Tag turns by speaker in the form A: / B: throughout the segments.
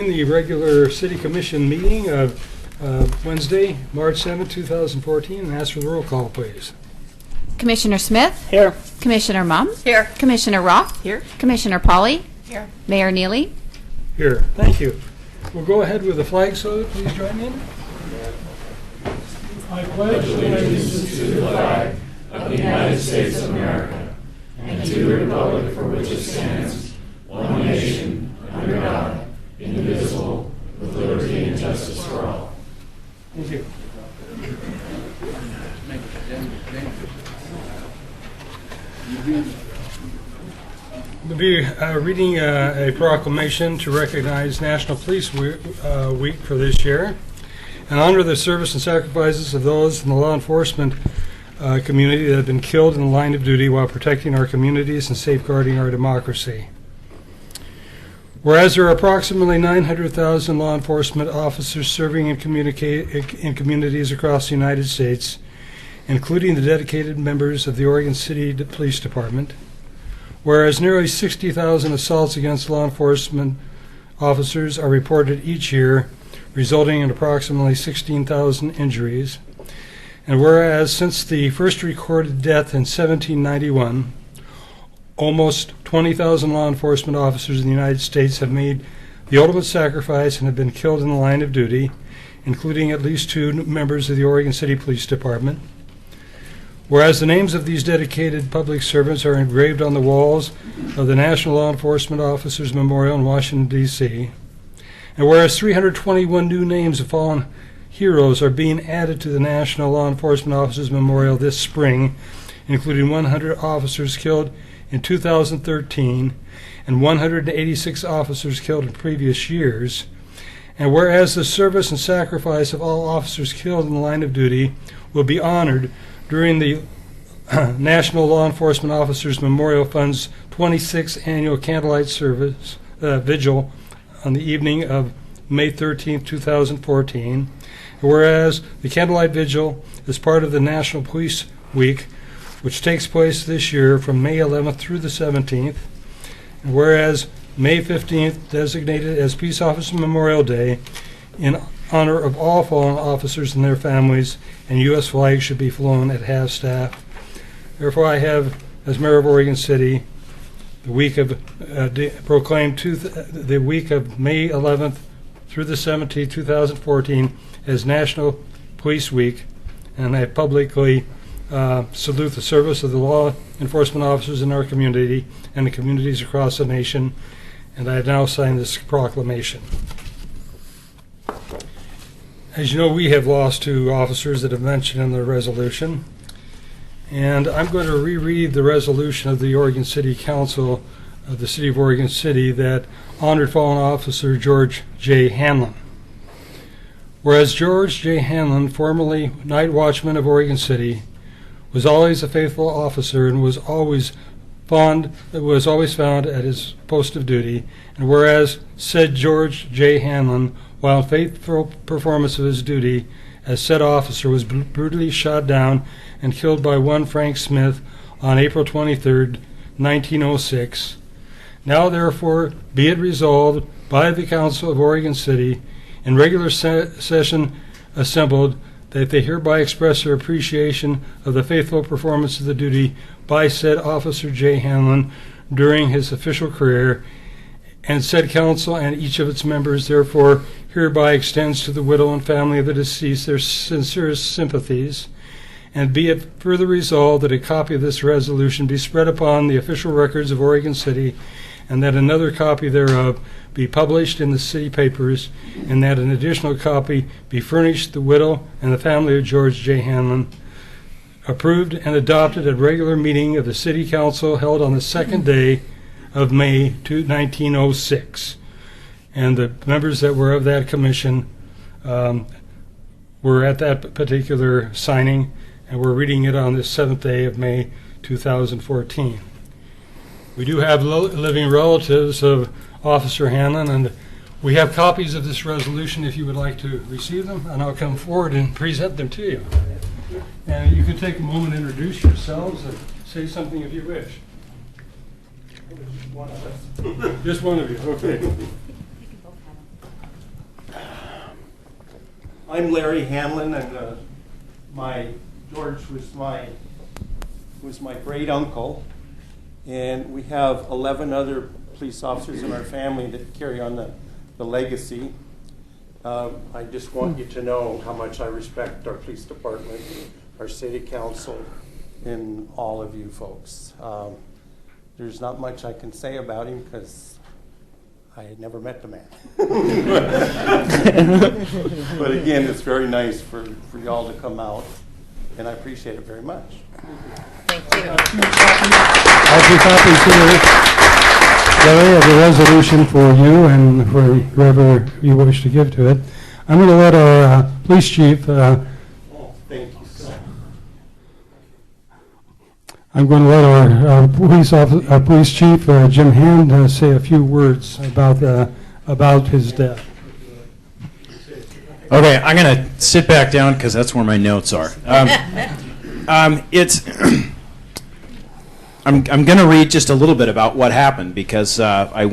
A: The regular City Commission meeting of Wednesday, March 7, 2014, and ask for the roll call, please.
B: Commissioner Smith?
C: Here.
B: Commissioner Mum?
C: Here.
B: Commissioner Roth?
C: Here.
B: Commissioner Pauley?
C: Here.
B: Mayor Neely?
A: Here. Thank you. We'll go ahead with the flag salute. Please join in. I pledge allegiance to the flag of the United States of America and to the republic for which it stands, one nation, under God, indivisible, with liberty and justice for all. Thank you. We'll be reading a proclamation to recognize National Police Week for this year and honor the service and sacrifices of those in the law enforcement community that have been killed in the line of duty while protecting our communities and safeguarding our democracy. Whereas there are approximately 900,000 law enforcement officers serving in communities across the United States, including the dedicated members of the Oregon City Police Department, whereas nearly 60,000 assaults against law enforcement officers are reported each year, resulting in approximately 16,000 injuries, and whereas since the first recorded death in 1791, almost 20,000 law enforcement officers in the United States have made the ultimate sacrifice and have been killed in the line of duty, including at least 2 members of the Oregon City Police Department. Whereas the names of these dedicated public servants are engraved on the walls of the National Law Enforcement Officers Memorial in Washington, D.C., and whereas 321 new names of fallen heroes are being added to the National Law Enforcement Officers Memorial this spring, including 100 officers killed in 2013 and 186 officers killed in previous years, and whereas the service and sacrifice of all officers killed in the line of duty will be honored during the National Law Enforcement Officers Memorial Fund's 26th annual Candlelight Service Vigil on the evening of May 13, 2014, and whereas the Candlelight Vigil is part of the National Police Week, which takes place this year from May 11th through the 17th, and whereas May 15th designated as Peace Officer Memorial Day in honor of all fallen officers and their families, and U.S. flags should be flown at half-staff. Therefore, I have, as Mayor of Oregon City, the week of proclaimed the week of May 11th through the 17th, 2014, as National Police Week, and I publicly salute the service of the law enforcement officers in our community and the communities across the nation, and I have now signed this proclamation. As you know, we have lost 2 officers that have mentioned in the resolution, and I'm going to reread the resolution of the Oregon City Council of the City of Oregon City that honored fallen officer George J. Hanlon. Whereas George J. Hanlon, formerly night watchman of Oregon City, was always a faithful officer and was always found at his post of duty, and whereas said George J. Hanlon, while in faithful performance of his duty as said officer, was brutally shot down and killed by one Frank Smith on April 23, 1906. Now therefore be it resolved by the Council of Oregon City in regular session assembled that they hereby express their appreciation of the faithful performance of the duty by said Officer J. Hanlon during his official career, and said council and each of its members therefore hereby extends to the widow and family of the deceased their sincerest sympathies, and be it further resolved that a copy of this resolution be spread upon the official records of Oregon City, and that another copy thereof be published in the city papers, and that an additional copy be furnished the widow and the family of George J. Hanlon, approved and adopted at regular meeting of the City Council held on the 2nd day of May 1906. And the members that were of that commission were at that particular signing, and we're reading it on the 7th day of May 2014. We do have living relatives of Officer Hanlon, and we have copies of this resolution if you would like to receive them, and I'll come forward and present them to you. And you can take a moment to introduce yourselves and say something if you wish. Just one of you, okay.
C: I'm Larry Hanlon, and George was my great uncle, and we have 11 other police officers in our family that carry on the legacy. I just want you to know how much I respect our police department, our city council, and all of you folks. There's not much I can say about him because I had never met the man. But again, it's very nice for y'all to come out, and I appreciate it very much.
D: Thank you.
A: I'll be copies here, Larry, of the resolution for you and for whoever you wish to give to it. I'm going to let our police chief.
C: Oh, thank you, sir.
A: I'm going to let our police chief, Jim Hand, say a few words about his death.
E: Okay, I'm going to sit back down because that's where my notes are. I'm going to read just a little bit about what happened because I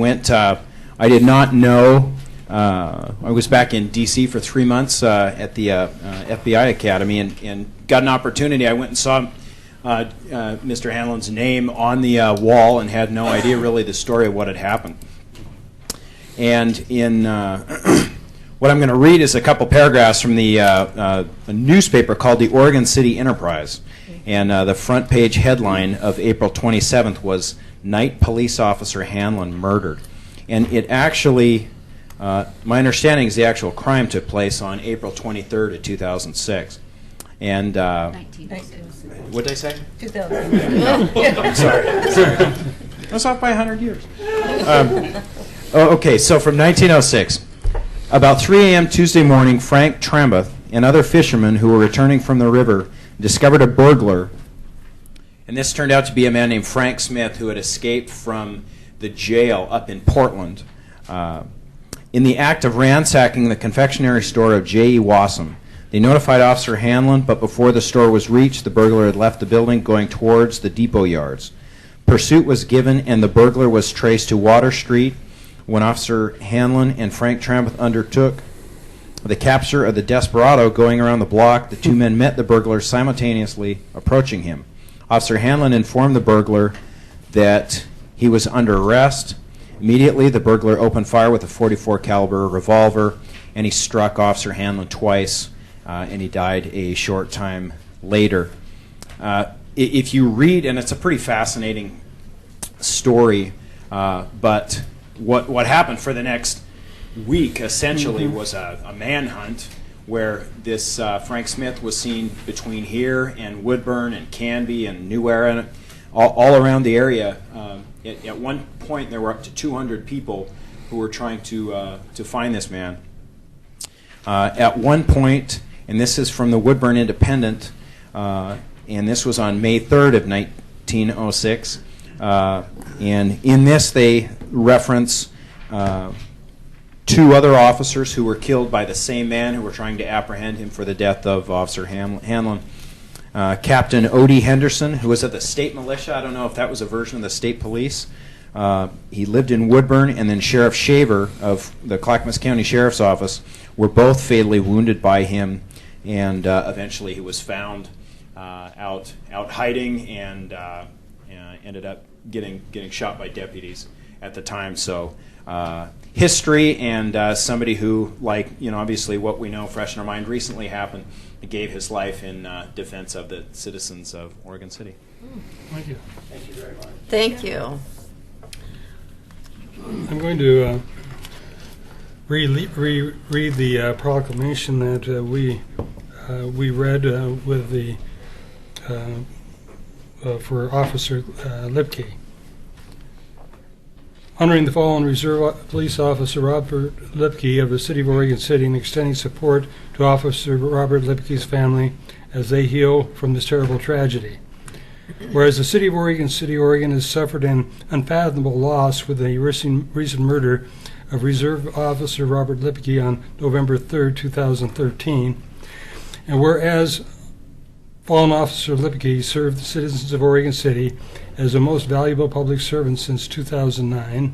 E: did not know. I was back in D.C. for 3 months at the FBI Academy and got an opportunity. I went and saw Mr. Hanlon's name on the wall and had no idea really the story of what had happened. And in what I'm going to read is a couple paragraphs from a newspaper called the Oregon City Enterprise. And the front page headline of April 27th was Night Police Officer Hanlon Murdered. And it actually, my understanding is the actual crime took place on April 23rd of 2006. And what did I say?
D: 2000.
E: I'm sorry. I was off by 100 years. Okay, so from 1906. About 3 a.m. Tuesday morning, Frank Trambuth and other fishermen who were returning from the river discovered a burglar, and this turned out to be a man named Frank Smith who had escaped from the jail up in Portland in the act of ransacking the confectionery store of J.E. Wassam. They notified Officer Hanlon, but before the store was reached, the burglar had left the building going towards the depot yards. Pursuit was given, and the burglar was traced to Water Street. When Officer Hanlon and Frank Trambuth undertook the capture of the desperado going around the block, the two men met the burglar simultaneously approaching him. Officer Hanlon informed the burglar that he was under arrest. Immediately, the burglar opened fire with a .44 caliber revolver, and he struck Officer Hanlon twice, and he died a short time later. If you read, and it's a pretty fascinating story, but what happened for the next week essentially was a manhunt where this Frank Smith was seen between here and Woodburn and Canby and New Era, all around the area. At one point, there were up to 200 people who were trying to find this man. At one point, and this is from the Woodburn Independent, and this was on May 3rd of 1906, and in this they reference two other officers who were killed by the same man who were trying to apprehend him for the death of Officer Hanlon. Captain Odie Henderson, who was at the state militia. I don't know if that was a version of the state police. He lived in Woodburn, and then Sheriff Shaver of the Clackamas County Sheriff's Office were both fatally wounded by him, and eventually he was found out hiding and ended up getting shot by deputies at the time. So history and somebody who, like, obviously what we know fresh in our mind recently happened, gave his life in defense of the citizens of Oregon City.
A: Thank you.
C: Thank you very much.
D: Thank you.
A: I'm going to read the proclamation that we read with the for Officer Lipke. Honoring the fallen Reserve Police Officer Robert Lipke of the City of Oregon City and extending support to Officer Robert Lipke's family as they heal from this terrible tragedy. Whereas the City of Oregon City, Oregon has suffered an unfathomable loss with the recent murder of Reserve Officer Robert Lipke on November 3rd, 2013, and whereas fallen Officer Lipke served the citizens of Oregon City as the most valuable public servant since 2009,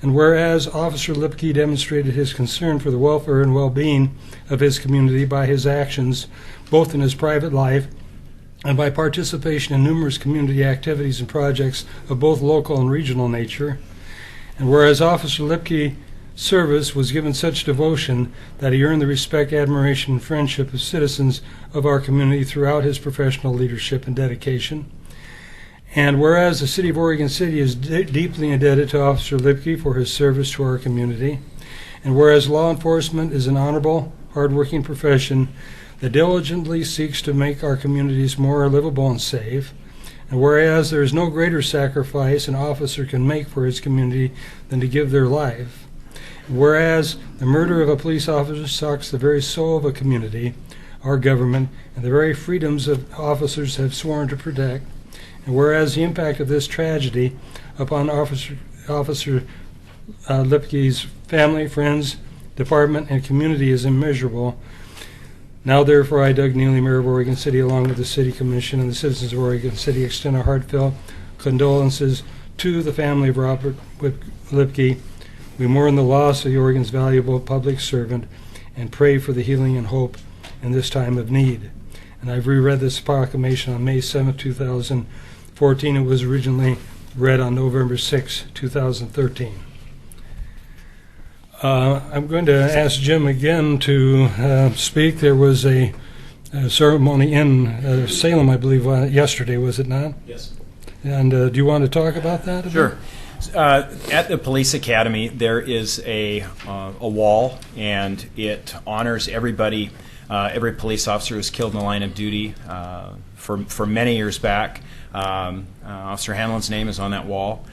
A: And whereas Officer Lipke demonstrated his concern for the welfare and well-being of his community by his actions, both in his private life and by participation in numerous community activities and projects of both local and regional nature. And whereas Officer Lipke's service was given such devotion that he earned the respect, admiration, and friendship of citizens of our community throughout his professional leadership and dedication. And whereas the City of Oregon City is deeply indebted to Officer Lipke for his service to our community, and whereas law enforcement is an honorable, hardworking profession that diligently seeks to make our communities more livable and safe, and whereas there is no greater sacrifice an officer can make for his community than to give their life, and whereas the murder of a police officer shocks the very soul of a community, our government, and the very freedoms of officers have sworn to protect, and whereas the impact of this tragedy upon Officer Lipke's family, friends, department, and community is immeasurable, now therefore I, Doug Neely, Mayor of Oregon City, along with the City Commission and the citizens of Oregon City, extend our heartfelt condolences to the family of Robert Lipke. We mourn the loss of Oregon's valuable public servant and pray for the healing and hope in this time of need. And I've reread this proclamation on May 7, 2014. It was originally read on November 6, 2013. I'm going to ask Jim again to speak. There was a ceremony in Salem, I believe, yesterday, was it not?
F: Yes.
A: And do you want to talk about that a bit?
F: Sure. At the police academy, there is a wall, and it honors everybody, every police officer who's killed in the line of duty for many years back. Officer Hanlon's name is on that wall.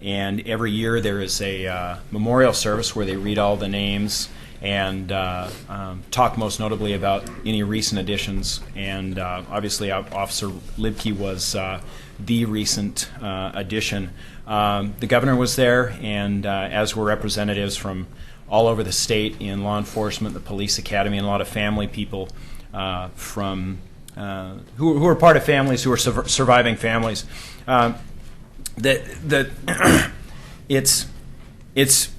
F: And every year there is a memorial service where they read all the names and talk most notably about any recent additions. And obviously Officer Lipke was the recent addition. The governor was there, and as were representatives from all over the state in law enforcement, the police academy, and a lot of family people from who are part of families, who are surviving families. It's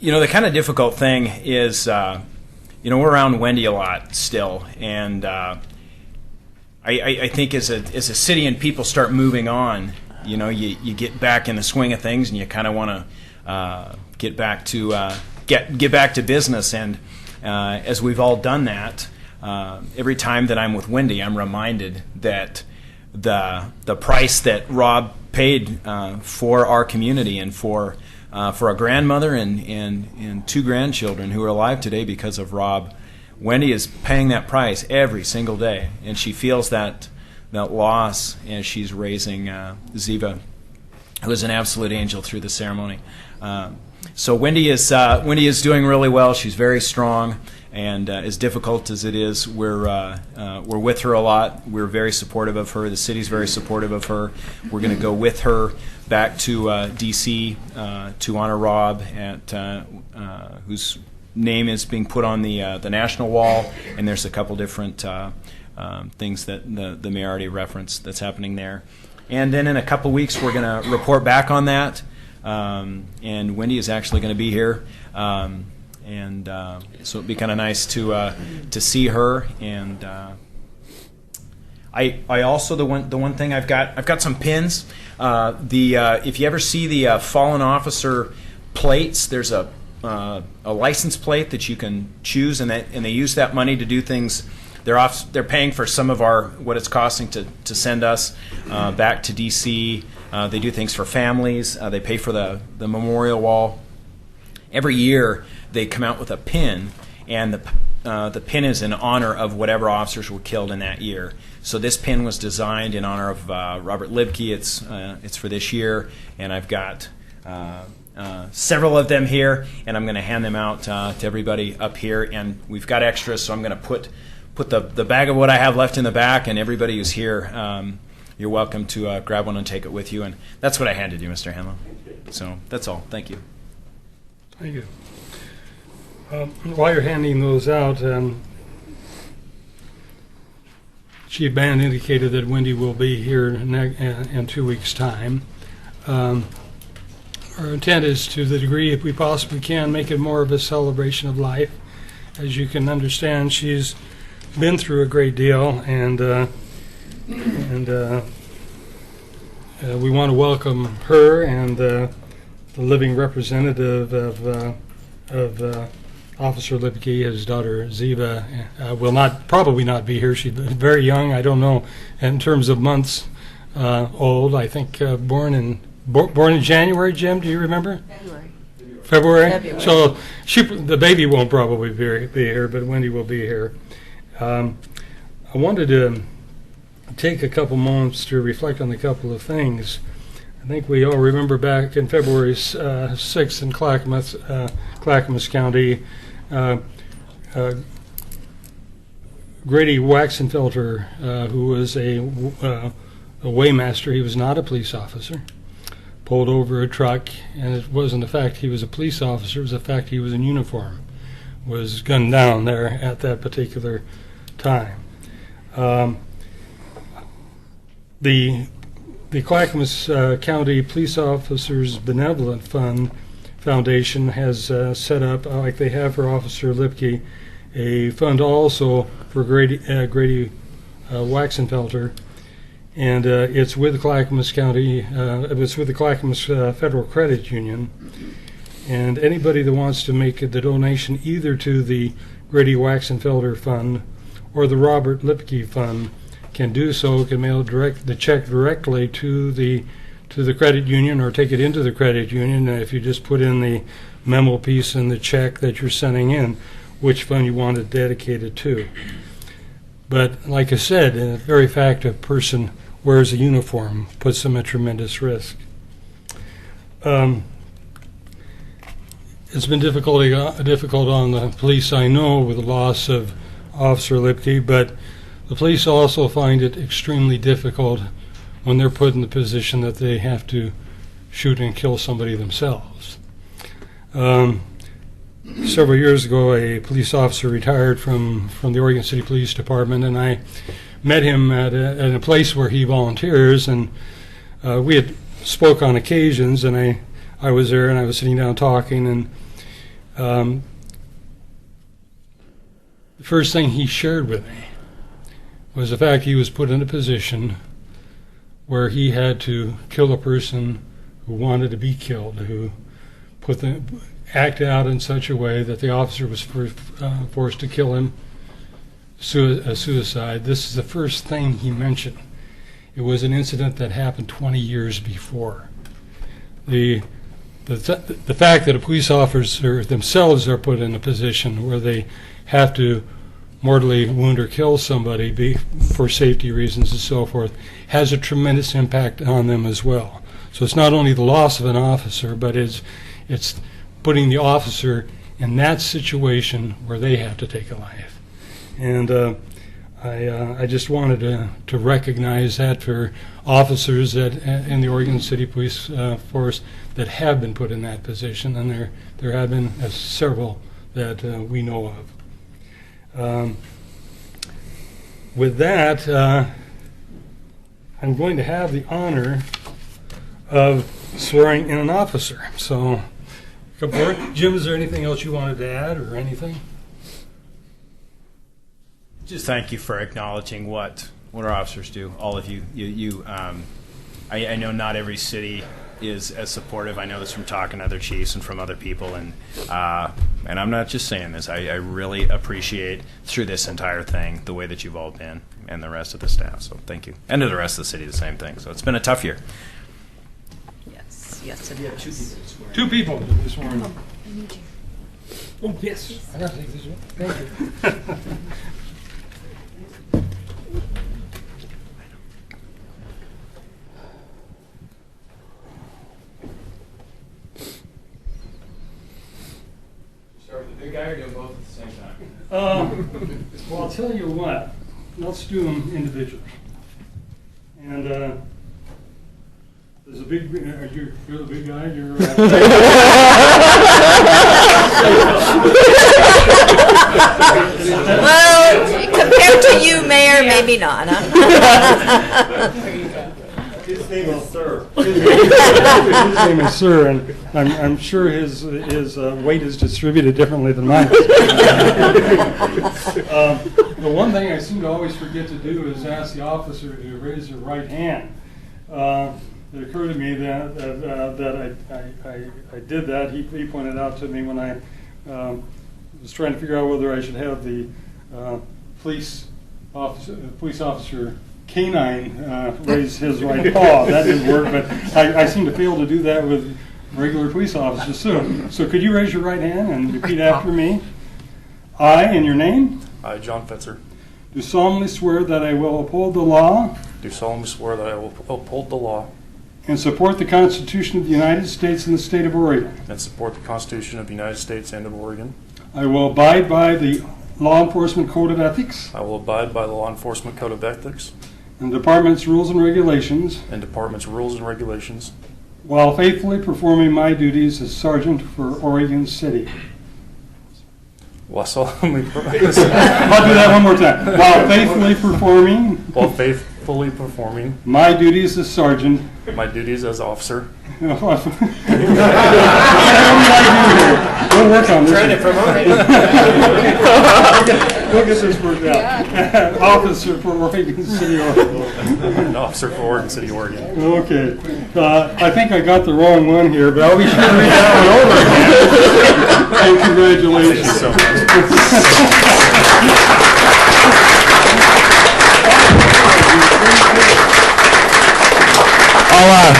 F: the kind of difficult thing is we're around Wendy a lot still, and I think as a city and people start moving on, you get back in the swing of things, and you kind of want to get back to business. And as we've all done that, every time that I'm with Wendy, I'm reminded that the price that Rob paid for our community and for a grandmother and two grandchildren who are alive today because of Rob. Wendy is paying that price every single day, and she feels that loss as she's raising Ziva, who is an absolute angel through the ceremony. So Wendy is doing really well. She's very strong. And as difficult as it is, we're with her a lot. We're very supportive of her. The city's very supportive of her. We're going to go with her back to D.C. To honor Rob, whose name is being put on the national wall. And there's a couple different things that the mayor already referenced that's happening there. And then in a couple weeks, we're going to report back on that. And Wendy is actually going to be here. And so it'd be kind of nice to see her. And I also the one thing I've got some pins. If you ever see the fallen officer plates, there's a license plate that you can choose, and they use that money to do things. They're paying for some of what it's costing to send us back to DC. They do things for families. They pay for the memorial wall. Every year they come out with a pin, and the pin is in honor of whatever officers were killed in that year. So this pin was designed in honor of Robert Lipke. It's for this year, and I've got several of them here, and I'm going to hand them out to everybody up here. And we've got extras, so I'm going to put the bag of what I have left in the back, and everybody who's here, you're welcome to grab one and take it with you. And that's what I handed you, Mr. Hanlon. So that's all. Thank you.
A: Thank you. While you're handing those out, Chief Band indicated that Wendy will be here in 2 weeks' time. our intent is, to the degree if we possibly can, make it more of a celebration of life. As you can understand, she's been through a great deal, and we want to welcome her and the living representative of Officer Lipke. His daughter Ziva will probably not be here. She's very young. I don't know in terms of months old. I think born in January. Jim, do you remember? February. So the baby won't probably be here, but Wendy will be here. I wanted to take a couple moments to reflect on a couple of things. I think we all remember back in February 6th in Clackamas County, Grady Waxenfelter, who was a weighmaster, he was not a police officer, pulled over a truck, and it wasn't the fact he was a police officer, it was the fact he was in uniform, was gunned down there at that particular time. The Clackamas County Police Officers Benevolent Foundation has set up, like they have for Officer Lipke, a fund also for Grady Waxenfelter, and it's with Clackamas County. It's with the Clackamas Federal Credit Union, and anybody that wants to make the donation either to the Grady Waxenfelter Fund or the Robert Lipke Fund can do so. Can mail the check directly to the credit union, or take it into the credit union. If you just put in the memo piece in the check that you're sending in, which fund you want it dedicated to. But like I said, the very fact a person wears a uniform puts them at tremendous risk. It's been difficult on the police, I know, with the loss of Officer Lipke, but the police also find it extremely difficult when they're put in the position that they have to shoot and kill somebody themselves. Several years ago, a police officer retired from the Oregon City Police Department, and I met him at a place where he volunteers, and we had spoke on occasions, and I was there, and I was sitting down talking, and the first thing he shared with me was the fact he was put in a position where he had to kill a person who wanted to be killed, who acted out in such a way that the officer was forced to kill him, suicide. This is the first thing he mentioned. It was an incident that happened 20 years before. The fact that a police officer themselves are put in a position where they have to mortally wound or kill somebody for safety reasons and so forth has a tremendous impact on them as well. So it's not only the loss of an officer, but it's putting the officer in that situation where they have to take a life. And I just wanted to recognize that for officers that in the Oregon City Police Force that have been put in that position, and there have been several that we know of. With that, I'm going to have the honor of swearing in an officer. So, come forward. Jim, is there anything else you wanted to add or anything?
F: Just thank you for acknowledging what our officers do. All of you. I know not every city is as supportive. I know this from talking to other chiefs and from other people, and I'm not just saying this. I really appreciate through this entire thing the way that you've all been, and the rest of the staff. So thank you, and to the rest of the city, the same thing. So it's been a tough year.
D: Yes, it is.
A: Two people this morning. Oh, yes. I got to take this one. Thank you.
F: Start with the big guy, or do both at the same time?
A: Well, I'll tell you what. Let's do them individually. And there's a big. You're the big guy. You're.
D: Well, compared to you, Mayor, maybe not. Huh?
C: His name is Sir.
A: His name is Sir, and I'm sure his weight is distributed differently than mine. The one thing I seem to always forget to do is ask the officer to raise their right hand. It occurred to me that I did that. He pointed out to me when I was trying to figure out whether I should have the police officer canine raise his right paw. That didn't work, but I seem to fail to do that with regular police officers too. So could you raise your right hand and repeat after me? I, and your name,
G: I, John Fetzer,
A: do solemnly swear that I will uphold the law
G: do solemnly swear that I will uphold the law
A: and support the Constitution of the United States and the state of Oregon.
G: and support the Constitution of the United States and of Oregon.
A: I will abide by the Law Enforcement Code of Ethics
G: I will abide by the Law Enforcement Code of Ethics
A: and the Department's rules and regulations
G: and Department's rules and regulations
A: while faithfully performing my duties as Sergeant for Oregon City.
G: while solemnly
A: I'll do that one more time. While faithfully performing
G: my
A: my duties as Sergeant.
G: duties as officer.
A: What do I do here? We'll work on this.
D: Trying to promote it.
A: We'll get this worked out. Officer for Oregon City, Oregon.
G: An officer for Oregon City, Oregon.
A: Okay. I think I got the wrong one here, but I'll be sure to read that one over again. And congratulations.
G: Thank you so much.
E: I'll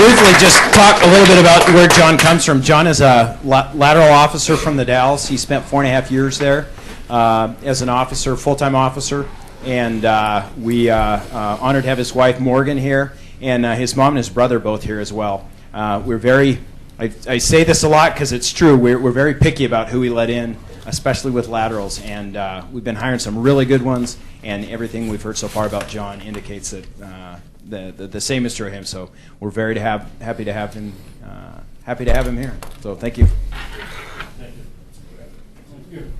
E: briefly just talk a little bit about where John comes from. John is a lateral officer from the Dalles. He spent 4.5 years there as an officer, full-time officer, and we honored to have his wife Morgan here, and his mom and his brother both here as well. We're very, I say this a lot because it's true, we're very picky about who we let in, especially with laterals, and we've been hiring some really good ones, and everything we've heard so far about John indicates that the same is true of him. So we're very happy to have him here. So thank you.
A: Thank you.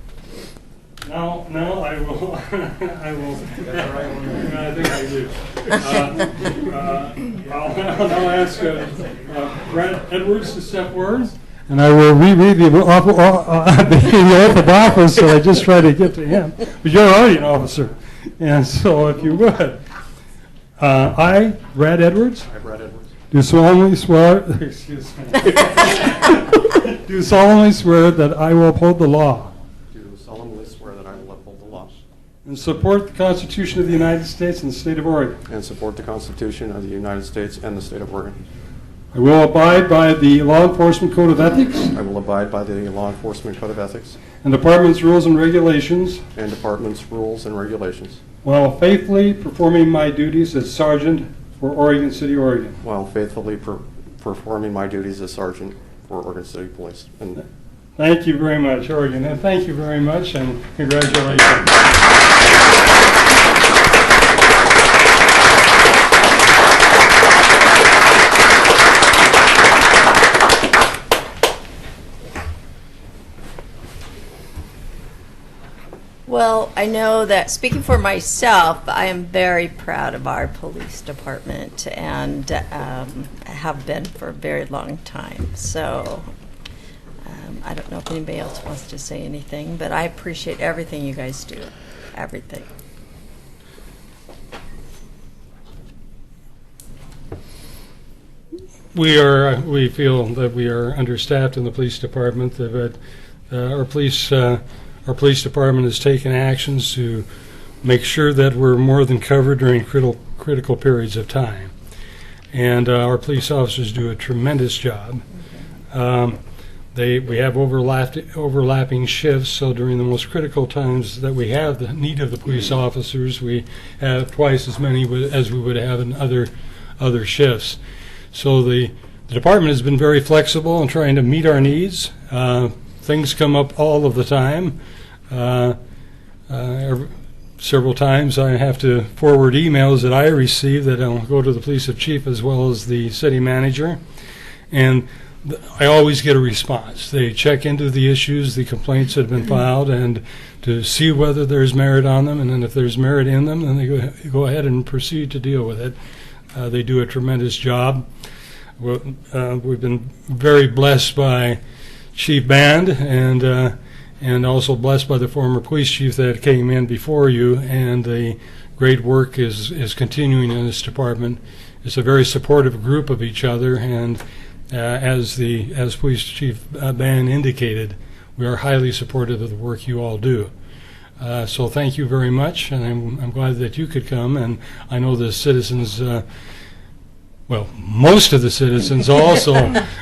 A: Now I will. I will. I think I do. I'll now ask Brad Edwards to step forward, and I will reread the oath of office. So I just try to get to him. But you're already an officer, and so if you would, I, Brad Edwards, do solemnly swear. Excuse me. Do solemnly swear that I will uphold the law.
G: Do solemnly swear that I will uphold the law
A: And support the Constitution of the United States and the state of Oregon.
G: and support the Constitution of the United States and the state of Oregon.
A: I will abide by the Law Enforcement Code of Ethics
G: I will abide by the Law Enforcement Code of Ethics
A: and Department's rules and regulations
G: and Department's rules and regulations
A: while faithfully performing my duties as Sergeant for Oregon City, Oregon.
G: while faithfully performing my duties as Sergeant for Oregon City Police. And
A: Thank you very much, Oregon, and thank you very much, and congratulations.
H: Well, I know that speaking for myself, I am very proud of our police department and have been for a very long time. So I don't know if anybody else wants to say anything, but I appreciate everything you guys do. Everything.
A: We feel that we are understaffed in the police department, that our police department has taken actions to make sure that we're more than covered during critical periods of time. And our police officers do a tremendous job. We have overlapping shifts, so during the most critical times that we have the need of the police officers, we have twice as many as we would have in other shifts. So the department has been very flexible in trying to meet our needs. Things come up all of the time. Several times I have to forward emails that I receive that will go to the police chief as well as the city manager, and I always get a response. They check into the issues, the complaints that have been filed, and to see whether there's merit on them, and then if there's merit in them, then they go ahead and proceed to deal with it. They do a tremendous job. we've been very blessed by Chief Band and also blessed by the former police chief that came in before you, and the great work is continuing in this department. It's a very supportive group of each other, and as Police Chief Band indicated, we are highly supportive of the work you all do. So thank you very much, and I'm glad that you could come, and I know the citizens, well, most of the citizens also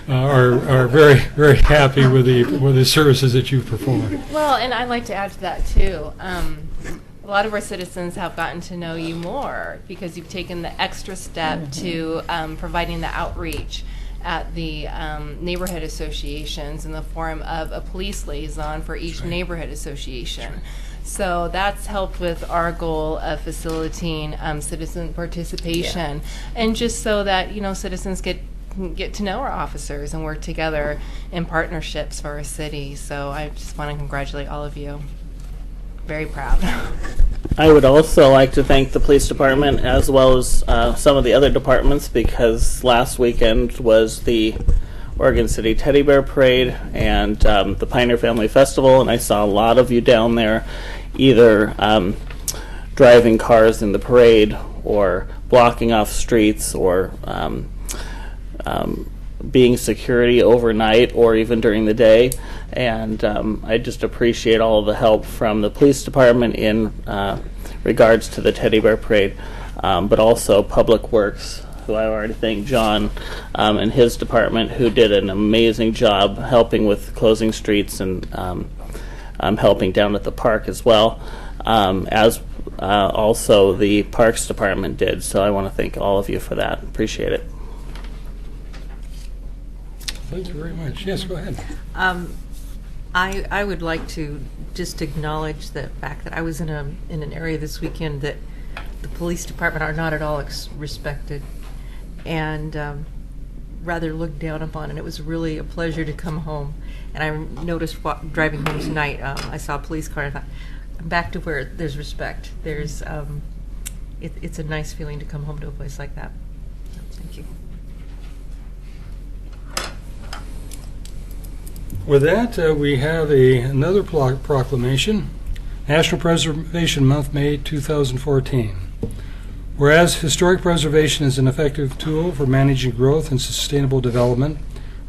A: are very, very happy with the services that you've performed.
I: Well, and I'd like to add to that too. A lot of our citizens have gotten to know you more because you've taken the extra step to providing the outreach at the neighborhood associations in the form of a police liaison for each neighborhood association. So that's helped with our goal of facilitating citizen participation, and just so that citizens get to know our officers and work together in partnerships for our city. So I just want to congratulate all of you. Very proud.
D: I would also like to thank the police department as well as some of the other departments, because last weekend was the Oregon City Teddy Bear Parade and the Pioneer Family Festival, and I saw a lot of you down there either driving cars in the parade or blocking off streets or being security overnight or even during the day. And I just appreciate all of the help from the police department in regards to the Teddy Bear Parade, but also Public Works, who I already thanked, John, and his department, who did an amazing job helping with closing streets and helping down at the park as well, as also the Parks Department did. So I want to thank all of you for that. Appreciate it.
A: Thank you very much. Yes, go ahead.
J: I would like to just acknowledge the fact that I was in an area this weekend that the police department are not at all respected and rather looked down upon, and it was really a pleasure to come home. And I noticed driving home tonight, I saw a police car, and I thought, I'm back to where there's respect. There's it's a nice feeling to come home to a place like that. Thank you.
A: With that, we have another proclamation, National Preservation Month, May 2014. Whereas historic preservation is an effective tool for managing growth and sustainable development,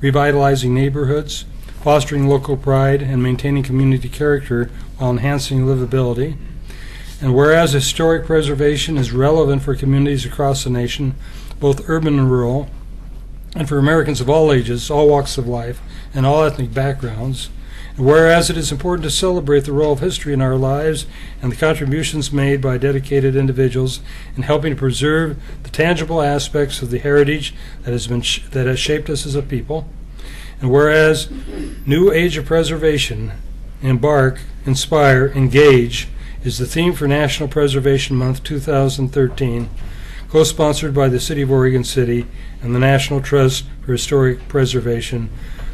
A: revitalizing neighborhoods, fostering local pride, and maintaining community character while enhancing livability. And whereas historic preservation is relevant for communities across the nation, both urban and rural, and for Americans of all ages, all walks of life, and all ethnic backgrounds. And whereas it is important to celebrate the role of history in our lives and the contributions made by dedicated individuals in helping to preserve the tangible aspects of the heritage that has shaped us as a people. And whereas New Age of Preservation, Embark, Inspire, Engage is the theme for National Preservation Month 2013, co-sponsored by the City of Oregon City and the National Trust for Historic Preservation.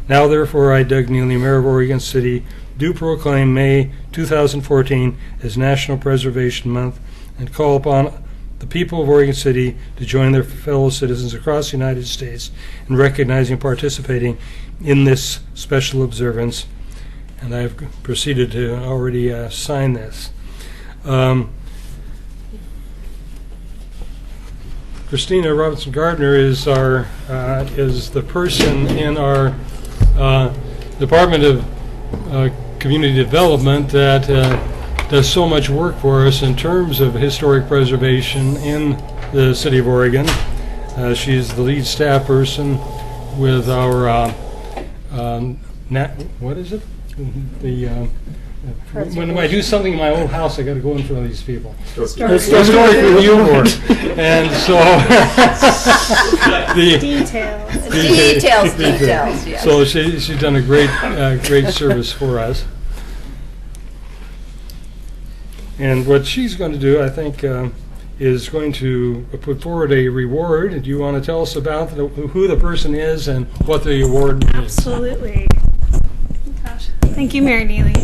A: Now, therefore, I, Doug Neely, Mayor of Oregon City, do proclaim May 2014 as National Preservation Month and call upon the people of Oregon City to join their fellow citizens across the United States in recognizing and participating in this special observance. And I've proceeded to already sign this. Christina Robinson Gardner is the person in our Department of Community Development that does so much work for us in terms of historic preservation in the City of Oregon. She's the lead staff person with our what is it? When I do something in my own house, I got to go in front of these people. Historic Review Board, and so
H: Details. Yes.
A: So she's done a great service for us. And what she's going to do, I think, is going to put forward a reward. Do you want to tell us about who the person is and what the award is?
K: Absolutely. Gosh. Thank you, Mary Neely.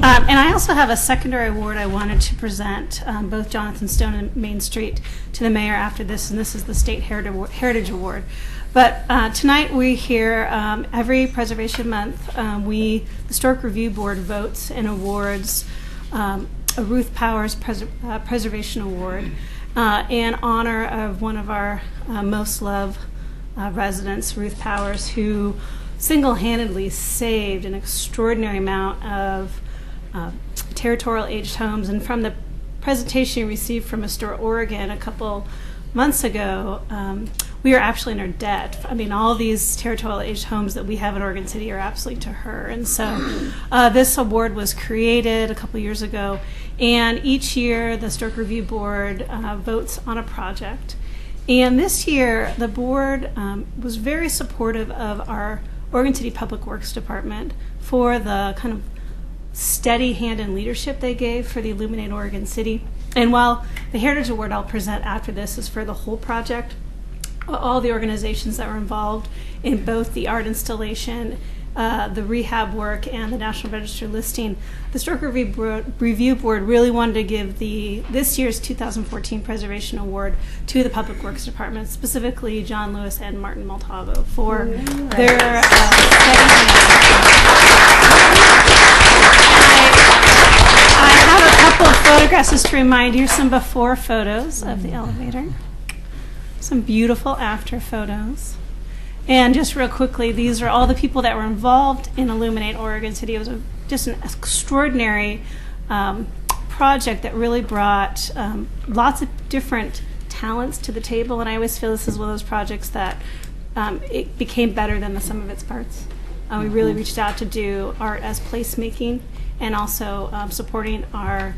K: And I also have a secondary award I wanted to present, both Jonathan Stone and Main Street, to the mayor after this, and this is the State Heritage Award. But tonight we here, every Preservation Month, the Historic Review Board votes and awards a Ruth Powers Preservation Award in honor of one of our most loved residents, Ruth Powers, who single-handedly saved an extraordinary amount of territorial aged homes. And from the presentation we received from Restore Oregon a couple months ago, we are actually in her debt. I mean, all these territorial aged homes that we have in Oregon City are absolutely to her. And so this award was created a couple years ago, and each year the Historic Review Board votes on a project. And this year the board was very supportive of our Oregon City Public Works Department for the kind of steady hand and leadership they gave for the Illuminate Oregon City. And while the Heritage Award I'll present after this is for the whole project, all the organizations that were involved in both the art installation, the rehab work, and the National Register listing, the Historic Review Board really wanted to give this year's 2014 Preservation Award to the Public Works Department, specifically John Lewis and Martin Montalvo, for their steady hand. I have a couple of photographs just to remind you, some before photos of the elevator, some beautiful after photos. And just real quickly, these are all the people that were involved in Illuminate Oregon City. It was just an extraordinary project that really brought lots of different talents to the table, and I always feel this is one of those projects that it became better than the sum of its parts. We really reached out to do art as placemaking and also supporting our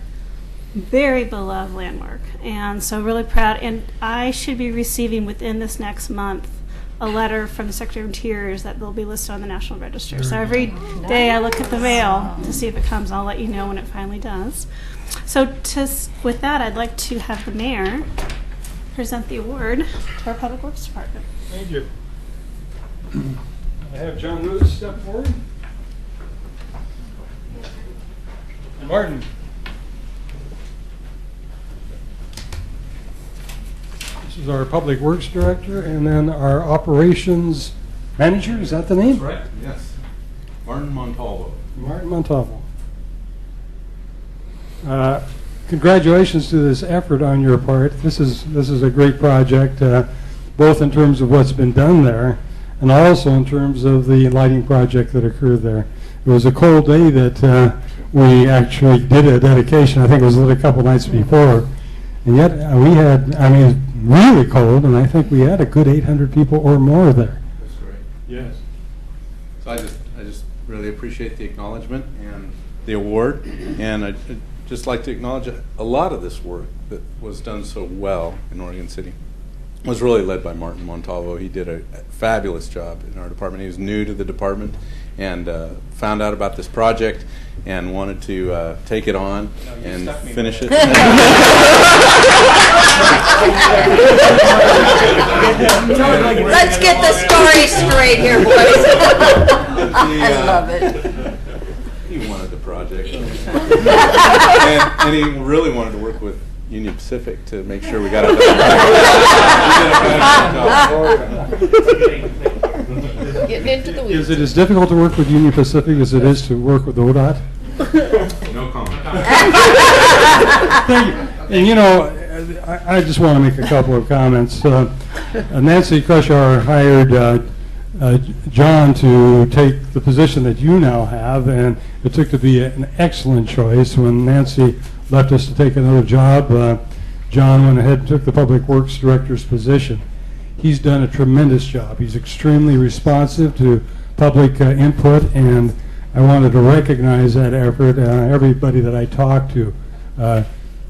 K: very beloved landmark. And so really proud. And I should be receiving within this next month a letter from the Secretary of Interior that will be listed on the National Register. So every day I look at the mail to see if it comes. I'll let you know when it finally does. So with that, I'd like to have the mayor present the award to our Public Works Department.
A: Thank you. I have John Lewis step forward. And Martin. This is our Public Works Director, and then our Operations Manager. Is that the name?
L: Right, yes. Martin Montalvo.
A: Martin Montalvo. Congratulations to this effort on your part. This is a great project, both in terms of what's been done there, and also in terms of the lighting project that occurred there. It was a cold day that we actually did a dedication. I think it was lit a couple nights before, and yet we had, I mean, really cold, and I think we had a good 800 people or more there.
L: That's great.
A: Yes.
L: So I just really appreciate the acknowledgement and the award, and I'd just like to acknowledge a lot of this work that was done so well in Oregon City was really led by Martin Montalvo. He did a fabulous job in our department. He was new to the department and found out about this project and wanted to take it on and finish it.
H: Let's get the story straight here, boys. I love it.
L: He wanted the project. and he really wanted to work with Union Pacific to make sure we got it done.
I: Getting into the weeds.
A: Is it as difficult to work with Union Pacific as it is to work with ODOT?
L: No comment.
A: Thank you. And you know, I just want to make a couple of comments. Nancy Cushar hired John to take the position that you now have, and it took to be an excellent choice. When Nancy left us to take another job, John went ahead and took the Public Works Director's position. He's done a tremendous job. He's extremely responsive to public input, and I wanted to recognize that effort. Everybody that I talked to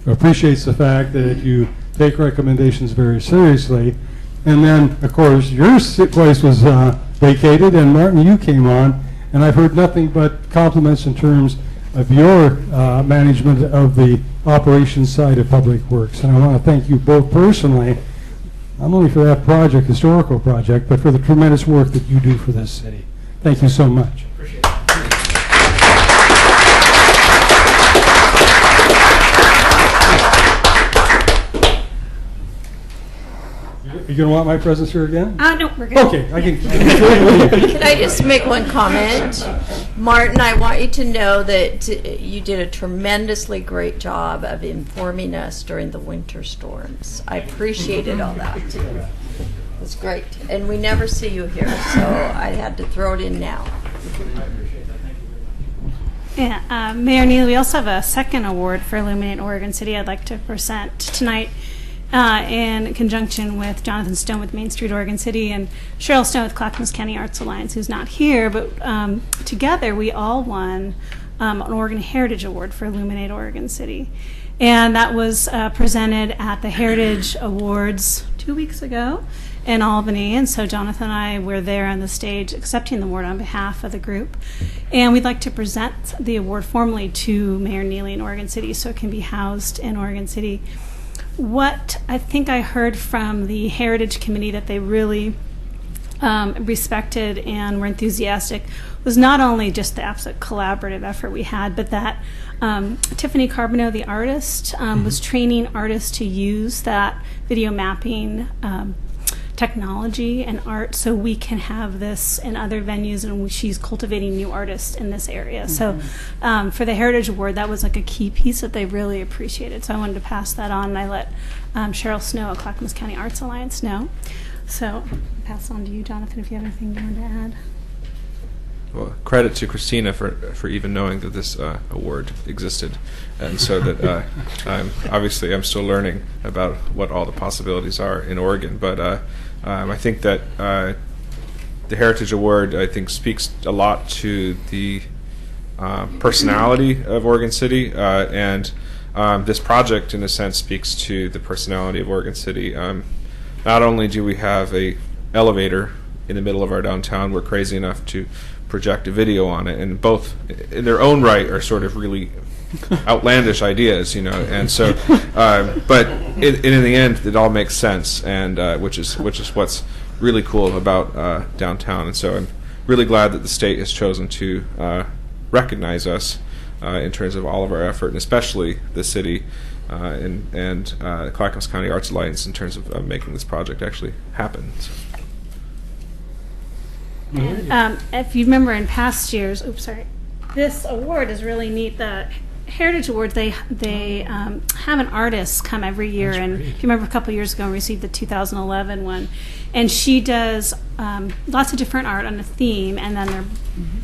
A: appreciates the fact that you take recommendations very seriously. And then, of course, your place was vacated, and Martin, you came on, and I've heard nothing but compliments in terms of your management of the operations side of Public Works. And I want to thank you both personally, not only for that project, historical project, but for the tremendous work that you do for this city. Thank you so much.
F: Appreciate it.
A: You gonna want my presence here again?
K: No, we're good.
A: Okay, I can join with you.
H: Can I just make one comment? Martin, I want you to know that you did a tremendously great job of informing us during the winter storms. I appreciated all that. It was great. And we never see you here, so I had to throw it in now.
K: Yeah, Mayor Neely, we also have a second award for Illuminate Oregon City I'd like to present tonight in conjunction with Jonathan Stone with Main Street Oregon City and Cheryl Stone with Clackamas County Arts Alliance, who's not here, but together we all won an Oregon Heritage Award for Illuminate Oregon City. And that was presented at the Heritage Awards 2 weeks ago in Albany, and so Jonathan and I were there on the stage accepting the award on behalf of the group. And we'd like to present the award formally to Mayor Neely in Oregon City so it can be housed in Oregon City. What I think I heard from the Heritage Committee that they really respected and were enthusiastic was not only just the absolute collaborative effort we had, but that Tiffany Carbonneau, the artist, was training artists to use that video mapping technology and art so we can have this in other venues, and she's cultivating new artists in this area. So for the Heritage Award, that was like a key piece that they really appreciated. So I wanted to pass that on, and I let Cheryl Snow at Clackamas County Arts Alliance know. So pass on to you, Jonathan, if you have anything you want to add.
M: Well, credit to Christina for even knowing that this award existed, and so that I'm still learning about what all the possibilities are in Oregon. But I think that the Heritage Award, I think, speaks a lot to the personality of Oregon City, and this project, in a sense, speaks to the personality of Oregon City. Not only do we have a elevator in the middle of our downtown, we're crazy enough to project a video on it, and both in their own right are sort of really outlandish ideas, and so but in the end it all makes sense, and which is what's really cool about downtown. And so I'm really glad that the state has chosen to recognize us in terms of all of our effort, and especially the city and Clackamas County Arts Alliance in terms of making this project actually happen. So.
K: And, if you remember in past years, this award is really neat. The Heritage Awards, they have an artist come every year, and if you remember a couple of years ago, we received the 2011 one, and she does lots of different art on a theme, and then they're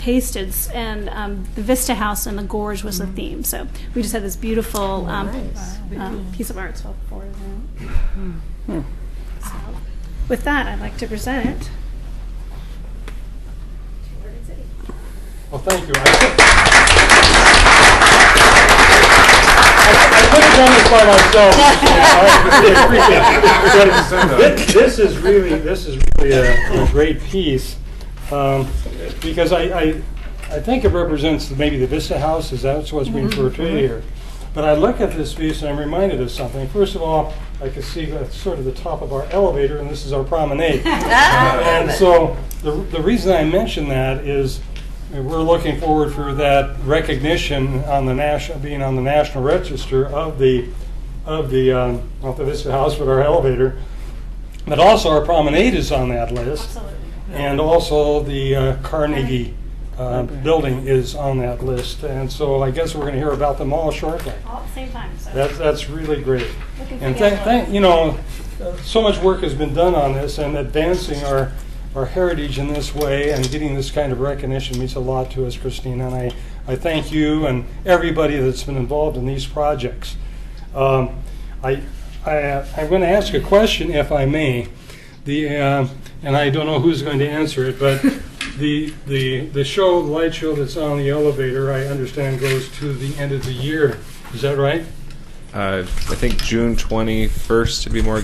K: pasted, and the Vista House and the Gorge was the theme. So we just had this beautiful piece of art. So I'll forward it out. So with that, I'd like to present it.
A: Well, thank you. I could have done this by myself. This is really a great piece because I think it represents maybe the Vista House. That's what's being portrayed here. But I look at this piece and I'm reminded of something. First of all, I can see that's sort of the top of our elevator, and this is our promenade. And so the reason I mention that is we're looking forward for that recognition on the being on the National Register of the not the Vista House, but our elevator. But also our promenade is on that list.
K: Absolutely.
A: And also the Carnegie building is on that list. And so I guess we're going to hear about them all shortly.
K: All at the same time. So.
A: That's really great. And so much work has been done on this, and advancing our heritage in this way and getting this kind of recognition means a lot to us, Christina, and I thank you and everybody that's been involved in these projects. I'm going to ask a question, if I may, and I don't know who's going to answer it, but the light show that's on the elevator, I understand, goes to the end of the year. Is that right?
M: I think June 21st to be more.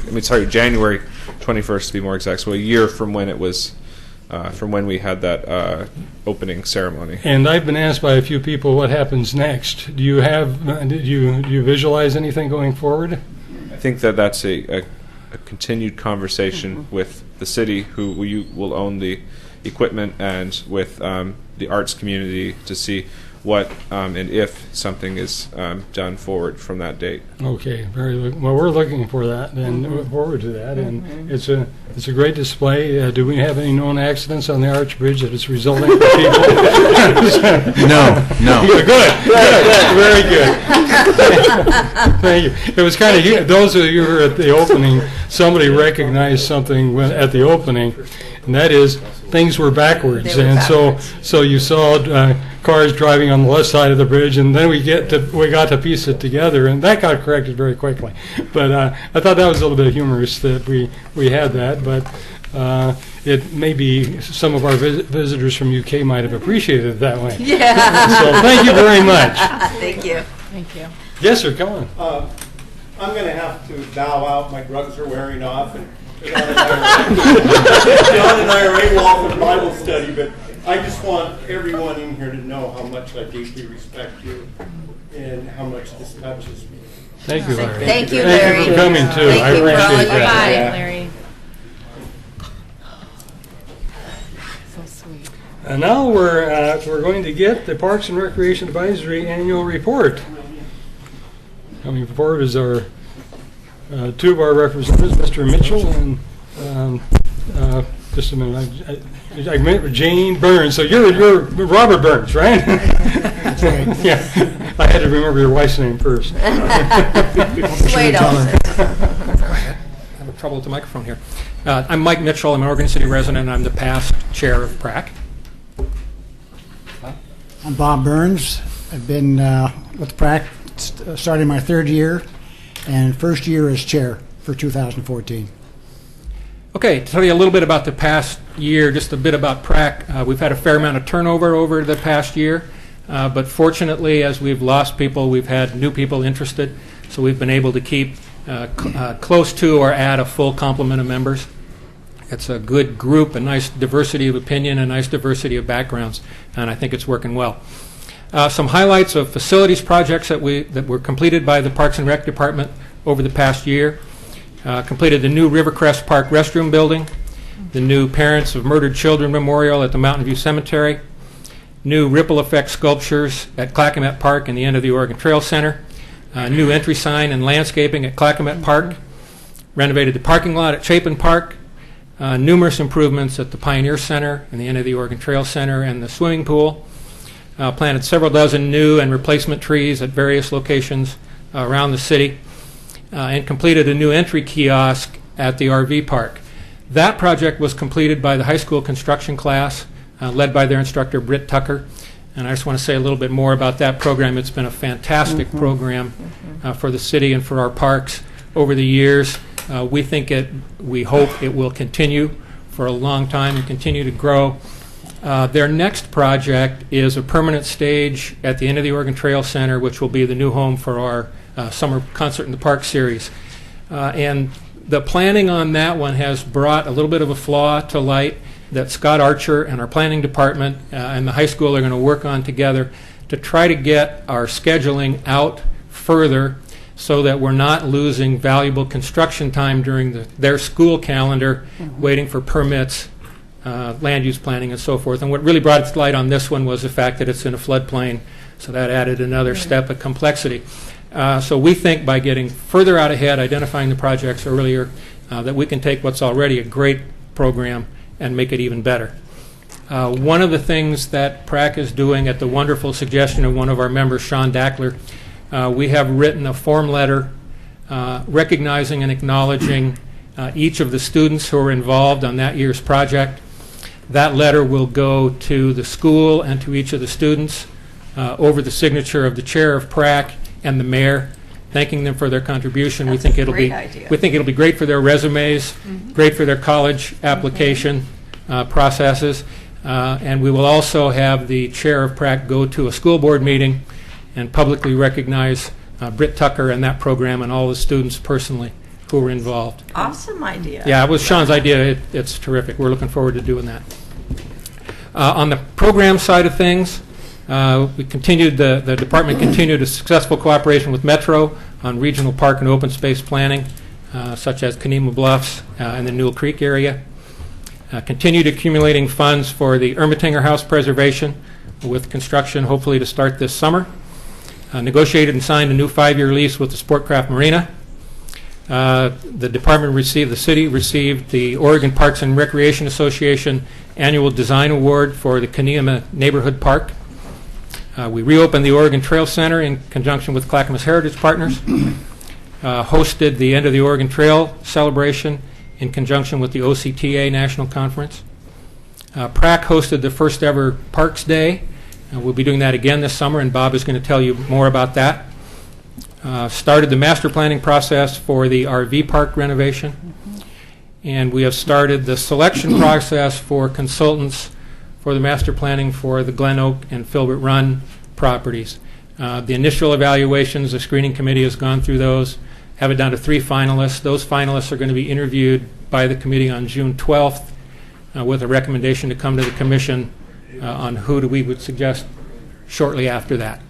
M: January 21st to be more exact. So a year from when it was, from when we had that opening ceremony.
A: And I've been asked by a few people what happens next. Do you visualize anything going forward?
M: I think that's a continued conversation with the city, who will own the equipment, and with the arts community to see what and if something is done forward from that date.
A: Okay, very well. We're looking for that and look forward to that. And it's a great display. Do we have any known accidents on the Arch Bridge that is resulting in people?
E: No.
A: Good. Very good. Thank you. It was kind of those of you who were at the opening. Somebody recognized something at the opening, and that is things were backwards. So you saw cars driving on the left side of the bridge, and then we got to piece it together, and that got corrected very quickly. But I thought that was a little bit humorous that we had that, but it maybe some of our visitors from UK might have appreciated it that way.
H: Yeah.
A: So thank you very much.
H: Thank you.
I: Thank you.
A: Yes, sir. Come on.
C: I'm going to have to bow out. My drugs are wearing off, and John and I are able off of Bible study, but I just want everyone in here to know how much I deeply respect you and how much this touches me.
A: Thank you, Larry.
H: Thank you, Larry.
A: Thank you for coming, too.
H: Thank
A: I
H: you for all
A: appreciate
H: your
A: that.
I: Bye,
H: Yeah.
I: Larry. So sweet.
A: And now we're going to get the Parks and Recreation Advisory Annual Report. Coming forward is our two of our representatives, Mr. Mitchell and just a minute. I met Jane Burns. So you're Robert Burns, right? That's right. Yeah. I had to remember your wife's name first.
H: Wait,
N: I'm having trouble with the microphone here. I'm Mike Mitchell. I'm an Oregon City resident. I'm the past chair of PRAC.
O: I'm Bob Burns. I've been with PRAC starting my third year and first year as chair for 2014.
N: Okay, to tell you a little bit about the past year, just a bit about PRAC. We've had a fair amount of turnover over the past year, but fortunately, as we've lost people, we've had new people interested, so we've been able to keep close to or at a full complement of members. It's a good group, a nice diversity of opinion, a nice diversity of backgrounds, and I think it's working well. Some highlights of facilities projects that were completed by the Parks and Rec Department over the past year. Completed the new Rivercrest Park restroom building, the new Parents of Murdered Children Memorial at the Mountain View Cemetery, new ripple effect sculptures at Clackamat Park and the end of the Oregon Trail Center, new entry sign and landscaping at Clackamat Park, renovated the parking lot at Chapin Park, numerous improvements at the Pioneer Center and the end of the Oregon Trail Center and the swimming pool, planted several dozen new and replacement trees at various locations around the city, and completed a new entry kiosk at the RV park. That project was completed by the high school construction class, led by their instructor, Britt Tucker. And I just want to say a little bit more about that program. It's been a fantastic program for the city and for our parks over the years. We hope it will continue for a long time and continue to grow. Their next project is a permanent stage at the end of the Oregon Trail Center, which will be the new home for our Summer Concert in the Park series. And the planning on that one has brought a little bit of a flaw to light that Scott Archer and our planning department and the high school are going to work on together to try to get our scheduling out further so that we're not losing valuable construction time during their school calendar waiting for permits, land use planning, and so forth. And what really brought it to light on this one was the fact that it's in a floodplain, so that added another step of complexity. So we think by getting further out ahead, identifying the projects earlier, that we can take what's already a great program and make it even better. One of the things that PRAC is doing at the wonderful suggestion of one of our members, Sean Dackler, we have written a form letter recognizing and acknowledging each of the students who are involved on that year's project. That letter will go to the school and to each of the students over the signature of the chair of PRAC and the mayor, thanking them for their contribution. We think it'll be great for their resumes, great for their college application processes, and we will also have the chair of PRAC go to a school board meeting and publicly recognize Britt Tucker and that program and all the students personally who were involved.
H: Awesome idea.
N: Yeah, it was Sean's idea. It's terrific. We're looking forward to doing that. On the program side of things, we continued the department continued a successful cooperation with Metro on regional park and open space planning, such as Kanema Bluffs and the Newell Creek area. Continued accumulating funds for the Ermitinger House preservation, with construction hopefully to start this summer. Negotiated and signed a new 5-year lease with the Sportcraft Marina. The city received the Oregon Parks and Recreation Association Annual Design Award for the Kaniema Neighborhood Park. We reopened the Oregon Trail Center in conjunction with Clackamas Heritage Partners. Hosted the End of the Oregon Trail celebration in conjunction with the OCTA National Conference. PRAC hosted the first ever Parks Day. We'll be doing that again this summer, and Bob is going to tell you more about that. Started the master planning process for the RV park renovation. And we have started the selection process for consultants for the master planning for the Glen Oak and Filbert Run properties. The initial evaluations, the screening committee has gone through those, have it down to 3 finalists. Those finalists are going to be interviewed by the committee on June 12th with a recommendation to come to the commission on who we would suggest shortly after that.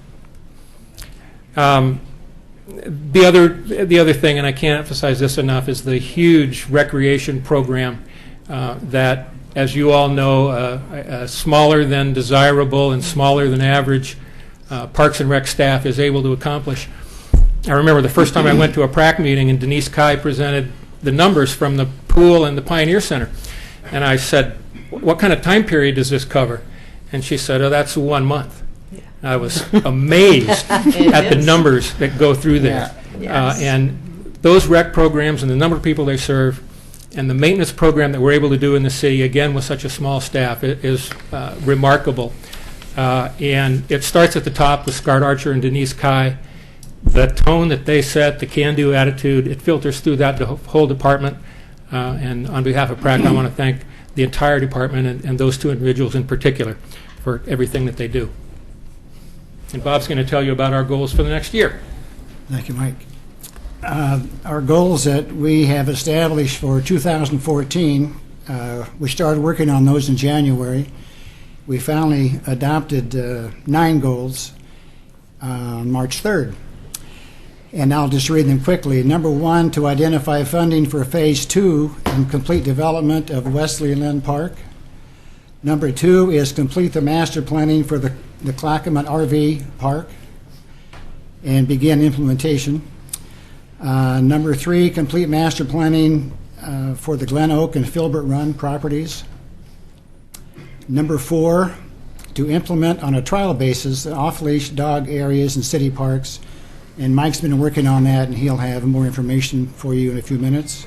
N: The other thing, and I can't emphasize this enough, is the huge recreation program that, as you all know, smaller than desirable and smaller than average Parks and Rec staff is able to accomplish. I remember the first time I went to a PRAC meeting and Denise Kai presented the numbers from the pool and the Pioneer Center. And I said, what kind of time period does this cover? And she said, oh, that's 1 month. Yeah. I was amazed at the numbers that go through there. Yeah. Yes. And those rec programs and the number of people they serve and the maintenance program that we're able to do in the city, again, with such a small staff, it is remarkable. And it starts at the top with Scott Archer and Denise Kai. The tone that they set, the can-do attitude, it filters through that the whole department. And on behalf of PRAC, I want to thank the entire department and those 2 individuals in particular for everything that they do. And Bob's going to tell you about our goals for the next year.
O: Thank you, Mike. Our goals that we have established for 2014, we started working on those in January. We finally adopted 9 goals on March 3rd. And I'll just read them quickly. Number 1, to identify funding for Phase 2 and complete development of Wesley Lynn Park. Number 2 is complete the master planning for the Clackamas RV Park and begin implementation. Number 3, complete master planning for the Glen Oak and Filbert Run properties. Number 4, to implement on a trial basis off-leash dog areas in city parks. And Mike's been working on that, and he'll have more information for you in a few minutes.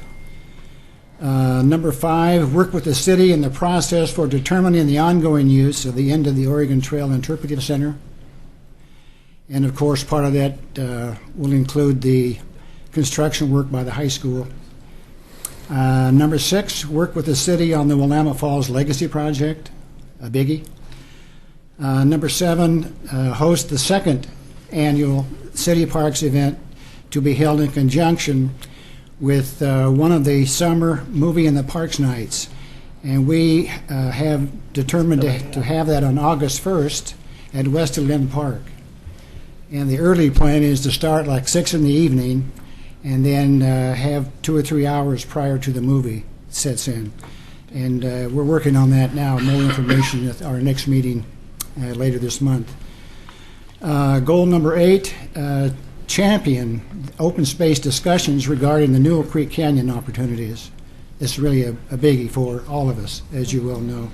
O: Number 5, work with the city in the process for determining the ongoing use of the End of the Oregon Trail Interpretive Center. And of course, part of that will include the construction work by the high school. Number 6, work with the city on the Willamette Falls Legacy Project, a biggie. Number 7, host the 2nd annual City Parks event to be held in conjunction with one of the summer movie in the parks nights. And we have determined to have that on August 1st at Wesley Lynn Park. And the early plan is to start like 6 in the evening and then have 2 or 3 hours prior to the movie sets in. And we're working on that now. More information at our next meeting later this month. Goal number 8, champion open space discussions regarding the Newell Creek Canyon opportunities. It's really a biggie for all of us, as you well know.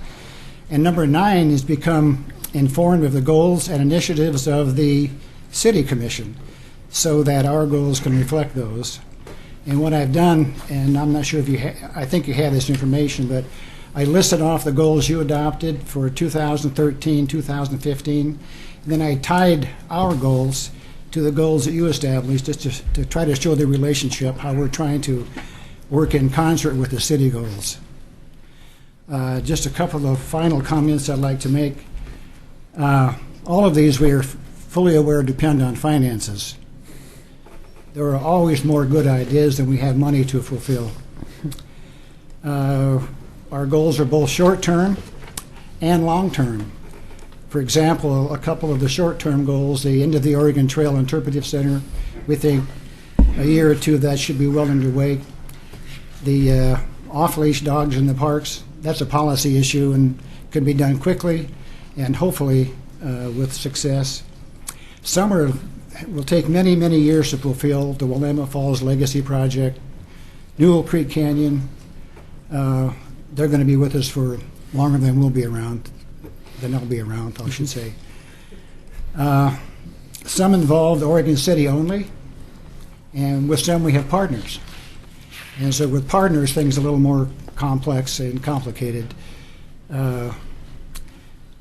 O: And number 9 is become informed of the goals and initiatives of the City Commission so that our goals can reflect those. And what I've done, and I'm not sure if you I think you have this information, but I listed off the goals you adopted for 2013, 2015, and then I tied our goals to the goals that you established just to try to show the relationship, how we're trying to work in concert with the city goals. Just a couple of final comments I'd like to make. All of these, we are fully aware, depend on finances. There are always more good ideas than we have money to fulfill. Our goals are both short-term and long-term. For example, a couple of the short-term goals, the End of the Oregon Trail Interpretive Center, we think a year or two that should be well underway. The off-leash dogs in the parks, that's a policy issue and could be done quickly and hopefully with success. Some will take many, many years to fulfill. The Willamette Falls Legacy Project, Newell Creek Canyon, they're going to be with us for longer than we'll be around, than they'll be around, I should say. Some involve Oregon City only, and with some we have partners. And so with partners, things are a little more complex and complicated.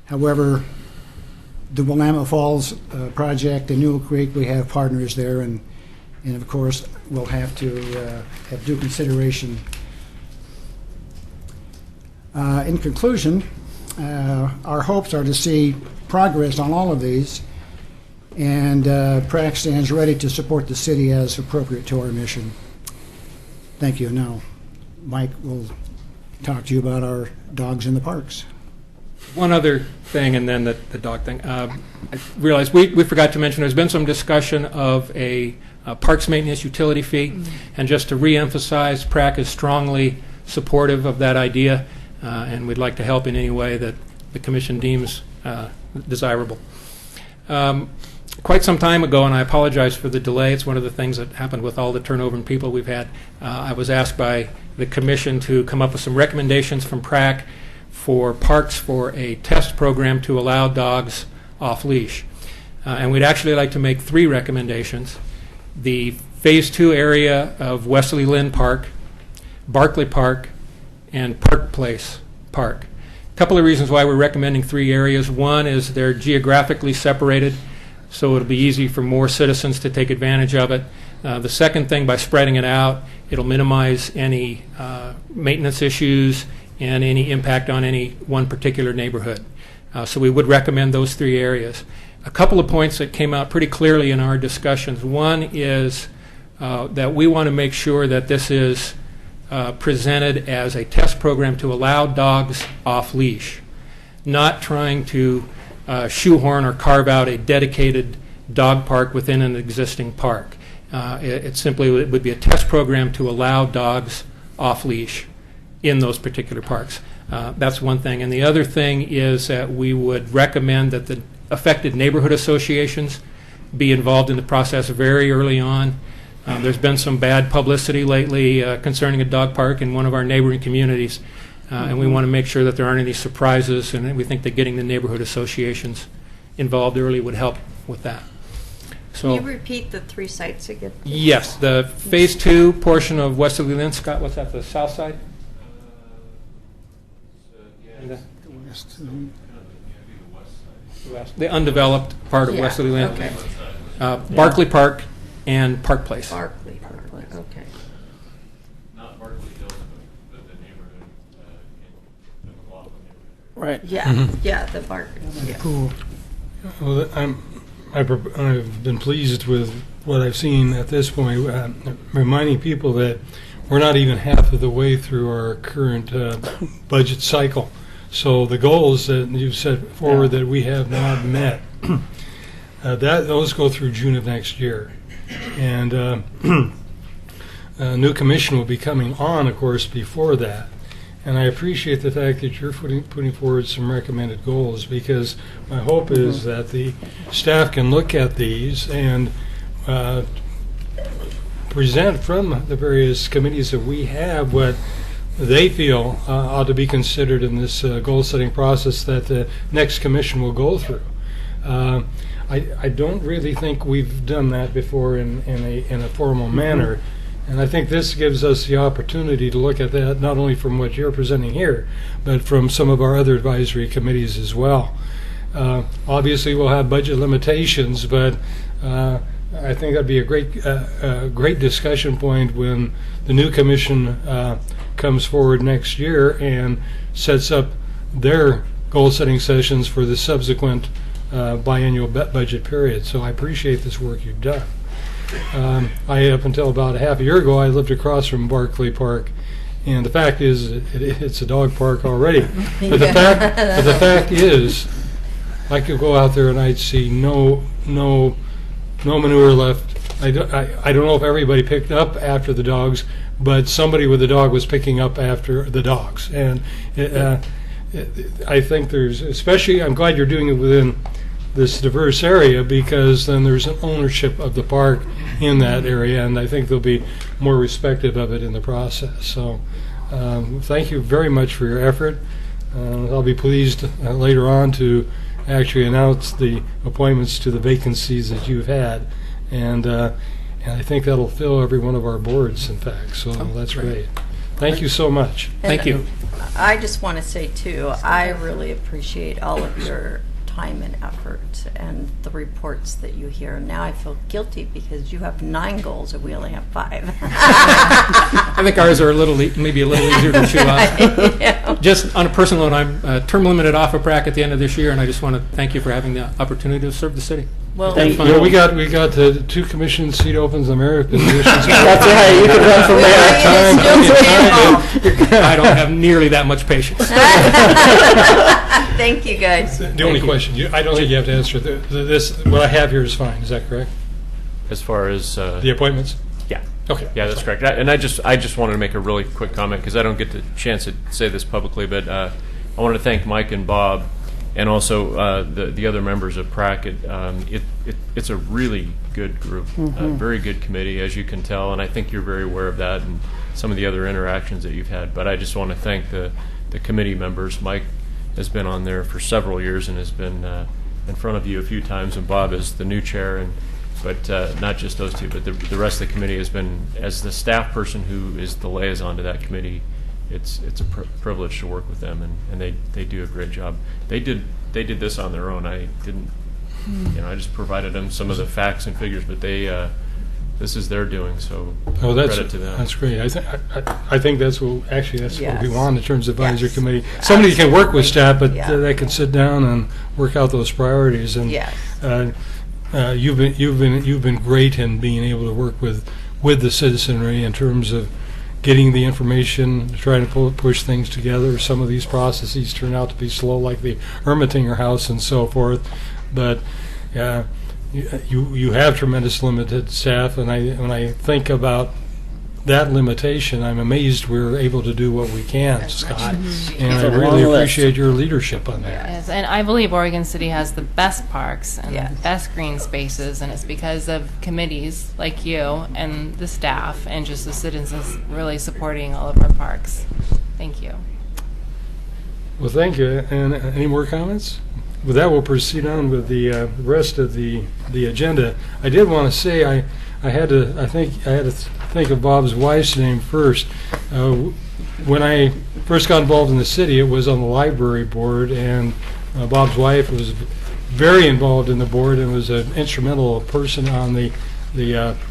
O: However, the Willamette Falls project and Newell Creek, we have partners there, and of course we'll have to have due consideration. In conclusion, our hopes are to see progress on all of these, and PRAC stands ready to support the city as appropriate to our mission. Thank you. Now, Mike will talk to you about our dogs in the parks.
N: One other thing, and then the dog thing. I realized we forgot to mention there's been some discussion of a parks maintenance utility fee, and just to reemphasize, PRAC is strongly supportive of that idea, and we'd like to help in any way that the Commission deems desirable. Quite some time ago, and I apologize for the delay, it's one of the things that happened with all the turnover in people we've had, I was asked by the Commission to come up with some recommendations from PRAC for parks for a test program to allow dogs off leash. And we'd actually like to make 3 recommendations. The Phase 2 area of Wesley Lynn Park, Barclay Park, and Park Place Park. A couple of reasons why we're recommending 3 areas. One is they're geographically separated, so it'll be easy for more citizens to take advantage of it. The second thing, by spreading it out, it'll minimize any maintenance issues and any impact on any one particular neighborhood. So we would recommend those 3 areas. A couple of points that came out pretty clearly in our discussions. One is that we want to make sure that this is presented as a test program to allow dogs off leash, not trying to shoehorn or carve out a dedicated dog park within an existing park. It would be a test program to allow dogs off leash in those particular parks. That's one thing. And the other thing is that we would recommend that the affected neighborhood associations be involved in the process very early on. There's been some bad publicity lately concerning a dog park in one of our neighboring communities, and we want to make sure that there aren't any surprises, and we think that getting the neighborhood associations involved early would help with that. So,
H: can you repeat the 3 sites again?
N: Yes, the Phase 2 portion of Wesley Lynn, Scott, what's that, the south side? The undeveloped part of Wesley Lynn.
H: Okay.
N: Barclay Park and Park Place.
H: Barclay Park, okay.
P: Not Barclay Hills, but the neighborhood, in the McLaughlin neighborhood.
N: Right.
H: Yeah, yeah, the Barclay. Yeah.
A: Cool. Well, I've been pleased with what I've seen at this point, reminding people that we're not even half of the way through our current budget cycle. So the goals that you've set forward that we have not met, those go through June of next year. And a new commission will be coming on, of course, before that. And I appreciate the fact that you're putting forward some recommended goals, because my hope is that the staff can look at these and present from the various committees that we have what they feel ought to be considered in this goal-setting process that the next commission will go through. I don't really think we've done that before in a formal manner, and I think this gives us the opportunity to look at that not only from what you're presenting here, but from some of our other advisory committees as well. Obviously, we'll have budget limitations, but I think that'd be a great discussion point when the new commission comes forward next year and sets up their goal-setting sessions for the subsequent biannual budget period. So I appreciate this work you've done. Up until about a half a year ago, I lived across from Barclay Park, and the fact is, it's a dog park already. But the fact is, I could go out there and I'd see no manure left. I don't know if everybody picked up after the dogs, but somebody with a dog was picking up after the dogs. And I think there's, especially, I'm glad you're doing it within this diverse area, because then there's an ownership of the park in that area, and I think they'll be more respective of it in the process. So thank you very much for your effort. I'll be pleased later on to actually announce the appointments to the vacancies that you've had, and I think that'll fill every one of our boards, in fact, so that's great. Thank you so much.
N: Thank you.
H: I just want to say, too, I really appreciate all of your time and effort and the reports that you hear. Now I feel guilty because you have 9 goals and we only have 5.
N: I think ours are maybe a little easier to chew off. Just on a personal note, I'm term limited off of PrAC at the end of this year, and I just want to thank you for having the opportunity to serve the city.
H: Well,
A: Yeah, we got the 2 commission seat opens in America positions.
D: That's right. You can run from there.
N: I don't have nearly that much patience.
H: Thank you, guys.
A: The only question, I don't think you have to answer this. What I have here is fine. Is that correct?
P: As far as
A: The appointments?
P: yeah.
A: Okay.
P: Yeah, that's correct. And I just wanted to make a really quick comment because I don't get the chance to say this publicly, but I want to thank Mike and Bob, and also the other members of PrAC. It's a really good group, very good committee, as you can tell, and I think you're very aware of that and some of the other interactions that you've had. But I just want to thank the committee members. Mike has been on there for several years and has been in front of you a few times, and Bob is the new chair, but not just those two, but the rest of the committee has been, as the staff person who is the liaison to that committee, it's a privilege to work with them, and they do a great job. They did this on their own. I didn't, I just provided them some of the facts and figures, but this is their doing, so credit to them.
A: That's great. I think that's what we want in terms of advisory
H: Yes.
A: committee. Somebody can work with staff, but
H: Yeah.
A: they can sit down and work out those priorities. And
H: Yes.
A: you've been great in being able to work with the citizenry in terms of getting the information, trying to push things together. Some of these processes turn out to be slow, like the Ermitinger House and so forth, but you have tremendous limited staff, and when I think about that limitation, I'm amazed we're able to do what we can, Scott, and
D: It's
A: I
D: a
A: really
D: long list.
A: appreciate your leadership on that.
I: Yes, and I believe Oregon City has the best parks and
H: Yes.
I: the best green spaces, and it's because of committees like you and the staff and just the citizens really supporting all of our parks. Thank you.
A: Well, thank you. And any more comments? With that, we'll proceed on with the rest of the agenda. I did want to say I had to think of Bob's wife's name first. When I first got involved in the city, it was on the library board, and Bob's wife was very involved in the board and was an instrumental person on the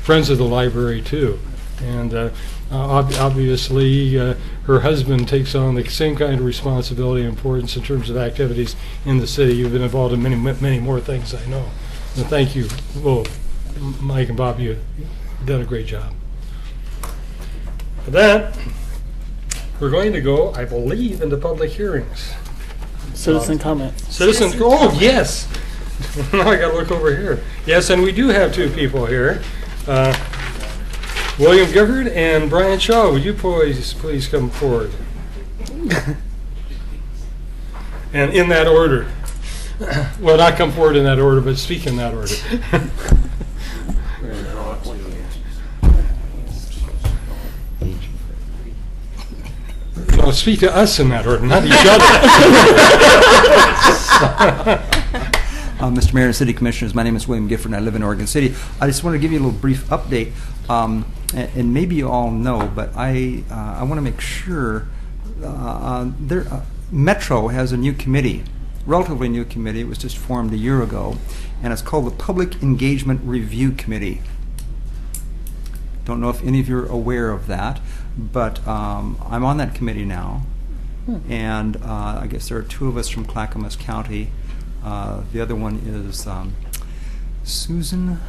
A: Friends of the Library too. And obviously, her husband takes on the same kind of responsibility and importance in terms of activities in the city. You've been involved in many more things, I know. And thank you both, Mike and Bob. You've done a great job. For that, we're going to go, I believe, into public hearings.
D: Citizen comments.
A: Oh, yes. Now I got to look over here. Yes, and we do have 2 people here. William Gifford and Brian Shaw. Would you please come forward? And in that order. Well, not come forward in that order, but speak in that order. No, speak to us in that order, not each other.
Q: Mr. Mayor and City Commissioners, my name is William Gifford and I live in Oregon City. I just want to give you a little brief update, and maybe you all know, but I want to make sure Metro has a new committee, relatively new committee. It was just formed a year ago, and it's called the Public Engagement Review Committee. Don't know if any of you are aware of that, but I'm on that committee now, and I guess there are 2 of us from Clackamas County. The other one is Susan.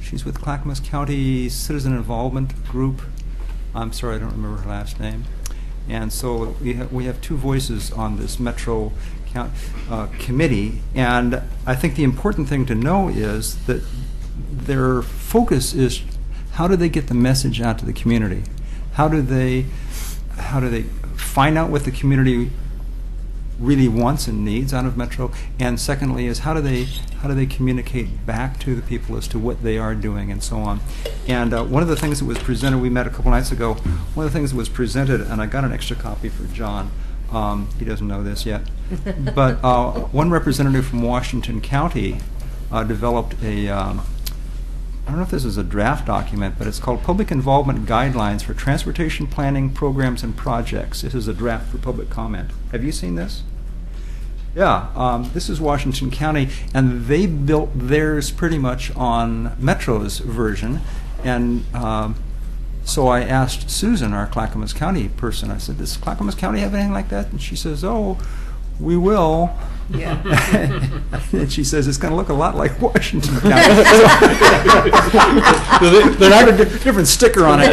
Q: She's with Clackamas County Citizen Involvement Group. I'm sorry, I don't remember her last name. And so we have 2 voices on this Metro committee. And I think the important thing to know is that their focus is how do they get the message out to the community? How do they find out what the community really wants and needs out of Metro, and secondly is how do they communicate back to the people as to what they are doing and so on. And one of the things that was presented, we met a couple nights ago, one of the things that was presented, and I got an extra copy for John, he doesn't know this yet, but one representative from Washington County developed a, I don't know if this is a draft document, but it's called Public Involvement Guidelines for Transportation Planning Programs and Projects. This is a draft for public comment. Have you seen this? Yeah, this is Washington County, and they built theirs pretty much on Metro's version. And so I asked Susan, our Clackamas County person, I said, does Clackamas County have anything like that? And she says, oh, we will.
J: Yeah.
Q: And she says it's going to look a lot like Washington County.
A: They're not
Q: a different sticker on it.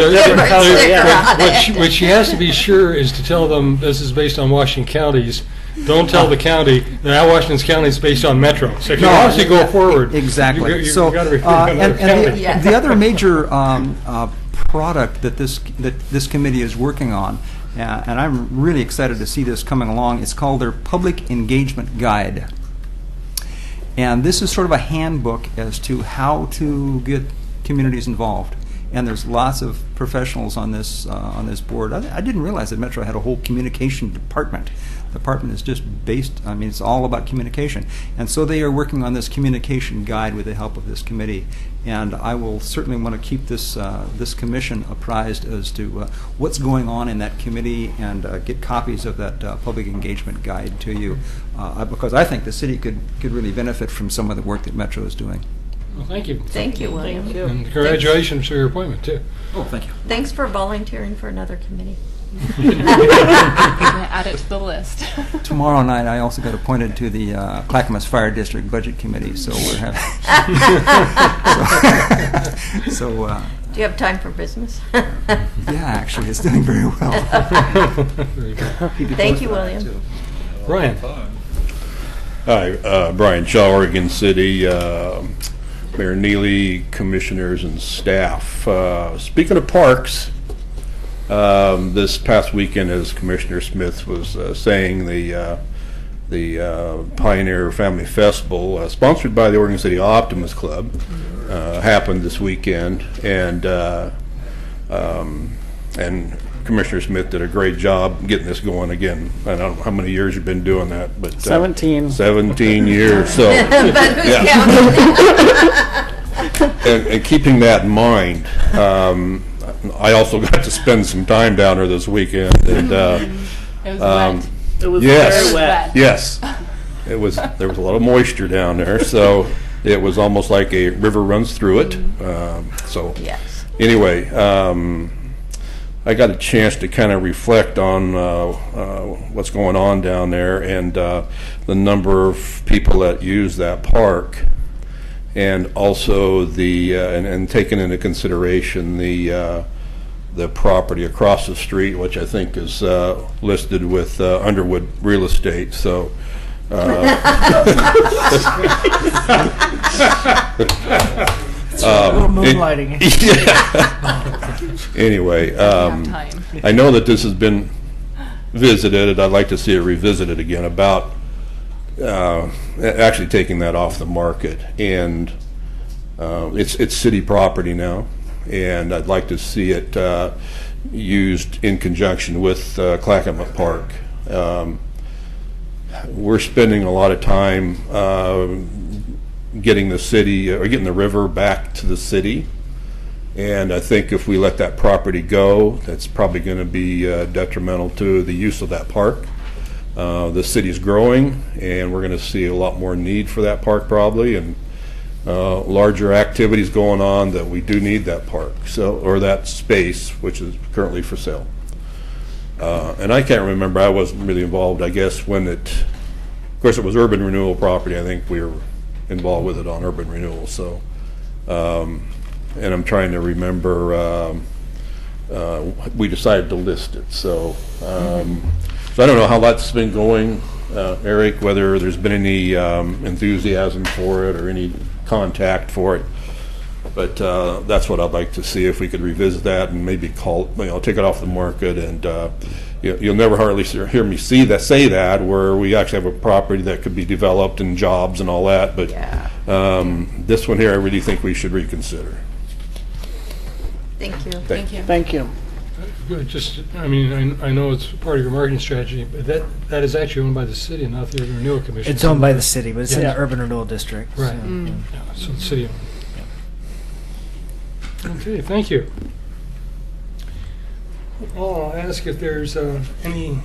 A: What she has to be sure is to tell them this is based on Washington counties. Don't tell the county that Washington County is based on Metro. So if you want to go forward,
Q: exactly.
A: you
Q: So
A: got to refer to another county.
Q: the other major product that this committee is working on, and I'm really excited to see this coming along, it's called their Public Engagement Guide. And this is sort of a handbook as to how to get communities involved. And there's lots of professionals on this board. I didn't realize that Metro had a whole communication department. The department is just based, I mean, it's all about communication. And so they are working on this communication guide with the help of this committee. And I will certainly want to keep this commission apprised as to what's going on in that committee and get copies of that public engagement guide to you, because I think the city could really benefit from some of the work that Metro is doing.
A: Well, thank you.
H: Thank you, William.
J: Thank you.
A: And congratulations for your appointment, too.
Q: Oh, thank you.
H: Thanks for volunteering for another committee.
I: Add it to the list.
Q: Tomorrow night, I also got appointed to the Clackamas Fire District Budget Committee, so we're having.
H: Do you have time for business?
Q: Yeah, actually, it's doing very well.
H: Thank you, William.
A: Brian.
R: Hi, Brian Shaw, Oregon City. Mayor Neely, commissioners, and staff. Speaking of parks, this past weekend, as Commissioner Smith was saying, the Pioneer Family Festival, sponsored by the Oregon City Optimist Club, happened this weekend, and Commissioner Smith did a great job getting this going again. I don't know how many years you've been doing that, but
D: 17.
R: 17 years. So, yeah. and keeping that in mind, I also got to spend some time down there this weekend. And,
I: it was wet.
D: It was
R: yes,
D: very wet.
R: Yes, it was. There was a lot of moisture down there, so it was almost like a river runs through it. So
H: yes.
R: Anyway. I got a chance to kind of reflect on what's going on down there and the number of people that use that park, and also the and taking into consideration the property across the street, which I think is listed with Underwood Real Estate. So.
D: Moonlighting.
R: Anyway, I know that this has been visited, and I'd like to see it revisited again about actually taking that off the market. And it's city property now, and I'd like to see it used in conjunction with Clackamas Park. We're spending a lot of time getting the city or getting the river back to the city, and I think if we let that property go, that's probably going to be detrimental to the use of that park. The city's growing, and we're going to see a lot more need for that park probably, and larger activities going on that we do need that park, so, or that space, which is currently for sale. And I can't remember, I wasn't really involved, I guess, when it, of course it was urban renewal property, I think we were involved with it on urban renewal, so, and I'm trying to remember, we decided to list it, so, so I don't know how that's been going, Eric, whether there's been any enthusiasm for it or any contact for it. But that's what I'd like to see, if we could revisit that and maybe take it off the market. And you'll never hardly hear me say that, where we actually have a property that could be developed and jobs and all that. But this one here, I really think we should reconsider.
H: Thank you.
R: Thank you.
D: Thank you.
A: Good. I know it's part of your marketing strategy, but that is actually owned by the city, not the Urban Renewal Commission.
S: It's owned by the city, but it's in the Urban Renewal District.
A: Right. So it's city owned. Okay, thank you. I'll ask if there's anything,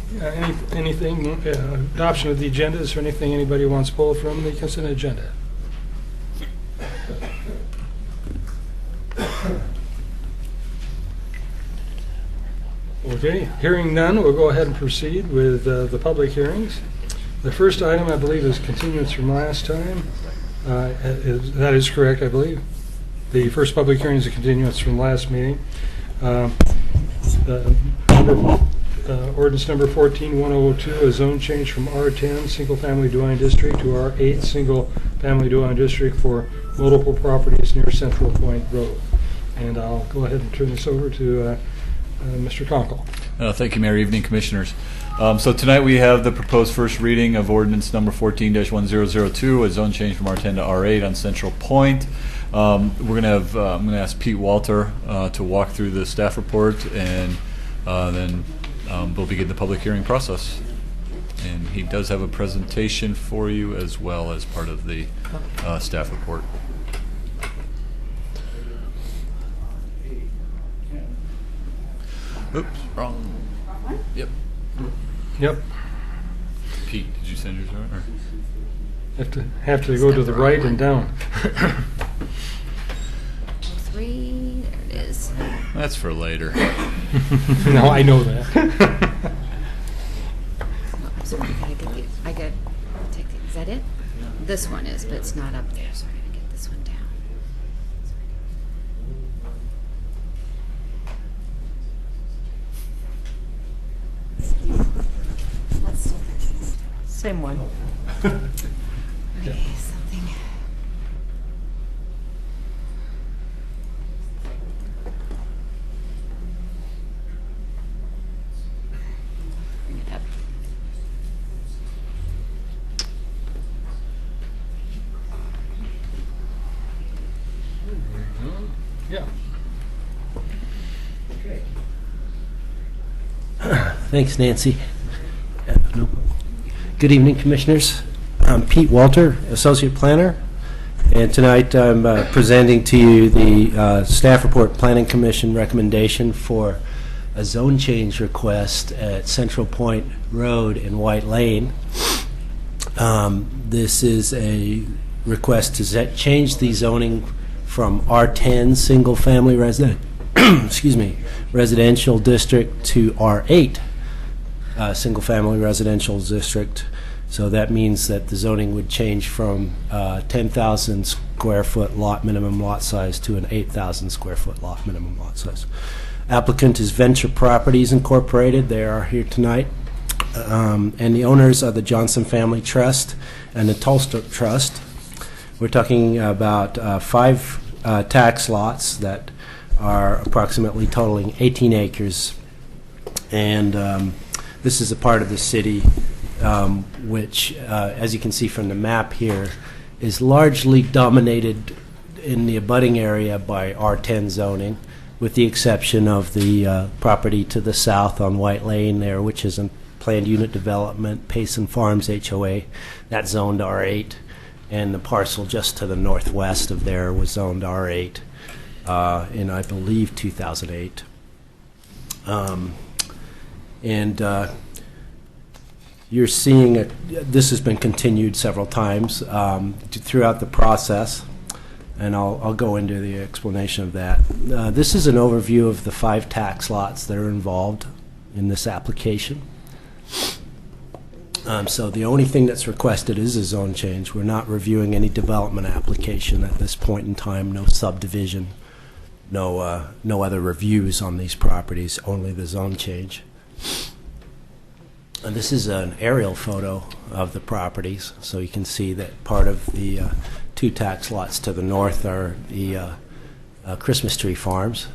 A: adoption of the agendas or anything anybody wants pulled from the consent agenda. Okay, hearing none, we'll go ahead and proceed with the public hearings. The first item, I believe, is continuance from last time. That is correct, I believe. The first public hearing is a continuance from last meeting. Ordinance number 14102, a zone change from R10 single-family dwelling district to R8 single-family dwelling district for multiple properties near Central Point Road. And I'll go ahead and turn this over to Mr. Conkle.
T: Thank you, Mayor. Evening, Commissioners. So tonight we have the proposed first reading of ordinance number 14-1002, a zone change from R10 to R8 on Central Point. We're going to have, I'm going to ask Pete Walter to walk through the staff report, and then we'll begin the public hearing process. And he does have a presentation for you as well as part of the staff report. Oops, wrong. Yep. Pete, did you send yours out? Or?
A: Have to go to the right and down.
B: 3, there it is.
T: That's for later.
A: No, I know that.
B: I'm sorry, I gotta take the, is that it? This one is, but it's not up there, so I gotta get this one down.
H: Same one.
B: Okay, something. Bring it up.
A: Yeah.
S: Thanks, Nancy. Good evening, Commissioners. I'm Pete Walter, Associate Planner, and tonight I'm presenting to you the Staff Report Planning Commission recommendation for a zone change request at Central Point Road in White Lane. This is a request to change the zoning from R10 single-family residential district to R8 single-family residential district. So that means that the zoning would change from 10,000 square foot lot minimum lot size to an 8,000 square foot lot minimum lot size. Applicant is Venture Properties Incorporated. They are here tonight. And the owners are the Johnson Family Trust and the Tolstrup Trust. We're talking about 5 tax lots that are approximately totaling 18 acres. And this is a part of the city which, as you can see from the map here, is largely dominated in the abutting area by R10 zoning, with the exception of the property to the south on White Lane there, which is a planned unit development, Payson Farms HOA, that's zoned R8, and the parcel just to the northwest of there was zoned R8 in, I believe, 2008. You're seeing this has been continued several times throughout the process, and I'll go into the explanation of that. This is an overview of the 5 tax lots that are involved in this application. So the only thing that's requested is a zone change. We're not reviewing any development application at this point in time, no subdivision, no other reviews on these properties, only the zone change. And this is an aerial photo of the properties, so you can see that part of the 2 tax lots to the north are the Christmas tree farms,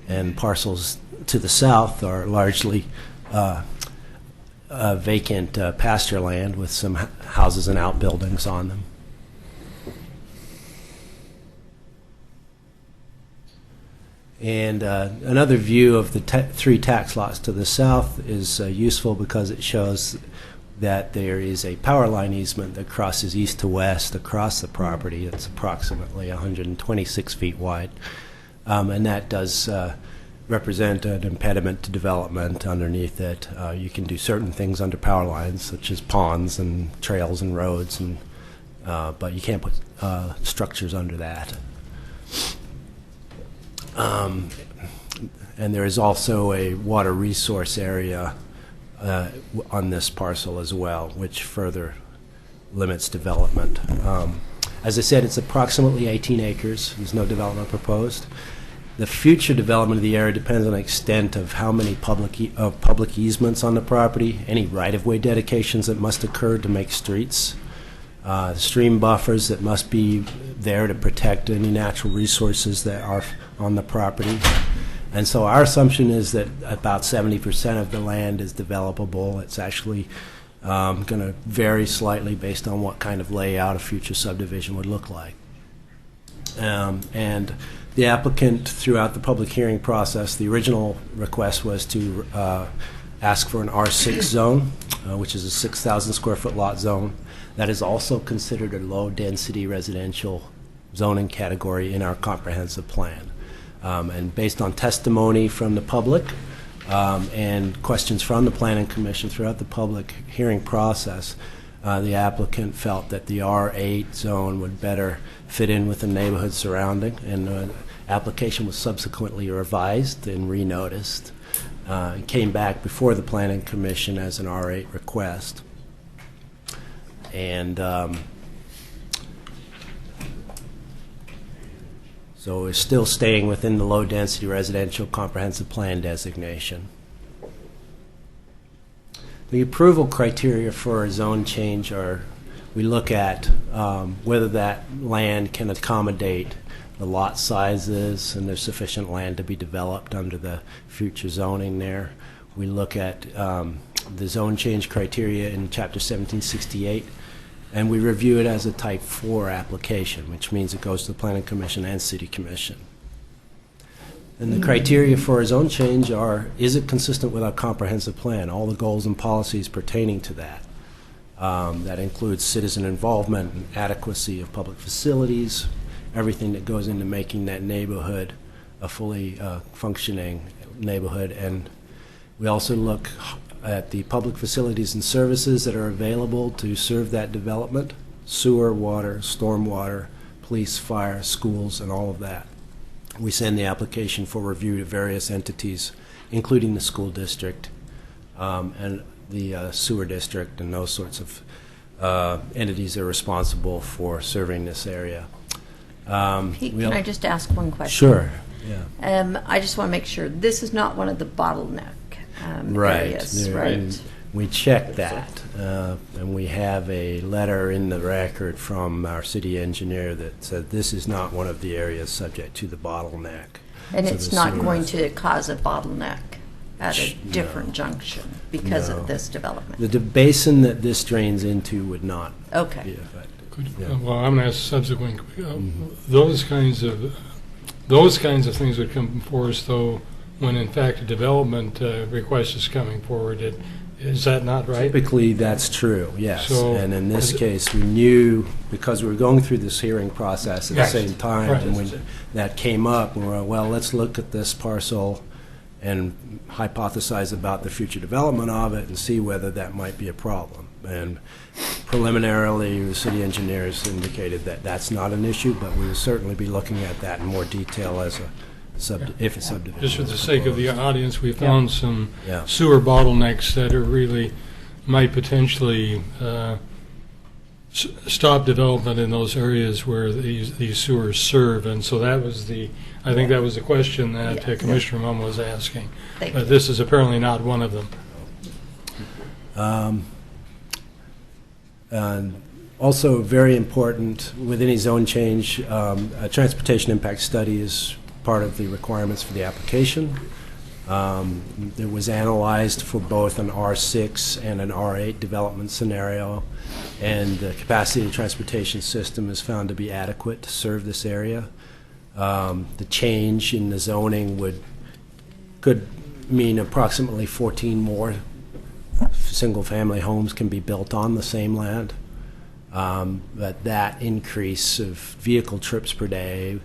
S: and parcels to the south are largely vacant pasture land with some houses and outbuildings on them. And another view of the three tax lots to the south is useful because it shows that there is a power line easement that crosses east to west across the property. It's approximately 126 feet wide, and that does represent an impediment to development underneath it. You can do certain things under power lines, such as ponds and trails and roads, and but you can't put structures under that. And there is also a water resource area on this parcel as well, which further limits development. As I said, it's approximately 18 acres. There's no development proposed. The future development of the area depends on the extent of how many public easements on the property, any right-of-way dedications that must occur to make streets, stream buffers that must be there to protect any natural resources that are on the property. And so our assumption is that about 70% of the land is developable. It's actually going to vary slightly based on what kind of layout a future subdivision would look like. And the applicant, throughout the public hearing process, the original request was to ask for an R6 zone, which is a 6,000 square foot lot zone. That is also considered a low-density residential zoning category in our comprehensive plan. And based on testimony from the public and questions from the Planning Commission throughout the public hearing process, the applicant felt that the R8 zone would better fit in with the neighborhood surrounding, and the application was subsequently revised and renoticed. It came back before the Planning Commission as an R8 request. And so we're still staying within the low-density residential comprehensive plan designation. The approval criteria for a zone change are, we look at whether that land can accommodate the lot sizes and there's sufficient land to be developed under the future zoning there. We look at the zone change criteria in Chapter 1768, and we review it as a Type 4 application, which means it goes to the Planning Commission and City Commission. And the criteria for a zone change are, is it consistent with our comprehensive plan, all the goals and policies pertaining to that. That includes citizen involvement and adequacy of public facilities, everything that goes into making that neighborhood a fully functioning neighborhood. And we also look at the public facilities and services that are available to serve that development: sewer, water, stormwater, police, fire, schools, and all of that. We send the application for review to various entities, including the school district and the sewer district, and those sorts of entities that are responsible for serving this area.
H: Pete, can I just ask one question?
S: Sure. Yeah.
H: I just want to make sure this is not one of the bottleneck areas, right?
S: We checked that, and we have a letter in the record from our city engineer that said this is not one of the areas subject to the bottleneck.
H: And so it's not going to cause a bottleneck at a different junction because of this development?
S: The basin that this drains into would not be affected.
A: Well, I'm going to ask subsequent. Those kinds of things would come before us, though, when in fact a development request is coming forward. Is that not right?
S: Typically, that's true, yes. So, and in this case, we knew, because we were going through this hearing process at the same time, and when that came up, we were, well, let's look at this parcel and hypothesize about the future development of it and see whether that might be a problem. And preliminarily, the city engineers indicated that that's not an issue, but we will certainly be looking at that in more detail as a if a subdivision.
A: Just for the sake of the audience, we found some sewer bottlenecks that are really might potentially stop development in those areas where these sewers serve, and so that was I think that was the question that Commissioner Mumm was asking. But this is apparently not one of them.
S: Also very important with any zone change, a transportation impact study is part of the requirements for the application. It was analyzed for both an R6 and an R8 development scenario, and the capacity of the transportation system is found to be adequate to serve this area. The change in the zoning could mean approximately 14 more single-family homes can be built on the same land. But that increase of vehicle trips per day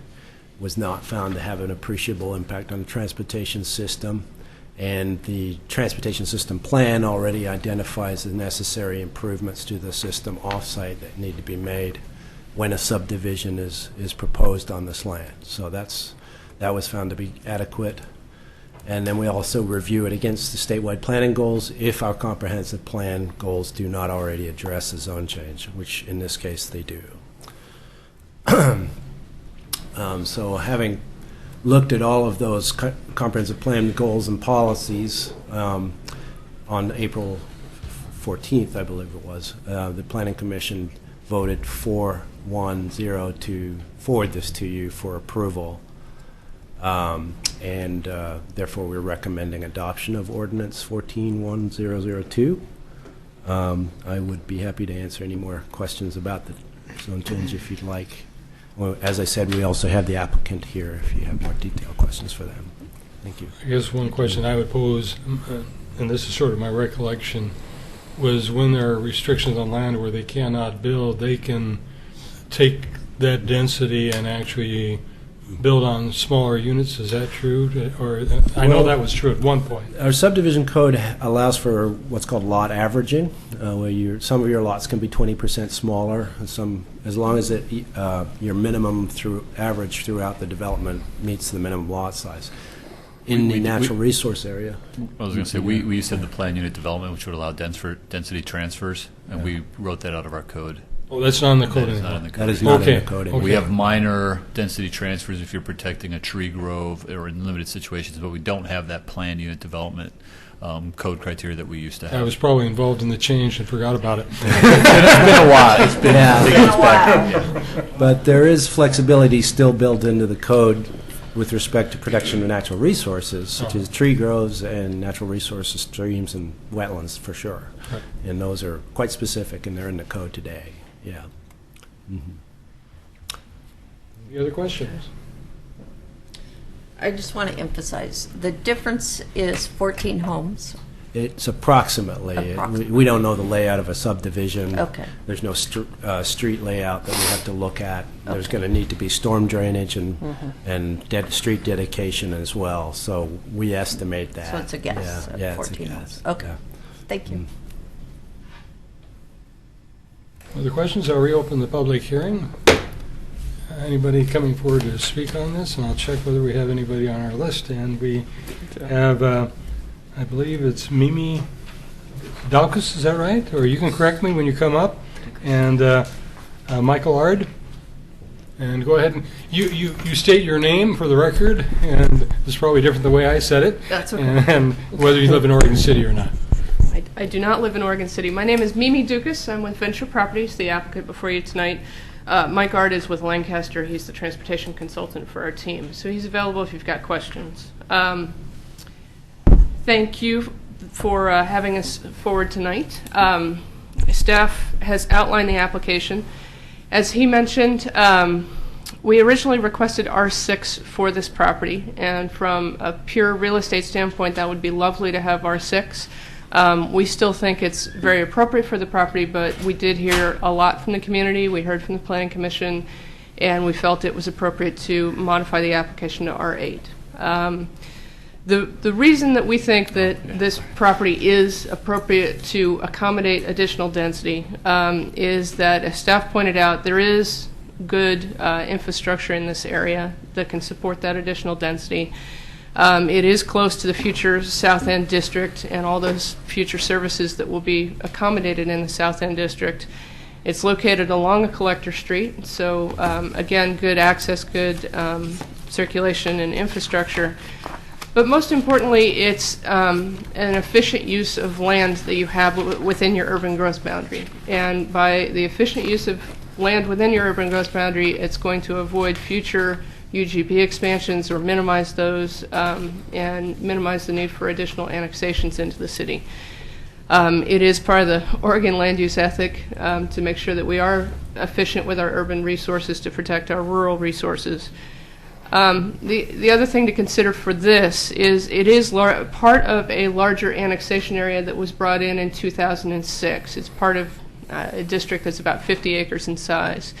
S: was not found to have an appreciable impact on the transportation system, and the transportation system plan already identifies the necessary improvements to the system off-site that need to be made when a subdivision is proposed on this land. So that was found to be adequate. And then we also review it against the statewide planning goals if our comprehensive plan goals do not already address the zone change, which in this case they do. So having looked at all of those comprehensive plan goals and policies on April 14th, I believe it was, the Planning Commission voted 4-1-0 to forward this to you for approval. Therefore, we're recommending adoption of Ordinance 14-1002. I would be happy to answer any more questions about the zone change if you'd like. Well, as I said, we also have the applicant here if you have more detailed questions for them. Thank you.
A: I guess one question I would pose, and this is sort of my recollection, was when there are restrictions on land where they cannot build, they can take that density and actually build on smaller units. Is that true? Or I know that was true at one point.
S: Our subdivision code allows for what's called lot averaging, where some of your lots can be 20% smaller, and some, as long as your minimum average throughout the development meets the minimum lot size. In the natural resource area.
T: I was going to say, we used to have the plan unit development, which would allow density transfers, and we wrote that out of our code.
A: Oh, that's not in the code
T: anymore.
S: That is not in the code
T: We have minor density transfers if you're protecting a tree grove or in limited situations, but we don't have that plan unit development code criteria that we used to have.
A: I was probably involved in the change and forgot about it.
T: It's been a while. It's been a while.
S: Yeah. But there is flexibility still built into the code with respect to protection of natural resources, such as tree groves and natural resources, streams and wetlands, for sure.
A: Right.
S: And those are quite specific, and they're in the code today. Yeah.
A: Any other questions?
H: I just want to emphasize, the difference is 14 homes.
S: It's approximately. We don't know the layout of a subdivision.
H: Okay.
S: There's no street layout that we have to look at. There's going to need to be storm drainage and street dedication as well. So we estimate that.
H: So it's a guess.
S: Yeah,
H: 14
S: it's a
H: homes.
S: guess.
H: Okay.
S: Yeah.
H: Thank you.
A: Other questions? I'll reopen the public hearing. Anybody coming forward to speak on this? And I'll check whether we have anybody on our list. And we have, I believe it's Mimi Daukus, is that right? Or you can correct me when you come up. And Michael Ard. And go ahead and you state your name for the record. And this is probably different the way I said it.
U: That's okay.
A: And whether you live in Oregon City or not.
U: I do not live in Oregon City. My name is Mimi Dukas. I'm with Venture Properties, the applicant before you tonight. Mike Ard is with Lancaster. He's the transportation consultant for our team. So he's available if you've got questions. Thank you for having us forward tonight. Staff has outlined the application. As he mentioned, we originally requested R6 for this property, and from a pure real estate standpoint, that would be lovely to have R6. We still think it's very appropriate for the property, but we did hear a lot from the community. We heard from the Planning Commission, and we felt it was appropriate to modify the application to R8. The reason that we think that this property is appropriate to accommodate additional density is that, as staff pointed out, there is good infrastructure in this area that can support that additional density. It is close to the future South End District and all those future services that will be accommodated in the South End District. It's located along a collector street, so again, good access, good circulation and infrastructure. But most importantly, it's an efficient use of land that you have within your urban growth boundary. And by the efficient use of land within your urban growth boundary, it's going to avoid future UGB expansions or minimize those and minimize the need for additional annexations into the city. It is part of the Oregon land use ethic to make sure that we are efficient with our urban resources to protect our rural resources. The other thing to consider for this is it is part of a larger annexation area that was brought in 2006. It's part of a district that's about 50 acres in size.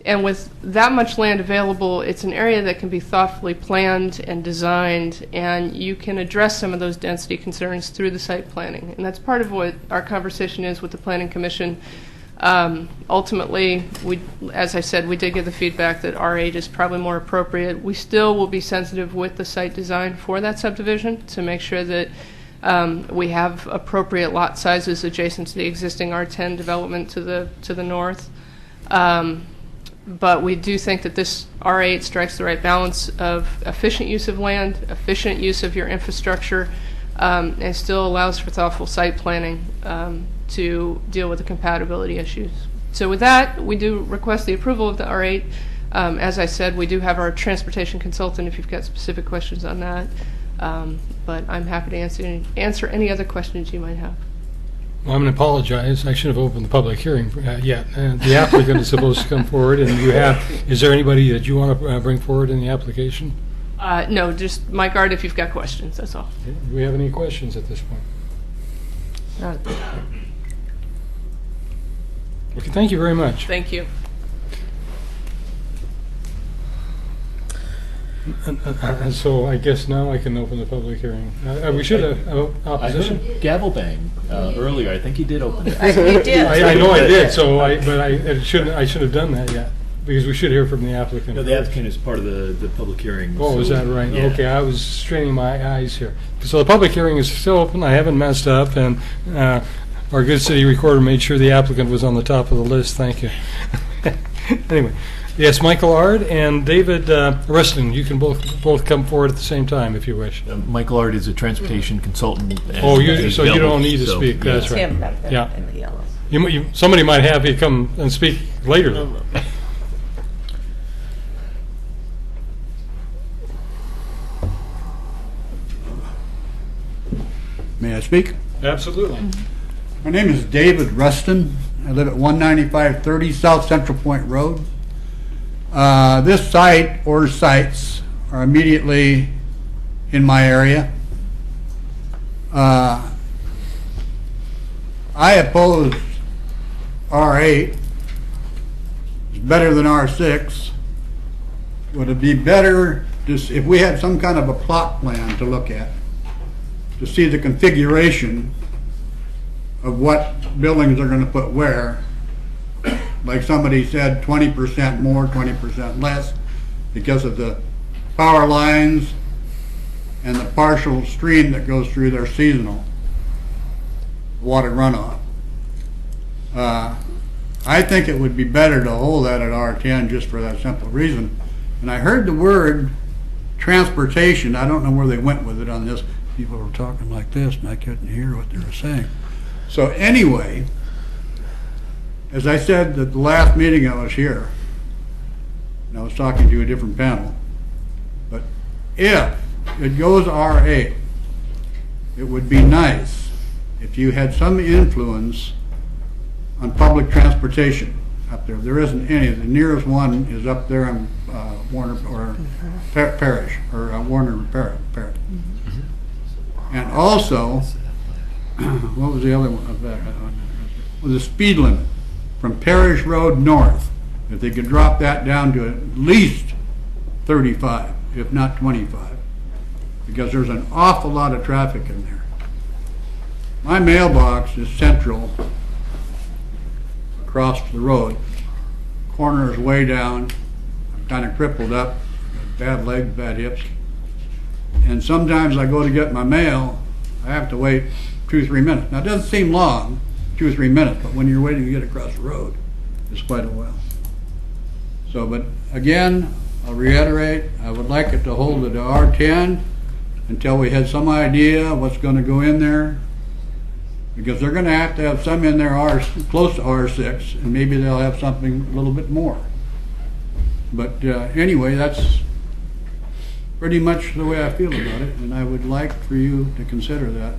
U: And with that much land available, it's an area that can be thoughtfully planned and designed, and you can address some of those density concerns through the site planning. And that's part of what our conversation is with the Planning Commission. Ultimately, as I said, we did get the feedback that R8 is probably more appropriate. We still will be sensitive with the site design for that subdivision to make sure that we have appropriate lot sizes adjacent to the existing R10 development to the north. But we do think that this R8 strikes the right balance of efficient use of land, efficient use of your infrastructure, and still allows for thoughtful site planning to deal with the compatibility issues. So with that, we do request the approval of the R8. As I said, we do have our transportation consultant if you've got specific questions on that. But I'm happy to answer any other questions you might have.
A: Well, I'm going to apologize. I should have opened the public hearing yet. The applicant is supposed to come forward, and you have. Is there anybody that you want to bring forward in the application?
U: No, just Mike Ard if you've got questions, that's all.
A: Do we have any questions at this point?
U: Not at this point.
A: Okay, thank you very much.
U: Thank you.
A: And so I guess now I can open the public hearing. We should have opposition.
G: I heard gavel bang earlier. I think he did open it.
H: You did.
A: I know I did. So I shouldn't have done that yet because we should hear from the applicant.
G: No, the applicant is part of the public hearing.
A: Oh, is that right?
G: Yeah.
A: Okay, I was straining my eyes here. So the public hearing is still open. I haven't messed up, and our good city recorder made sure the applicant was on the top of the list. Thank you. Anyway. Yes, Michael Ard and David Rustin, you can both come forward at the same time if you wish.
G: Michael Ard is a transportation consultant.
A: Oh, so you don't need to speak. That's right.
H: Him back there
A: Yeah.
H: in the yellow.
A: Somebody might have you come and speak later. Though.
V: May I speak?
A: Absolutely.
V: My name is David Rustin. I live at 19530 South Central Point Road. This site or sites are immediately in my area. I oppose R8. It's better than R6. Would it be better just if we had some kind of a plot plan to look at to see the configuration of what buildings are going to put where? Like somebody said, 20% more, 20% less, because of the power lines and the partial stream that goes through their seasonal water runoff. I think it would be better to hold that at R10 just for that simple reason. And I heard the word transportation. I don't know where they went with it on this. People were talking like this, and I couldn't hear what they were saying. So anyway, as I said at the last meeting I was here, and I was talking to a different panel, but if it goes R8, it would be nice if you had some influence on public transportation up there. There isn't any. The nearest one is up there in Warner or Parish, or Warner Parrot. And also, what was the other one of that? The speed limit from Parish Road north. If they could drop that down to at least 35, if not 25, because there's an awful lot of traffic in there. My mailbox is central across the road. Corner is way down. I'm kind of crippled up, bad legs, bad hips. And sometimes I go to get my mail, I have to wait 2-3 minutes. Now it doesn't seem long, 2 or 3 minutes, but when you're waiting to get across the road, it's quite a while. So, but again, I'll reiterate, I would like it to hold it to R10 until we had some idea what's going to go in there, because they're going to have some in there close to R6, and maybe they'll have something a little bit more. But anyway, that's pretty much the way I feel about it, and I would like for you to consider that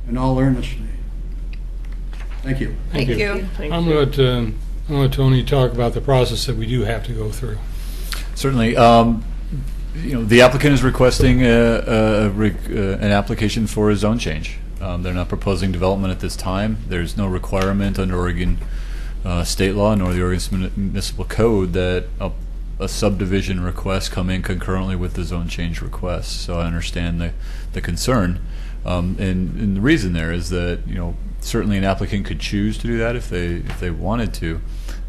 V: in all earnestness. Thank you.
H: Thank you.
A: I'm going to let Tony talk about the process that we do have to go through.
T: Certainly. The applicant is requesting an application for a zone change. They're not proposing development at this time. There's no requirement under Oregon state law nor the Oregon Municipal Code that a subdivision request come in concurrently with the zone change request. So I understand the concern. And the reason there is that, certainly an applicant could choose to do that if they wanted to.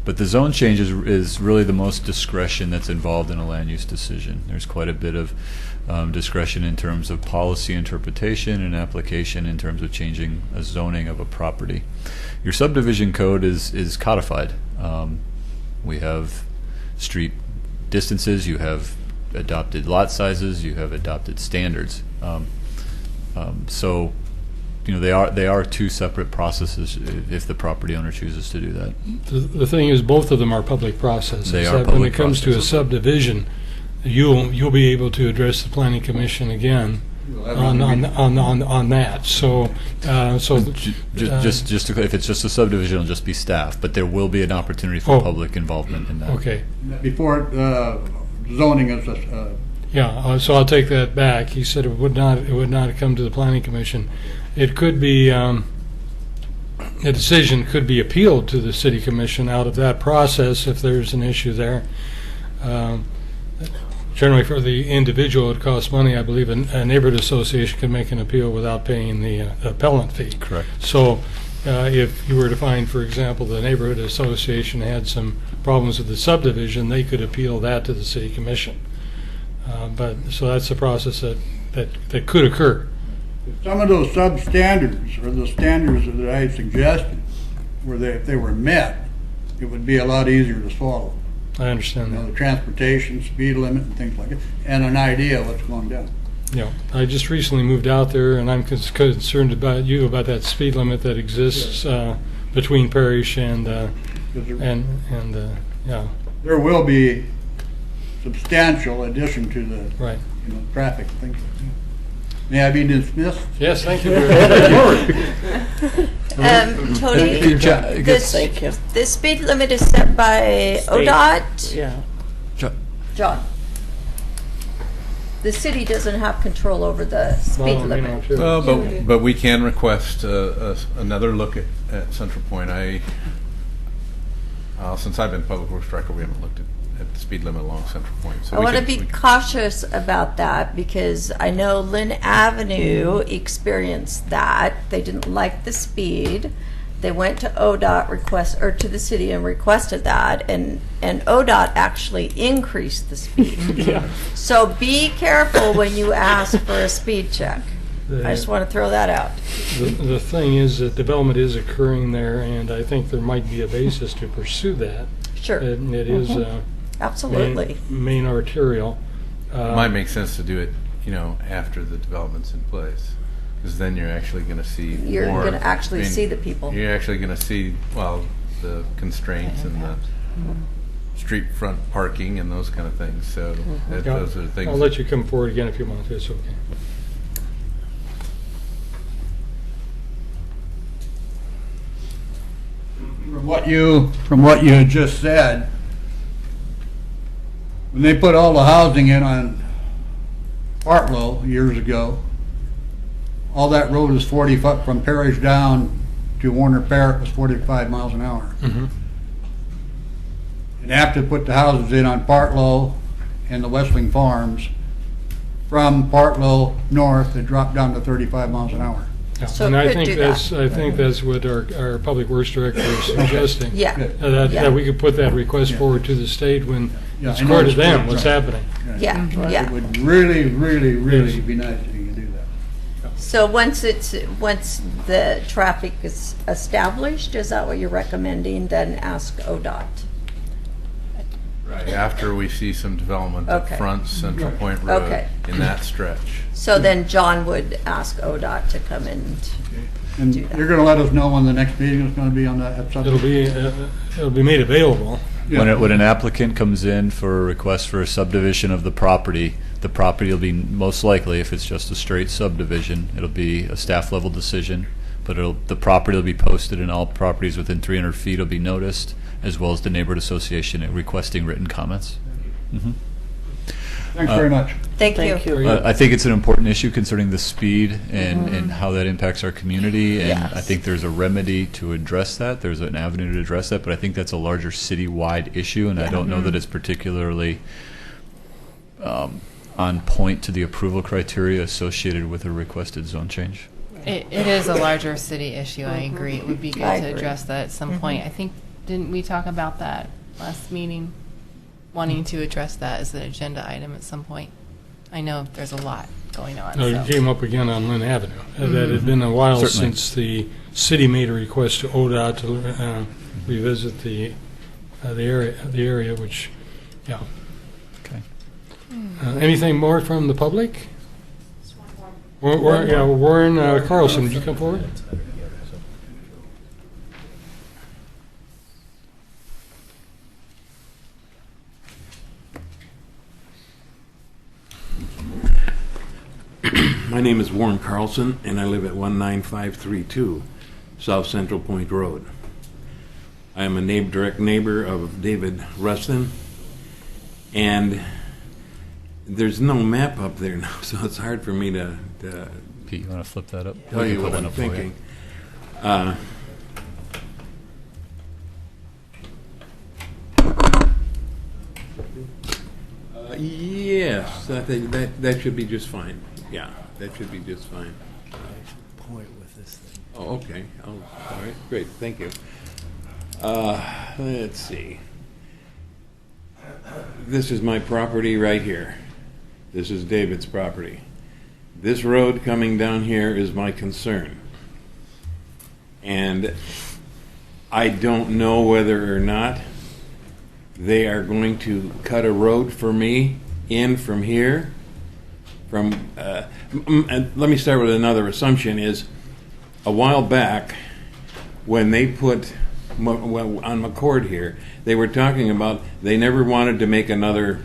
T: But the zone change is really the most discretion that's involved in a land use decision. There's quite a bit of discretion in terms of policy interpretation and application in terms of changing a zoning of a property. Your subdivision code is codified. We have street distances, you have adopted lot sizes, you have adopted standards. So they are two separate processes if the property owner chooses to do that.
A: The thing is, both of them are public processes.
T: They are
A: When
T: public
A: it comes to a subdivision, you'll be able to address the planning commission again on that. So
T: just to, if it's just a subdivision, it'll just be staff, but there will be an opportunity for public involvement in that.
A: Okay.
V: Before zoning is
A: Yeah, so I'll take that back. He said it would not come to the planning commission. It could be, a decision could be appealed to the city commission out of that process if there's an issue there. Generally for the individual it costs money. I believe a neighborhood association can make an appeal without paying the appellant fee.
T: Correct.
A: So if you were to find, for example, the neighborhood association had some problems with the subdivision, they could appeal that to the city commission. So that's the process that could occur.
V: some of those substandards or the standards that I suggested, if they were met, it would be a lot easier to swallow.
A: I understand that.
V: The transportation, speed limit, and things like that, and an idea of what's going down.
A: Yeah, I just recently moved out there, and I'm concerned about that speed limit that exists between Parrish and yeah.
V: There will be substantial addition to the traffic things like that. May I be dismissed?
A: Yes, thank you.
H: Tony, the speed limit is set by ODOT?
D: Yeah.
H: John. The city doesn't have control over the speed limit.
R: Well, but we can request another look at Central Point. Since I've been public works director, we haven't looked at the speed limit along Central Point. So
H: I want to be cautious about that because I know Lynn Avenue experienced that. They didn't like the speed. They went to ODOT to the city and requested that, and ODOT actually increased the speed.
A: Yeah.
H: So be careful when you ask for a speed check. I just want to throw that out.
A: The thing is that development is occurring there, and I think there might be a basis to pursue that.
H: Sure.
A: It is
H: absolutely
A: main arterial.
R: It might make sense to do it, after the development's in place, because then you're actually going to see
H: You're going to actually see the people.
R: You're actually going to see the constraints and the street front parking and those kind of things. So those are the things.
A: I'll let you come forward again if you want to. It's okay.
V: From what you had just said, when they put all the housing in on Partlow years ago, all that road is 40 foot from Parrish down to Warner Parrott was 45 miles an hour.
A: Mm-hmm.
V: And after they put the houses in on Partlow and the Westling Farms, from Partlow north, it dropped down to 35 miles an hour.
A: Yeah.
H: So
A: and
H: it
A: I
H: could
A: think
H: do
A: that's
H: that.
A: I think that's what our public works director is suggesting.
H: Yeah.
A: That we could put that request forward to the state when it's
V: I know
A: clear to
V: it's
A: them
V: good,
A: what's
V: right.
A: happening.
H: Yeah.
V: It would really, really, really be nice if you could do that.
H: So once the traffic is established, is that what you're recommending? Then ask ODOT.
R: Right after we see some development
H: Okay.
R: up front Central Point Road in that stretch.
H: So then John would ask ODOT to come in.
V: And you're going to let us know when the next meeting is going to be on that subject?
A: It'll be made available.
V: Yeah.
T: When an applicant comes in for a request for a subdivision of the property, The property will be, most likely, if it's just a straight subdivision, it'll be a staff level decision, but the property will be posted, and all properties within 300 feet will be noticed, as well as the neighborhood association requesting written comments.
V: Thanks very much.
H: Thank you.
T: I think it's an important issue concerning the speed and how that impacts our community, and I think there's a remedy to address that. There's an avenue to address that, but I think that's a larger citywide issue, and I don't know that it's particularly on point to the approval criteria associated with a requested zone change.
I: It is a larger city issue. I agree. It would be good
H: I
I: to
H: agree.
I: address that at some point. I think, didn't we talk about that last meeting? Wanting to address that as an agenda item at some point. I know there's a lot going on.
A: No,
I: so.
A: it came up again on Lynn Avenue. That had been a while
T: Certainly.
A: since the city made a request to ODOT to revisit the area, which, yeah.
T: Okay.
A: Anything more from the public? Warren Carlson, would you come forward?
F: My name is Warren Carlson, and I live at 19532 South Central Point Road. I am a direct neighbor of David Rustin, and there's no map up there now, so it's hard for me to
T: Pete, you want to flip that up?
F: tell you
T: Put
F: what
T: one
F: I'm
T: up for you.
F: thinking. Yes, I think that should be just fine. Yeah, that should be just fine.
S: Point with this thing.
F: Oh, okay. Oh, all right, great, thank you. Let's see. This is my property right here. This is David's property. This road coming down here is my concern. And I don't know whether or not they are going to cut a road for me in from here. And let me start with another assumption is, a while back, when they put on McCord here, they were talking about they never wanted to make another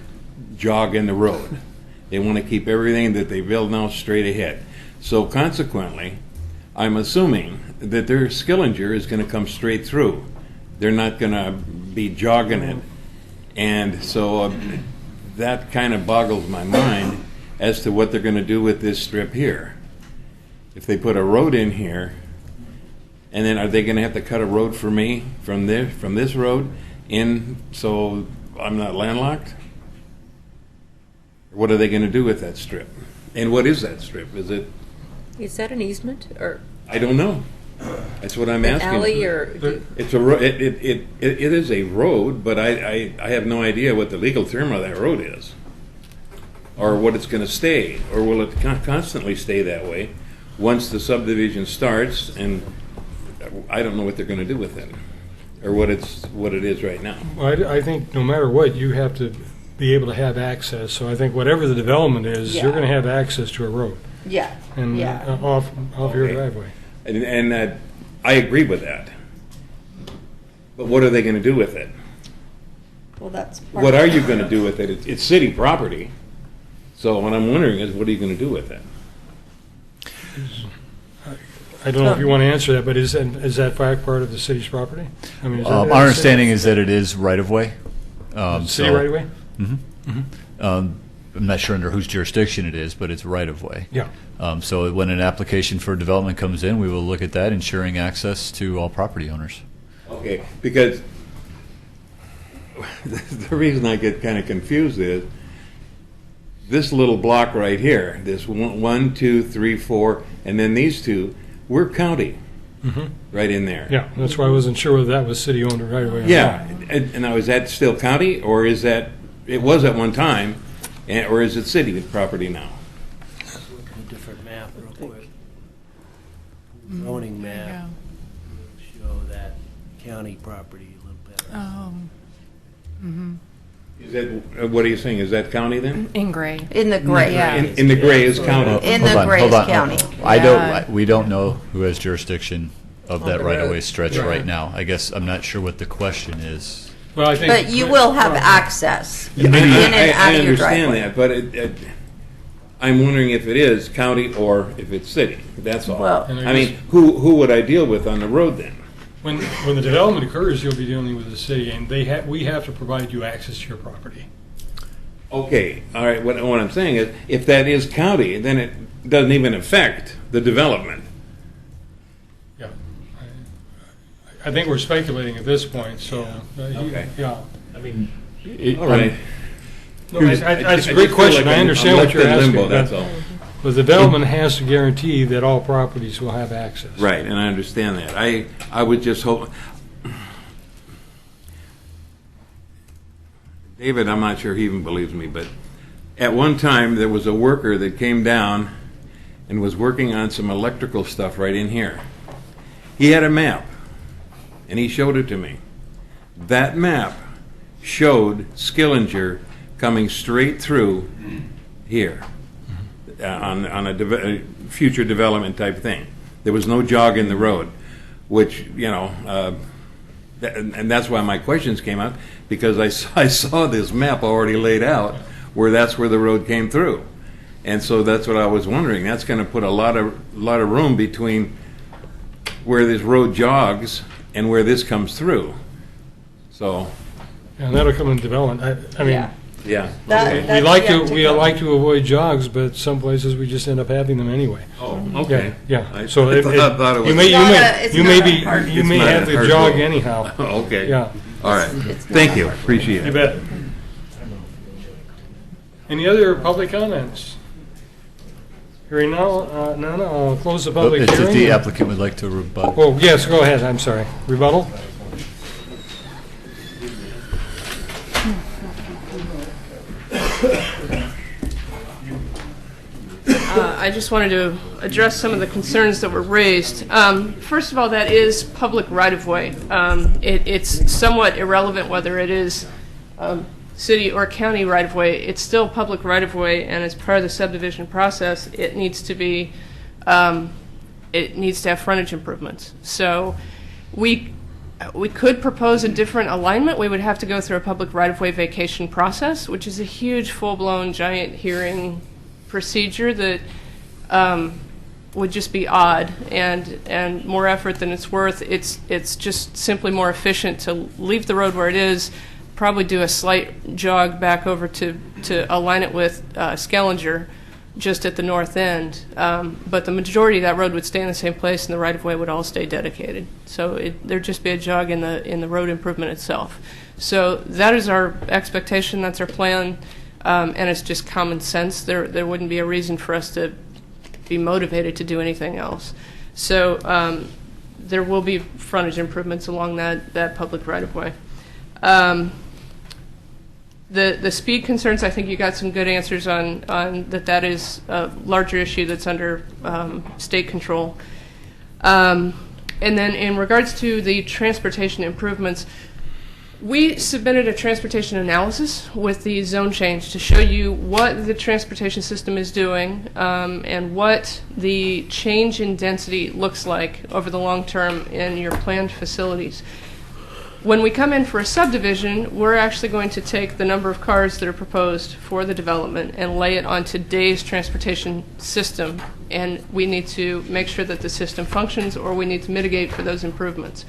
F: jog in the road. They want to keep everything that they build now straight ahead. So consequently, I'm assuming that their Skillinger is going to come straight through. They're not going to be jogging it. And so that kind of boggles my mind as to what they're going to do with this strip here. If they put a road in here, and then are they going to have to cut a road for me from this road in, so I'm not landlocked? What are they going to do with that strip? And what is that strip? Is
J: Is that an easement or
F: I don't know. That's what I'm
J: an
F: asking.
J: alley or?
F: It's it is a road, but I have no idea what the legal term of that road is, or what it's going to stay, or will it constantly stay that way once the subdivision starts? And I don't know what they're going to do with it, or what it is right now.
A: Well, I think no matter what, you have to be able to have access. So I think whatever the development is, you're going to have access to a road.
H: Yeah.
A: And
H: Yeah.
A: off your driveway.
F: And I agree with that. But what are they going to do with it?
H: Well, that's
F: What are you going to do with it? It's city property. So what I'm wondering is, what are you going to do with it?
A: I don't know if you want to answer that, but is that fact part of the city's property? I mean, is that-
T: Our understanding is that it is right-of-way.
A: City right-of-way?
T: Mm-hmm. I'm not sure under whose jurisdiction it is, but it's right-of-way.
A: Yeah.
T: So when an application for development comes in, we will look at that, ensuring access to all property owners.
F: Okay, because the reason I get kind of confused is this little block right here, this 1, 2, 3, 4, and then these two, we're county right in there.
A: Yeah, that's why I wasn't sure whether that was city-owned or right-of-way.
F: Yeah, and now is that still county, or is that, it was at one time, or is it city property now?
S: Look at a different map real quick. Zoning map will show that county property a little better.
I: Oh. Mm-hmm.
F: Is that, what are you saying, is that county then?
I: In gray.
H: In the gray.
I: Yeah.
F: In the gray is county.
H: In the gray is county.
T: We don't know who has jurisdiction of that
A: Okay.
T: right-of-way stretch
A: Right.
T: right now. I guess I'm not sure what the question is.
A: Well, I think,
H: But you will have access
F: Yeah,
H: in and out
F: I
H: of your
F: understand
H: driveway.
F: that, but I'm wondering if it is county or if it's city. That's all.
H: Well-
A: And
F: I mean, who would I deal with on the road then?
A: When the development occurs, you'll be dealing with the city, and we have to provide you access to your property.
F: Okay, all right, what I'm saying is, if that is county, then it doesn't even affect the development.
A: Yeah. I think we're speculating at this point, so.
F: Okay.
A: Yeah.
G: I mean,
F: All right.
A: No, that's a great question. I understand what you're asking.
F: Limbo, that's all.
A: The development has to guarantee that all properties will have access.
F: Right, and I understand that. I would just hope, David, I'm not sure he even believes me, but at one time there was a worker that came down and was working on some electrical stuff right in here. He had a map, and he showed it to me. That map showed Skillinger coming straight through here on a future development type thing. There was no jog in the road, which, you know, and that's why my questions came up, because I saw this map already laid out where that's where the road came through. And so that's what I was wondering. That's going to put a lot of room between where this road jogs and where this comes through. So.
A: And that'll come in development. I mean.
F: Yeah.
A: We like to avoid jogs, but some places we just end up having them anyway.
F: Oh, okay.
A: Yeah. So
F: I thought it was.
A: you may have the jog anyhow.
F: Okay.
A: Yeah.
F: All right. Thank you. Appreciate it.
A: You bet. Any other public comments? Hearing none, I'll close the public
T: If
A: hearing.
T: the applicant would like to rebut.
A: Oh, yes, go ahead. I'm sorry. Rebuttal?
U: I just wanted to address some of the concerns that were raised. First of all, that is public right-of-way. It's somewhat irrelevant whether it is city or county right-of-way. It's still public right-of-way, and as part of the subdivision process, it needs to have frontage improvements. So we could propose a different alignment. We would have to go through a public right-of-way vacation process, which is a huge, full-blown, giant hearing procedure that would just be odd and more effort than it's worth. It's just simply more efficient to leave the road where it is, probably do a slight jog back over to align it with Skellinger just at the north end. But the majority of that road would stay in the same place, and the right-of-way would all stay dedicated. So there'd just be a jog in the road improvement itself. So that is our expectation. That's our plan. And it's just common sense. There wouldn't be a reason for us to be motivated to do anything else. So there will be frontage improvements along that public right-of-way. The speed concerns, I think you got some good answers on that is a larger issue that's under state control. And then in regards to the transportation improvements, we submitted a transportation analysis with the zone change to show you what the transportation system is doing and what the change in density looks like over the long term in your planned facilities. When we come in for a subdivision, we're actually going to take the number of cars that are proposed for the development and lay it on today's transportation system, and we need to make sure that the system functions, or we need to mitigate for those improvements.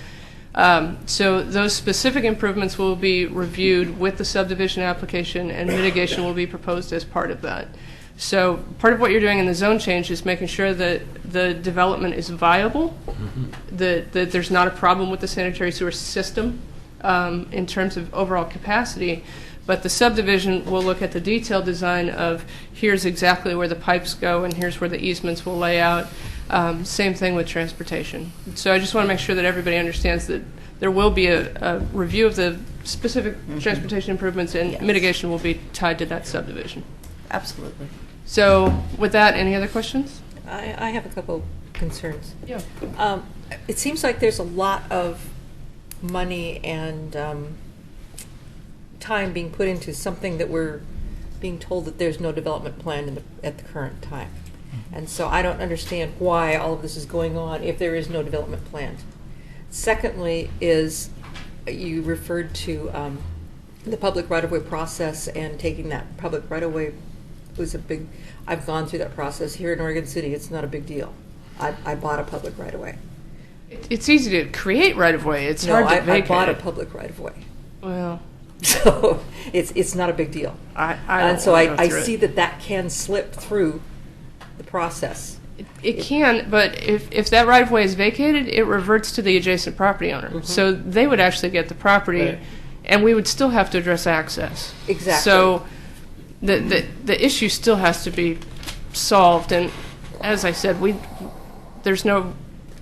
U: So those specific improvements will be reviewed with the subdivision application, and mitigation will be proposed as part of that. So part of what you're doing in the zone change is making sure that the development is viable, that there's not a problem with the sanitary sewer system in terms of overall capacity, but the subdivision will look at the detailed design of here's exactly where the pipes go and here's where the easements will lay out. Same thing with transportation. So I just want to make sure that everybody understands that there will be a review of the specific transportation improvements, and mitigation will be tied to that subdivision.
H: Absolutely.
U: So with that, any other questions?
J: I have a couple concerns.
U: Yeah.
J: It seems like there's a lot of money and time being put into something that we're being told that there's no development plan at the current time. And so I don't understand why all of this is going on if there is no development plan. Secondly is you referred to the public right-of-way process and taking that public right-of-way was a big, I've gone through that process here in Oregon City. It's not a big deal. I bought a public right-of-way.
U: It's easy to create right-of-way. It's
J: No,
U: hard to
J: I
U: vacate.
J: bought a public right-of-way.
U: Well,
J: So it's not a big deal.
U: I
J: And
U: don't
J: so
U: wanna go
J: I
U: through it.
J: see that can slip through the process.
U: It can, but if that right-of-way is vacated, it reverts to the adjacent property owner. So they would actually get the property,
J: Right.
U: and we would still have to address access.
J: Exactly.
U: So the issue still has to be solved, and as I said, there's no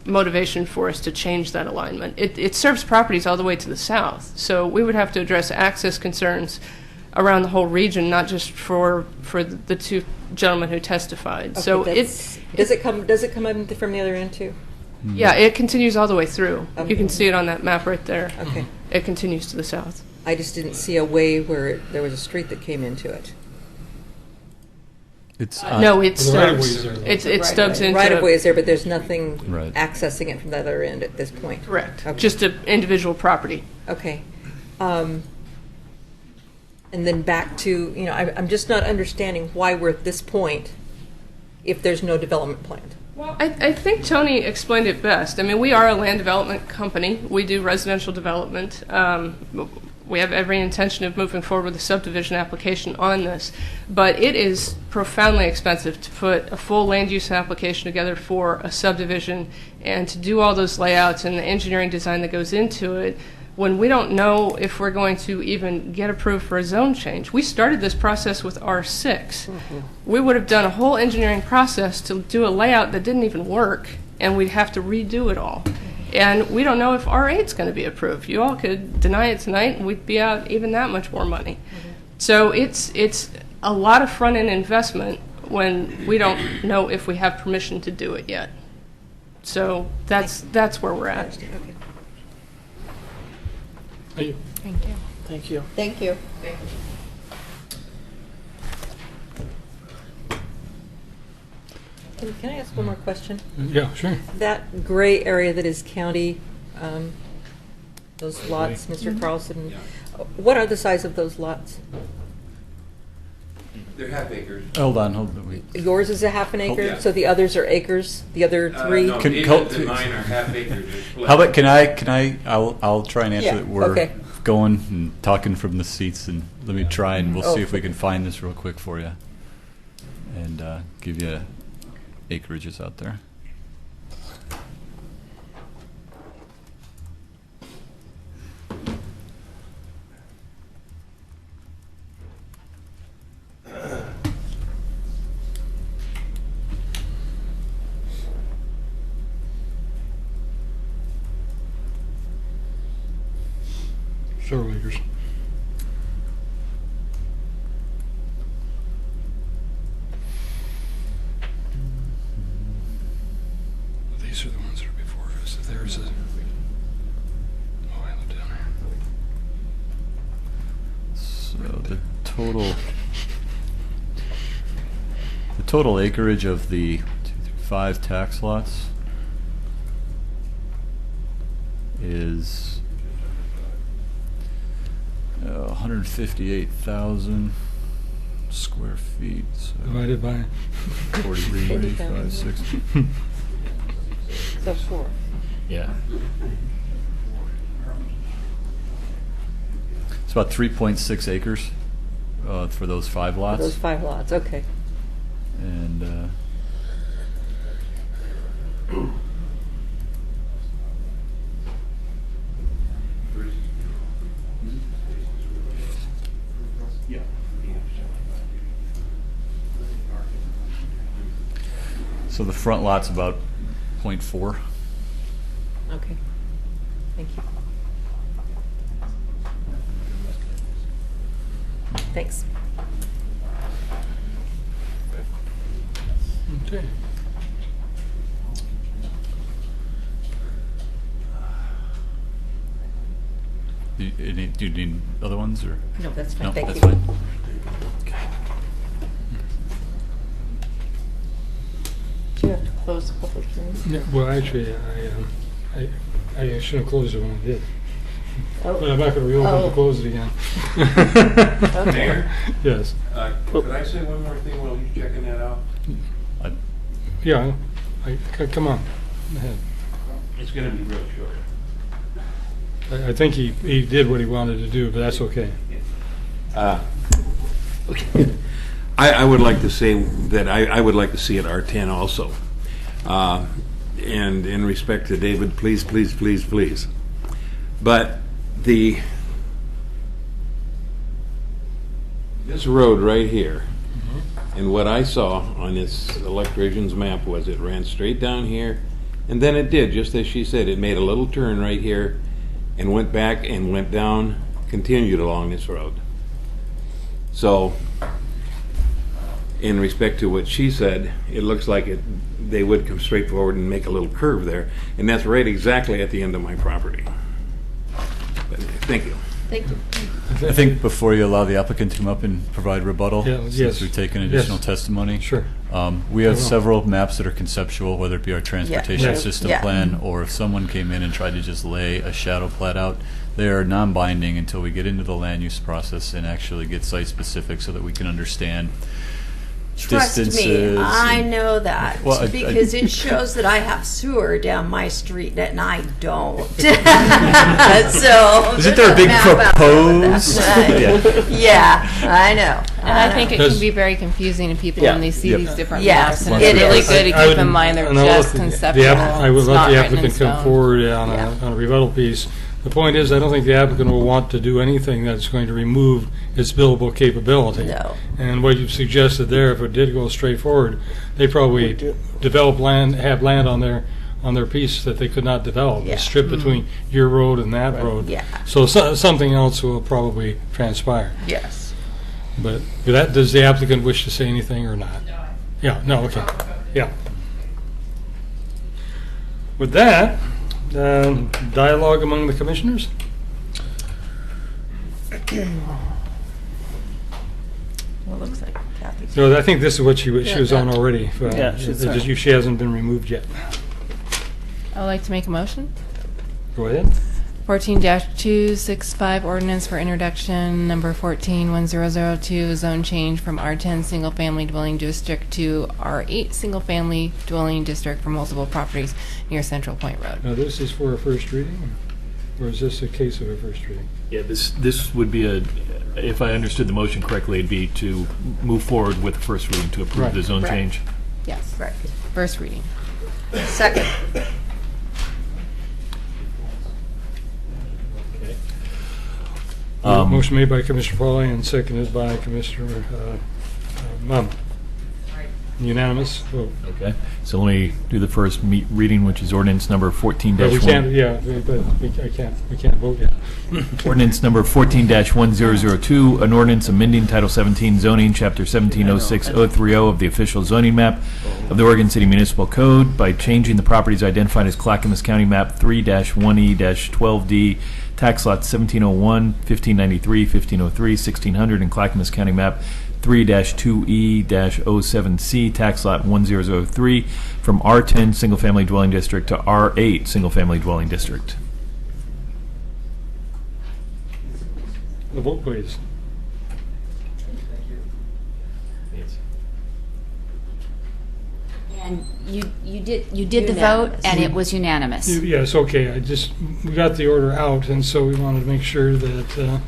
U: motivation for us to change that alignment. It serves properties all the way to the south, so we would have to address access concerns around the whole region, not just for the two gentlemen who testified.
J: Okay,
U: So
J: that's- does it come in from the other end too?
U: yeah, it continues all the way through.
J: Okay.
U: You can see it on that map right there.
J: Okay.
U: It continues to the south.
J: I just didn't see a way where there was a street that came into it.
T: It's
U: No, it
A: The right-of-way is
U: stubs.
A: there.
U: It stubs into...
J: Right of way is there, but there's nothing
T: Right.
J: accessing it from the other end at this point.
U: Correct.
J: Okay.
U: Just an individual property.
J: Okay. And then back to, I'm just not understanding why we're at this point if there's no development planned.
U: Well, I think Tony explained it best. I mean, we are a land development company. We do residential development. We have every intention of moving forward with a subdivision application on this. But it is profoundly expensive to put a full land use application together for a subdivision and to do all those layouts and the engineering design that goes into it when we don't know if we're going to even get approved for a zone change. We started this process with R6. We would have done a whole engineering process to do a layout that didn't even work, and we'd have to redo it all. And we don't know if R8 is going to be approved. You all could deny it tonight, and we'd be out even that much more money. So it's a lot of front-end investment when we don't know if we have permission to do it yet. So that's where we're at.
J: Okay.
A: Thank you.
I: Thank you.
D: Thank you.
J: Thank you. Can I ask one more question?
A: Yeah, sure.
J: That gray area that is county, those lots, Mr. Carlson, what are the size of those lots?
F: They're half acres.
T: Hold on, wait.
J: Yours is a half an acre,
F: yeah.
J: so the others are acres, the other three?
F: No,
T: Can-
F: David's and mine are half acres. They're split.
T: How about, I'll try and answer
J: Yeah,
T: that. We're
J: okay.
T: going and talking from the seats, and let me try and we'll
J: Oh.
T: see if we can find this real quick for you. And give you acreages out there.
A: Several acres. These are the ones that are before us. If there's a... Oh, I looked down there.
T: So the total acreage of the 2 through 5 tax lots is 158,000 square feet. So
A: Divided by...
T: 43, 5, 60.
J: So 4.
G: Yeah.
T: It's about 3.6 acres for those 5 lots.
J: Those 5 lots, okay.
T: And so the front lot's about 0.4.
J: Okay. Thank you. Thanks.
A: Okay.
T: Do you need other ones or?
J: No, that's fine.
T: No,
J: Thank
T: that's
J: you.
T: fine.
J: Do you have to close the public hearing?
A: Yeah, well, actually, I should have closed it when I did. But I'm not going to reopen
J: Oh.
A: to close it again.
F: Mayor?
A: Yes.
F: Could I say one more thing while you're checking that out?
A: Yeah. Come on. Ahead.
F: It's going to be real short.
A: I think he did what he wanted to do, but that's okay.
F: Okay. I would like to say that I would like to see it R10 also. And in respect to David, please, please, please, please. But this road right here, and what I saw on this electrician's map was it ran straight down here, and then it did, just as she said, it made a little turn right here and went back and went down, continued along this road. So, in respect to what she said, it looks like they would come straight forward and make a little curve there, and that's right exactly at the end of my property. But, thank you.
H: Thank you.
T: I think before you allow the applicant to come up and provide rebuttal,
A: Yeah,
T: since
A: yes.
T: we've taken additional
A: Yes.
T: testimony.
A: Sure.
T: We have
A: I will.
T: several maps that are conceptual, whether it be our transportation
A: Yeah.
T: system
H: Yeah.
T: plan, or if someone came in and tried to just lay a shadow plat out, they are non-binding until we get into the land use process and actually get site-specific so that we can understand
H: Trust
T: distances.
H: me, I
T: and-
H: know that
T: Well,
H: because it shows that I have sewer down my street and I don't. So
T: Isn't there a big
H: map out there with
T: proposed?
H: that. Yeah, I know.
I: And I think it
A: Does-
I: can be very confusing to people
A: Yeah.
I: when they see
T: Yep.
I: these different
H: Yes,
I: maps. And
H: it
I: it's really
H: is.
I: good to
A: I
I: keep
A: would-
I: in mind they're
A: and I'll
I: just
A: let
I: conceptual.
A: I would
I: It's
A: let
I: not
A: the
I: written in
A: applicant come
I: stone.
A: forward on a rebuttal piece. The point is, I don't think the applicant will want to do anything that's going to remove its billable capability.
H: No.
A: And what you've suggested there, if it did go straight forward, they probably develop land, have land on their piece that they could not develop.
H: Yeah.
A: A strip between your road and that road.
H: Yeah.
A: So something else will probably transpire.
H: Yes.
A: But with that, does the applicant wish to say anything or not? Yeah, no, okay. Yeah. With that, dialogue among the commissioners?
H: Well, it looks like Kathy's.
A: No, I think this is what she was on already.
D: Yeah, she's
A: It's just she hasn't been removed yet.
I: I would like to make a motion.
A: Go ahead.
I: 14-265 ordinance for introduction, number 14-1002, zone change from R10 single-family dwelling district to R8 single-family dwelling district for multiple properties near Central Point Road.
A: Now, this is for a first reading? Or is this a case of a first reading?
G: Yeah, this would be if I understood the motion correctly, it'd be to move forward with the first reading to approve
A: Right.
G: the zone
H: Right.
G: change.
I: Yes.
H: Right.
I: First reading.
H: Second.
A: Motion made by Commissioner Pauly and seconded by Commissioner Mum. Unanimous vote.
G: Okay, so let me do the first reading, which is ordinance number 14-1.
A: But we can't, yeah, but we can't vote yet.
G: Ordinance number 14-1002, an ordinance amending Title 17 zoning, Chapter 1706030 of the official zoning map of the Oregon City Municipal Code by changing the properties identified as Clackamas County Map 3-1E-12D, tax lots 1701, 1593, 1503, 1600, and Clackamas County Map 3-2E-07C, tax lot 1003, from R10 single-family dwelling district to R8 single-family dwelling district.
A: The vote, please.
B: And you did the vote,
H: Unanimous.
B: and it was unanimous.
A: Yes, okay, we got the order out, and so we wanted to make sure that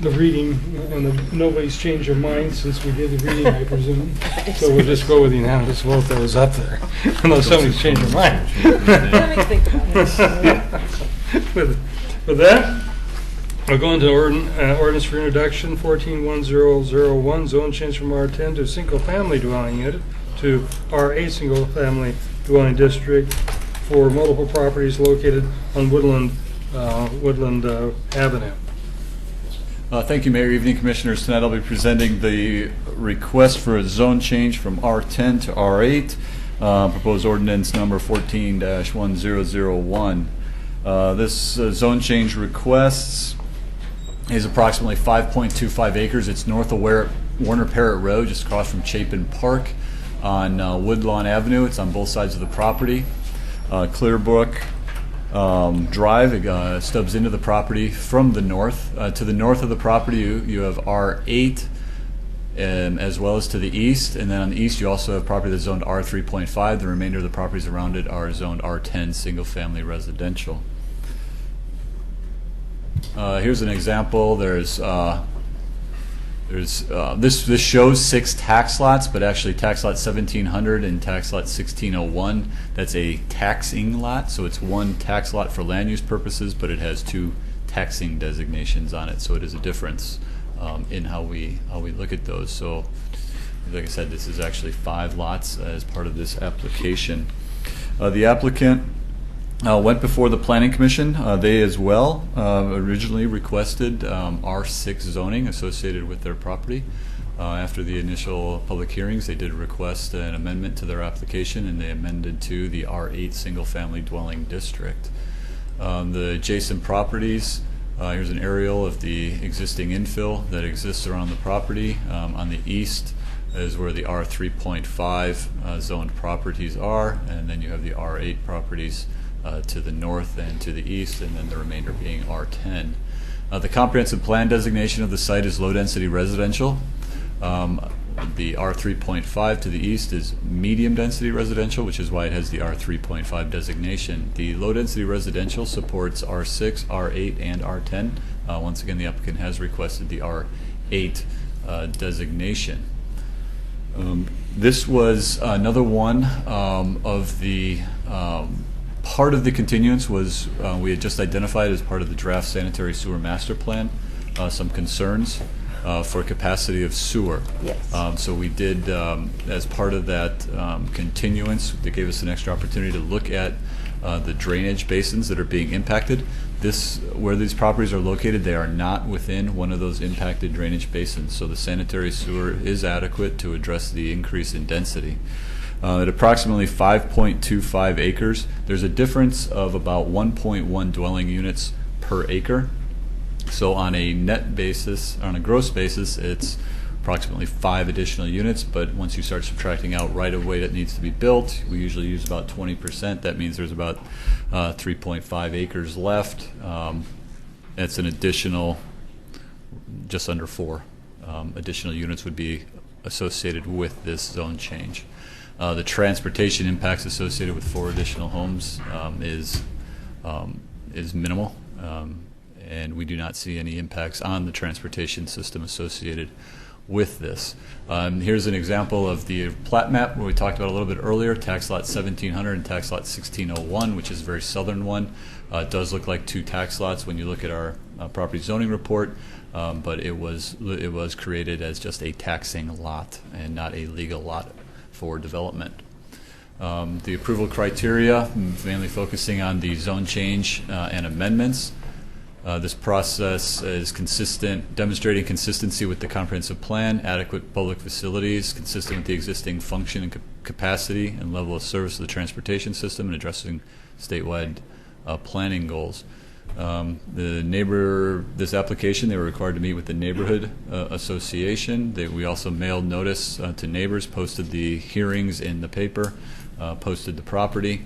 A: the reading, and nobody's changed their mind since we did the reading, I presume. So we'll just go with the unanimous vote that was up there, unless somebody's changed their mind.
H: Let me think about this.
A: With that, I'll go into ordinance for introduction, 14-1001, zone change from R10 to single-family dwelling unit to R8 single-family dwelling district for multiple properties located on Woodland Avenue.
T: Thank you, Mayor. Evening, Commissioners. Tonight I'll be presenting the request for a zone change from R10 to R8, proposed ordinance number 14-1001. This zone change request is approximately 5.25 acres. It's north of Warner Parrott Road, just across from Chapin Park on Woodlawn Avenue. It's on both sides of the property. Clearbrook drive. It stubs into the property from the north. To the north of the property, you have R8, as well as to the east. And then on the east, you also have property that's zoned R3.5. The remainder of the properties around it are zoned R10, single-family residential. Here's an example. This shows 6 tax lots, but actually tax lot 1700 and tax lot 1601, that's a taxing lot, so it's one tax lot for land use purposes, but it has 2 taxing designations on it, so it is a difference in how we look at those. So, like I said, this is actually 5 lots as part of this application. The applicant went before the Planning Commission. They as well originally requested R6 zoning associated with their property. After the initial public hearings, they did request an amendment to their application, and they amended to the R8 single-family dwelling district. The adjacent properties, here's an aerial of the existing infill that exists around the property. On the east is where the R3.5 zoned properties are, and then you have the R8 properties to the north and to the east, and then the remainder being R10. The comprehensive plan designation of the site is low-density residential. The R3.5 to the east is medium-density residential, which is why it has the R3.5 designation. The low-density residential supports R6, R8, and R10. Once again, the applicant has requested the R8 designation. This was another one of the part of the continuance was we had just identified as part of the draft sanitary sewer master plan some concerns for capacity of sewer.
H: Yes.
T: So we did, as part of that continuance, they gave us an extra opportunity to look at the drainage basins that are being impacted. Where these properties are located, they are not within one of those impacted drainage basins. So the sanitary sewer is adequate to address the increase in density. At approximately 5.25 acres, there's a difference of about 1.1 dwelling units per acre. So on a net basis, on a gross basis, it's approximately 5 additional units, but once you start subtracting out right-of-way that needs to be built, we usually use about 20%. That means there's about 3.5 acres left. That's an additional, just under 4 additional units would be associated with this zone change. The transportation impacts associated with 4 additional homes is minimal, and we do not see any impacts on the transportation system associated with this. Here's an example of the plat map where we talked about a little bit earlier, tax lot 1700 and tax lot 1601, which is a very southern one. It does look like 2 tax lots when you look at our property zoning report, but it was created as just a taxing lot and not a legal lot for development. The approval criteria, mainly focusing on the zone change and amendments. This process is consistent, demonstrating consistency with the comprehensive plan, adequate public facilities, consistent with the existing function and capacity and level of service of the transportation system, and addressing statewide planning goals. This application, they were required to meet with the neighborhood association. We also mailed notice to neighbors, posted the hearings in the paper, posted the property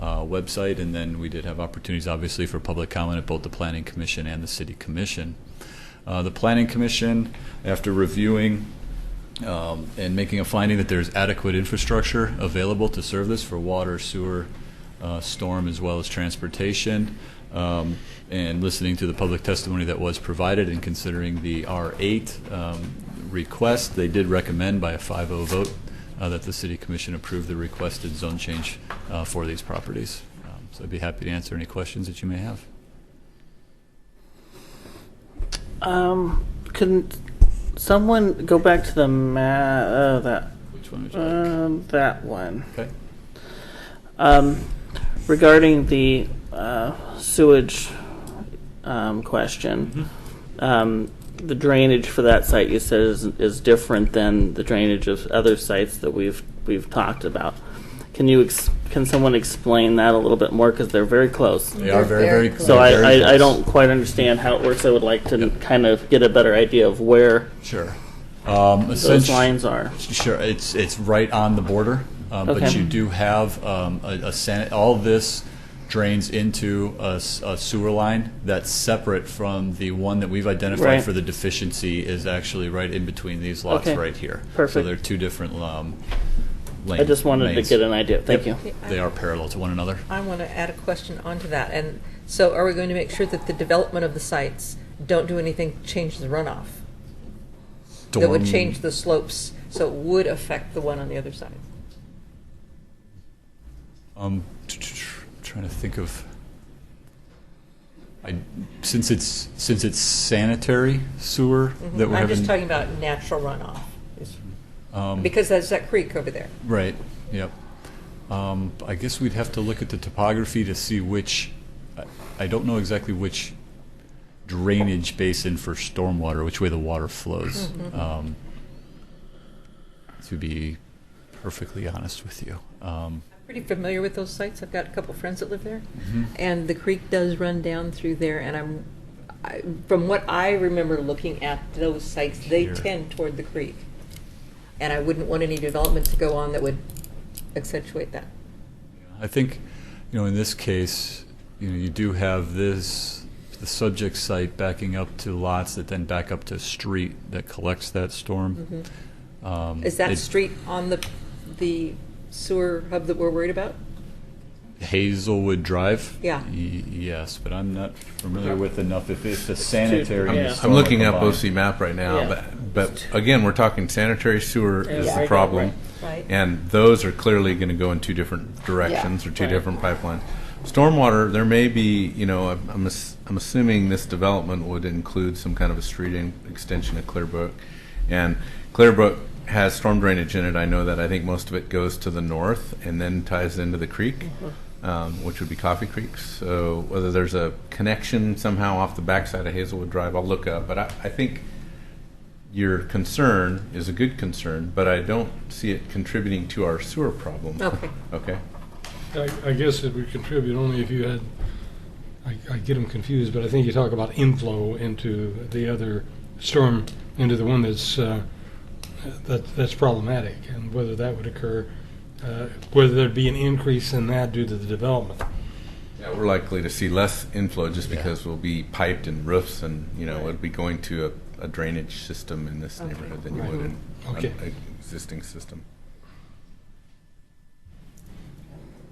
T: website, and then we did have opportunities, obviously, for public comment at both the Planning Commission and the City Commission. The Planning Commission, after reviewing and making a finding that there's adequate infrastructure available to serve this for water, sewer, storm, as well as transportation, and listening to the public testimony that was provided and considering the R8 request, they did recommend by a 5-0 vote that the City Commission approve the requested zone change for these properties. So I'd be happy to answer any questions that you may have.
D: Can someone go back to the that?
T: Which one would you like?
D: That one.
T: Okay.
D: Regarding the sewage question, the drainage for that site you said is different than the drainage of other sites that we've talked about. Can someone explain that a little bit more, because they're very close?
T: They are very close.
D: So I don't quite understand how it works. I would like to kind of get a better idea of where those lines are.
T: Sure, it's right on the border, but you do have all this drains into a sewer line that's separate from the one that we've identified
D: Right.
T: for the deficiency is actually right in between these lots
D: Okay.
T: right here.
D: Perfect.
T: So they're two different lanes.
D: I just wanted to get an idea. Thank
T: Yep.
D: you.
T: They are parallel to one another.
J: I want to add a question onto that. And so are we going to make sure that the development of the sites don't do anything to change the runoff? That would change the slopes, so it would affect the one on the other side?
T: Trying to think of. Since it's sanitary sewer that we're
J: I'm
T: having.
J: just talking about natural runoff.
T: Um,
J: Because there's that creek over there.
T: Right. Yep. I guess we'd have to look at the topography to see which. I don't know exactly which drainage basin for stormwater, which way the water flows.
J: Mhm.
T: To be perfectly honest with you.
J: Pretty familiar with those sites. I've got a couple friends that live there,
T: Mhm.
J: and the creek does run down through there. And from what I remember looking at those sites, they
T: Here.
J: tend toward the creek, and I wouldn't want any development to go on that would accentuate that.
T: I think, in this case, you do have the subject site backing up to lots that then back up to a street that collects that storm.
J: Is that
T: it-
J: street on the sewer hub that we're worried about?
T: Hazelwood Drive?
J: Yeah.
T: Yes, but I'm not familiar with enough. If it's a sanitary. and the
K: I'm looking
T: stormwater
K: up
T: combined.
K: OC map right now,
T: Yeah.
K: but again, we're talking sanitary sewer is
T: Yeah.
K: the
T: Right,
K: problem.
J: right.
K: And those are clearly going to go in two different directions,
J: Yeah,
K: or two
J: right.
K: different pipelines. Stormwater, there may be, I'm assuming this development would include some kind of a street extension of Clearbrook. And Clearbrook has storm drainage in it. I know that. I think most of it goes to the north and then ties into the creek, which would be Coffee Creek. So whether there's a connection somehow off the backside of Hazelwood Drive, I'll look up. But I think your concern is a good concern, but I don't see it contributing to our sewer problem.
J: Okay.
K: Okay.
A: I guess it would contribute only if you had, I get them confused, but I think you talk about inflow into the other storm, into the one that's problematic, and whether that would occur, whether there'd be an increase in that due to the development.
K: Yeah, we're likely to see less inflow just because we'll be piped in roofs and, we'll be going to a drainage system in this neighborhood than you would in an existing system.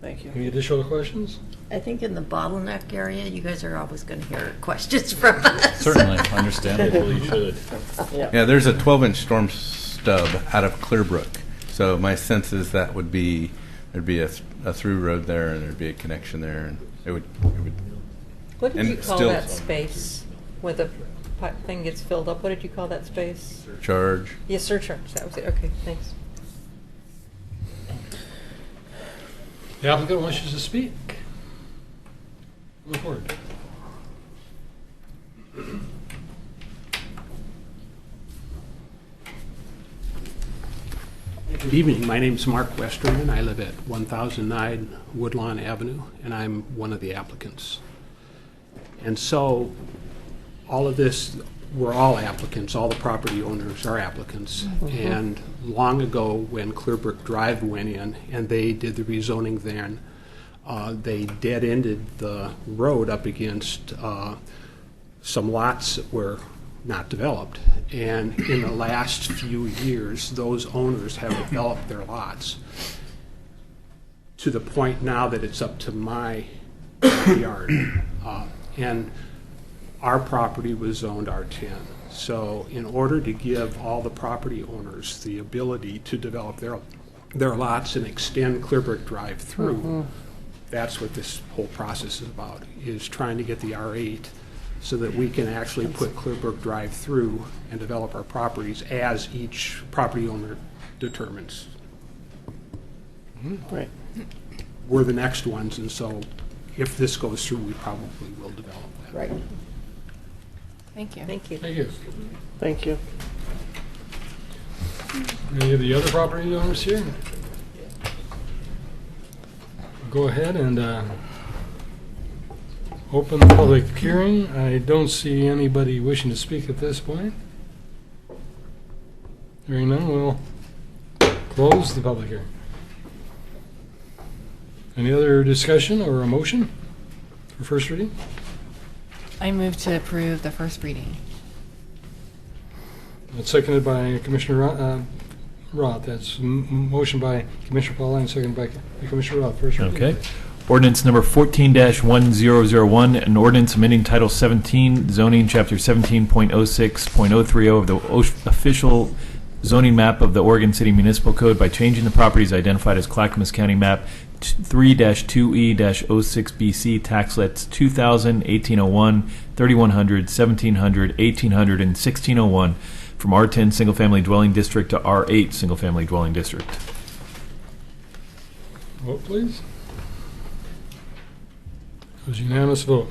D: Thank you.
A: Any additional questions?
H: I think in the bottleneck area, you guys are always going to hear questions from us.
T: Certainly, understandable.
D: You should.
K: Yeah, there's a 12-inch storm stub out of Clearbrook. So my sense is that there'd be a through road there, and there'd be a connection there, and it would.
J: What did
K: and
J: you call
K: still-
J: that space where the pipe thing gets filled up? What did you call that space?
K: Charge.
J: Yeah, surcharge. That was it. Okay, thanks.
A: The applicant wishes to speak. Look forward.
L: Good evening. My name's Mark Westerman. I live at 1009 Woodlawn Avenue, and I'm one of the applicants. And so, all of this, we're all applicants. All the property owners are applicants. And long ago, when Clearbrook Drive went in and they did the rezoning then, they dead-ended the road up against some lots that were not developed. And in the last few years, those owners have developed their lots to the point now that it's up to my yard. And our property was zoned R10. So in order to give all the property owners the ability to develop their lots and extend Clearbrook Drive through, that's what this whole process is about, is trying to get the R8 so that we can actually put Clearbrook Drive through and develop our properties as each property owner determines.
D: Right.
L: We're the next ones, and so if this goes through, we probably will develop that.
J: Right.
I: Thank you.
J: Thank you.
A: Thank you.
D: Thank you.
A: Any of the other property owners here? Go ahead and open the public hearing. I don't see anybody wishing to speak at this point. Hearing none, we'll close the public hearing. Any other discussion or a motion? for first reading?
I: I move to approve the first reading.
A: That's seconded by Commissioner Roth. That's motion by Commissioner Paula and seconded by Commissioner Roth. First reading.
G: Okay. Ordinance number 14-1001, an ordinance amending Title 17, zoning, Chapter 17.06.030 of the official zoning map of the Oregon City Municipal Code by changing the properties identified as Clackamas County Map 3-2E-06BC, tax lets 2000, 1801, 3100, 1700, 1800, and 1601 from R10 Single Family Dwelling District to R8 Single Family Dwelling District.
A: Vote, please. It was a unanimous vote.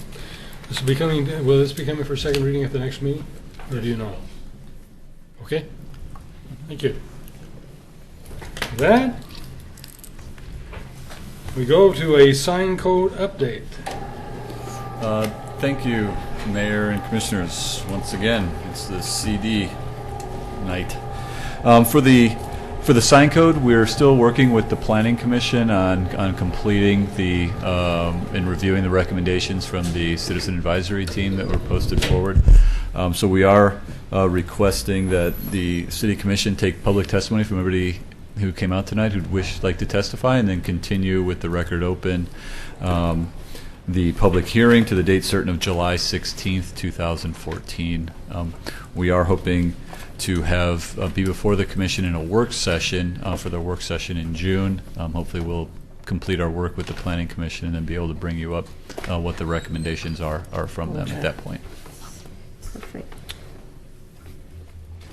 A: This will be coming. Will this be coming for second reading at the next meeting, or do you know? Okay. Thank you. With that, we go to a sign code update.
T: Thank you, Mayor and Commissioners. Once again, it's the CD night. For the sign code, we're still working with the Planning Commission on completing and reviewing the recommendations from the Citizen Advisory Team that were posted forward. So we are requesting that the City Commission take public testimony from everybody who came out tonight who'd like to testify, and then continue with the record open the public hearing to the date certain of July 16th, 2014. We are hoping to have be before the commission in a work session for the work session in June. Hopefully we'll complete our work with the Planning Commission and then be able to bring you up what the recommendations are from them at that point.
B: Perfect.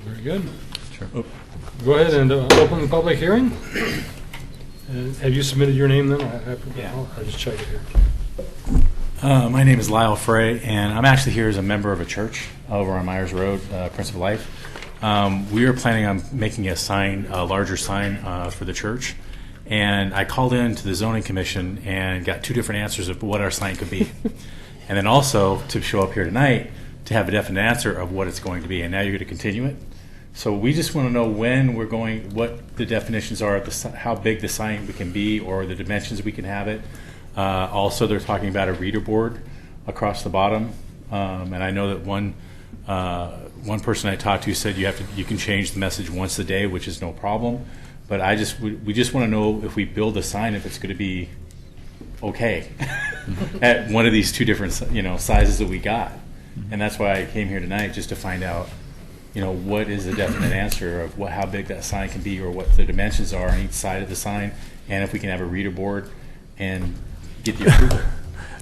A: Very good.
T: Sure.
A: Go ahead and open the public hearing. Have you submitted your name then? I'll just check it here.
E: My name is Lyle Frey, and I'm actually here as a member of a church over on Myers Road, Prince of Life. We are planning on making a larger sign for the church, and I called in to the zoning commission and got two different answers of what our sign could be. And then also to show up here tonight to have a definite answer of what it's going to be, and now you're going to continue it. So we just want to know when we're going, what the definitions are, how big the sign we can be, or the dimensions we can have it. Also, they're talking about a reader board across the bottom, and I know that one person I talked to said you can change the message once a day, which is no problem. But we just want to know if we build a sign, if it's going to be okay at one of these two different sizes that we got, and that's why I came here tonight, just to find out what is the definite answer of how big that sign can be, or what the dimensions are on each side of the sign, and if we can have a reader board and get the approval.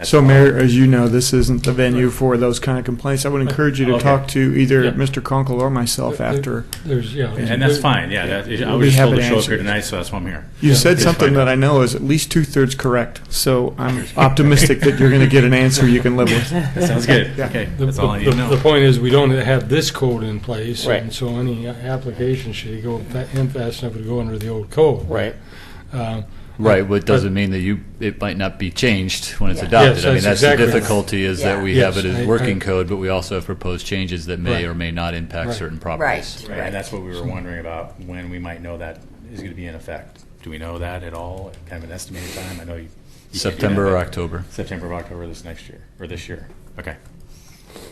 M: So, Mayor, as you know, this isn't the venue for those kind of complaints. I would encourage you to talk to either Mr. Conkle or myself after.
E: And that's fine. Yeah, I was just told to show up here tonight, so that's why I'm here.
M: You said something that I know is at least 2/3 correct. So I'm optimistic that you're going to get an answer you can live with.
E: That sounds good. Okay, that's all I need to know.
A: The point is, we don't have this code in place,
D: Right.
A: and so any application should go in fast enough to go under the old code.
D: Right.
P: Right, but it doesn't mean that it might not be changed when it's adopted.
A: Yes,
P: I mean, that's
A: exactly
P: the difficulty is that we
A: Yes,
P: have it as working code, but we also have proposed changes that may
A: Right.
P: or may not impact
A: Right.
P: certain properties.
E: Right, and that's what we were wondering about, when we might know that is going to be in effect. Do we know that at all? Kind of an estimated time? I know you
P: September or October.
E: September or October this year. Okay.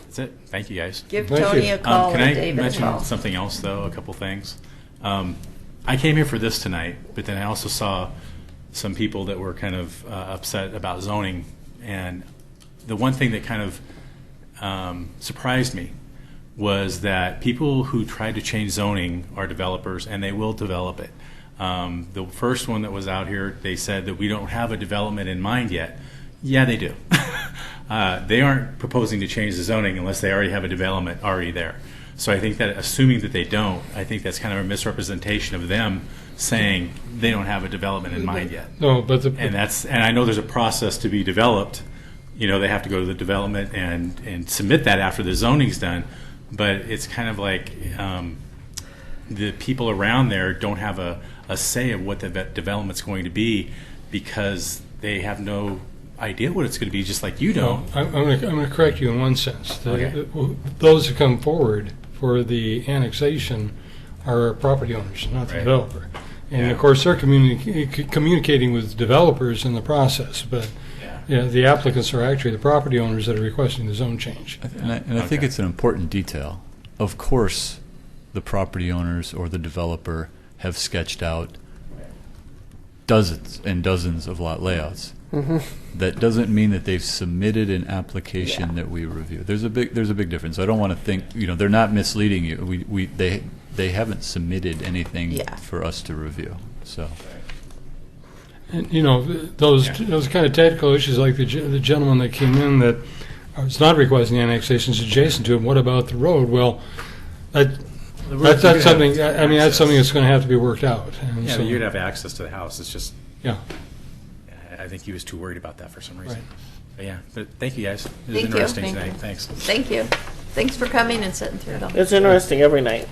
E: That's it. Thank you, guys.
H: Give Tony a call
E: Can
H: or
E: I
H: David a
E: mention
H: call.
E: something else, though? A couple things. I came here for this tonight, but then I also saw some people that were kind of upset about zoning. And the one thing that kind of surprised me was that people who tried to change zoning are developers, and they will develop it. The first one that was out here, they said that we don't have a development in mind yet. Yeah, they do. They aren't proposing to change the zoning unless they already have a development already there. So I think that, assuming that they don't, I think that's kind of a misrepresentation of them saying they don't have a development in mind yet.
A: No, but
E: and I know there's a process to be developed. They have to go to the development and submit that after the zoning's done. But it's kind of like the people around there don't have a say of what the development's going to be, because they have no idea what it's going to be, just like you don't.
A: I'm going to correct you in one sense.
E: Okay.
A: Those who come forward for the annexation are property owners, not the
E: Right.
A: developer. And of course, they're communicating with developers in the process. But Yeah, the applicants are actually the property owners that are requesting the zone change.
T: And I think it's an important detail. Of course, the property owners or the developer have sketched out dozens and dozens of lot layouts. That doesn't mean that they've submitted an application that we review. There's a big difference. I don't want to think, they're not misleading you. They haven't submitted anything for us to review. So.
A: And, those kind of technical issues, like the gentleman that came in that is not requesting annexation is adjacent to it. What about the road? Well, that's something. I mean, that's something that's going to have to be worked out. And
C: Yeah,
A: so,
C: you'd have access to the house. It's just.
A: Yeah.
C: I think he was too worried about that for some reason.
A: Right.
C: But yeah, but thank you guys. It was
H: Thank you.
C: interesting
H: Thank
C: tonight.
H: you.
C: Thanks.
H: Thank you. Thanks for coming and sitting through it all.
D: It's interesting every night.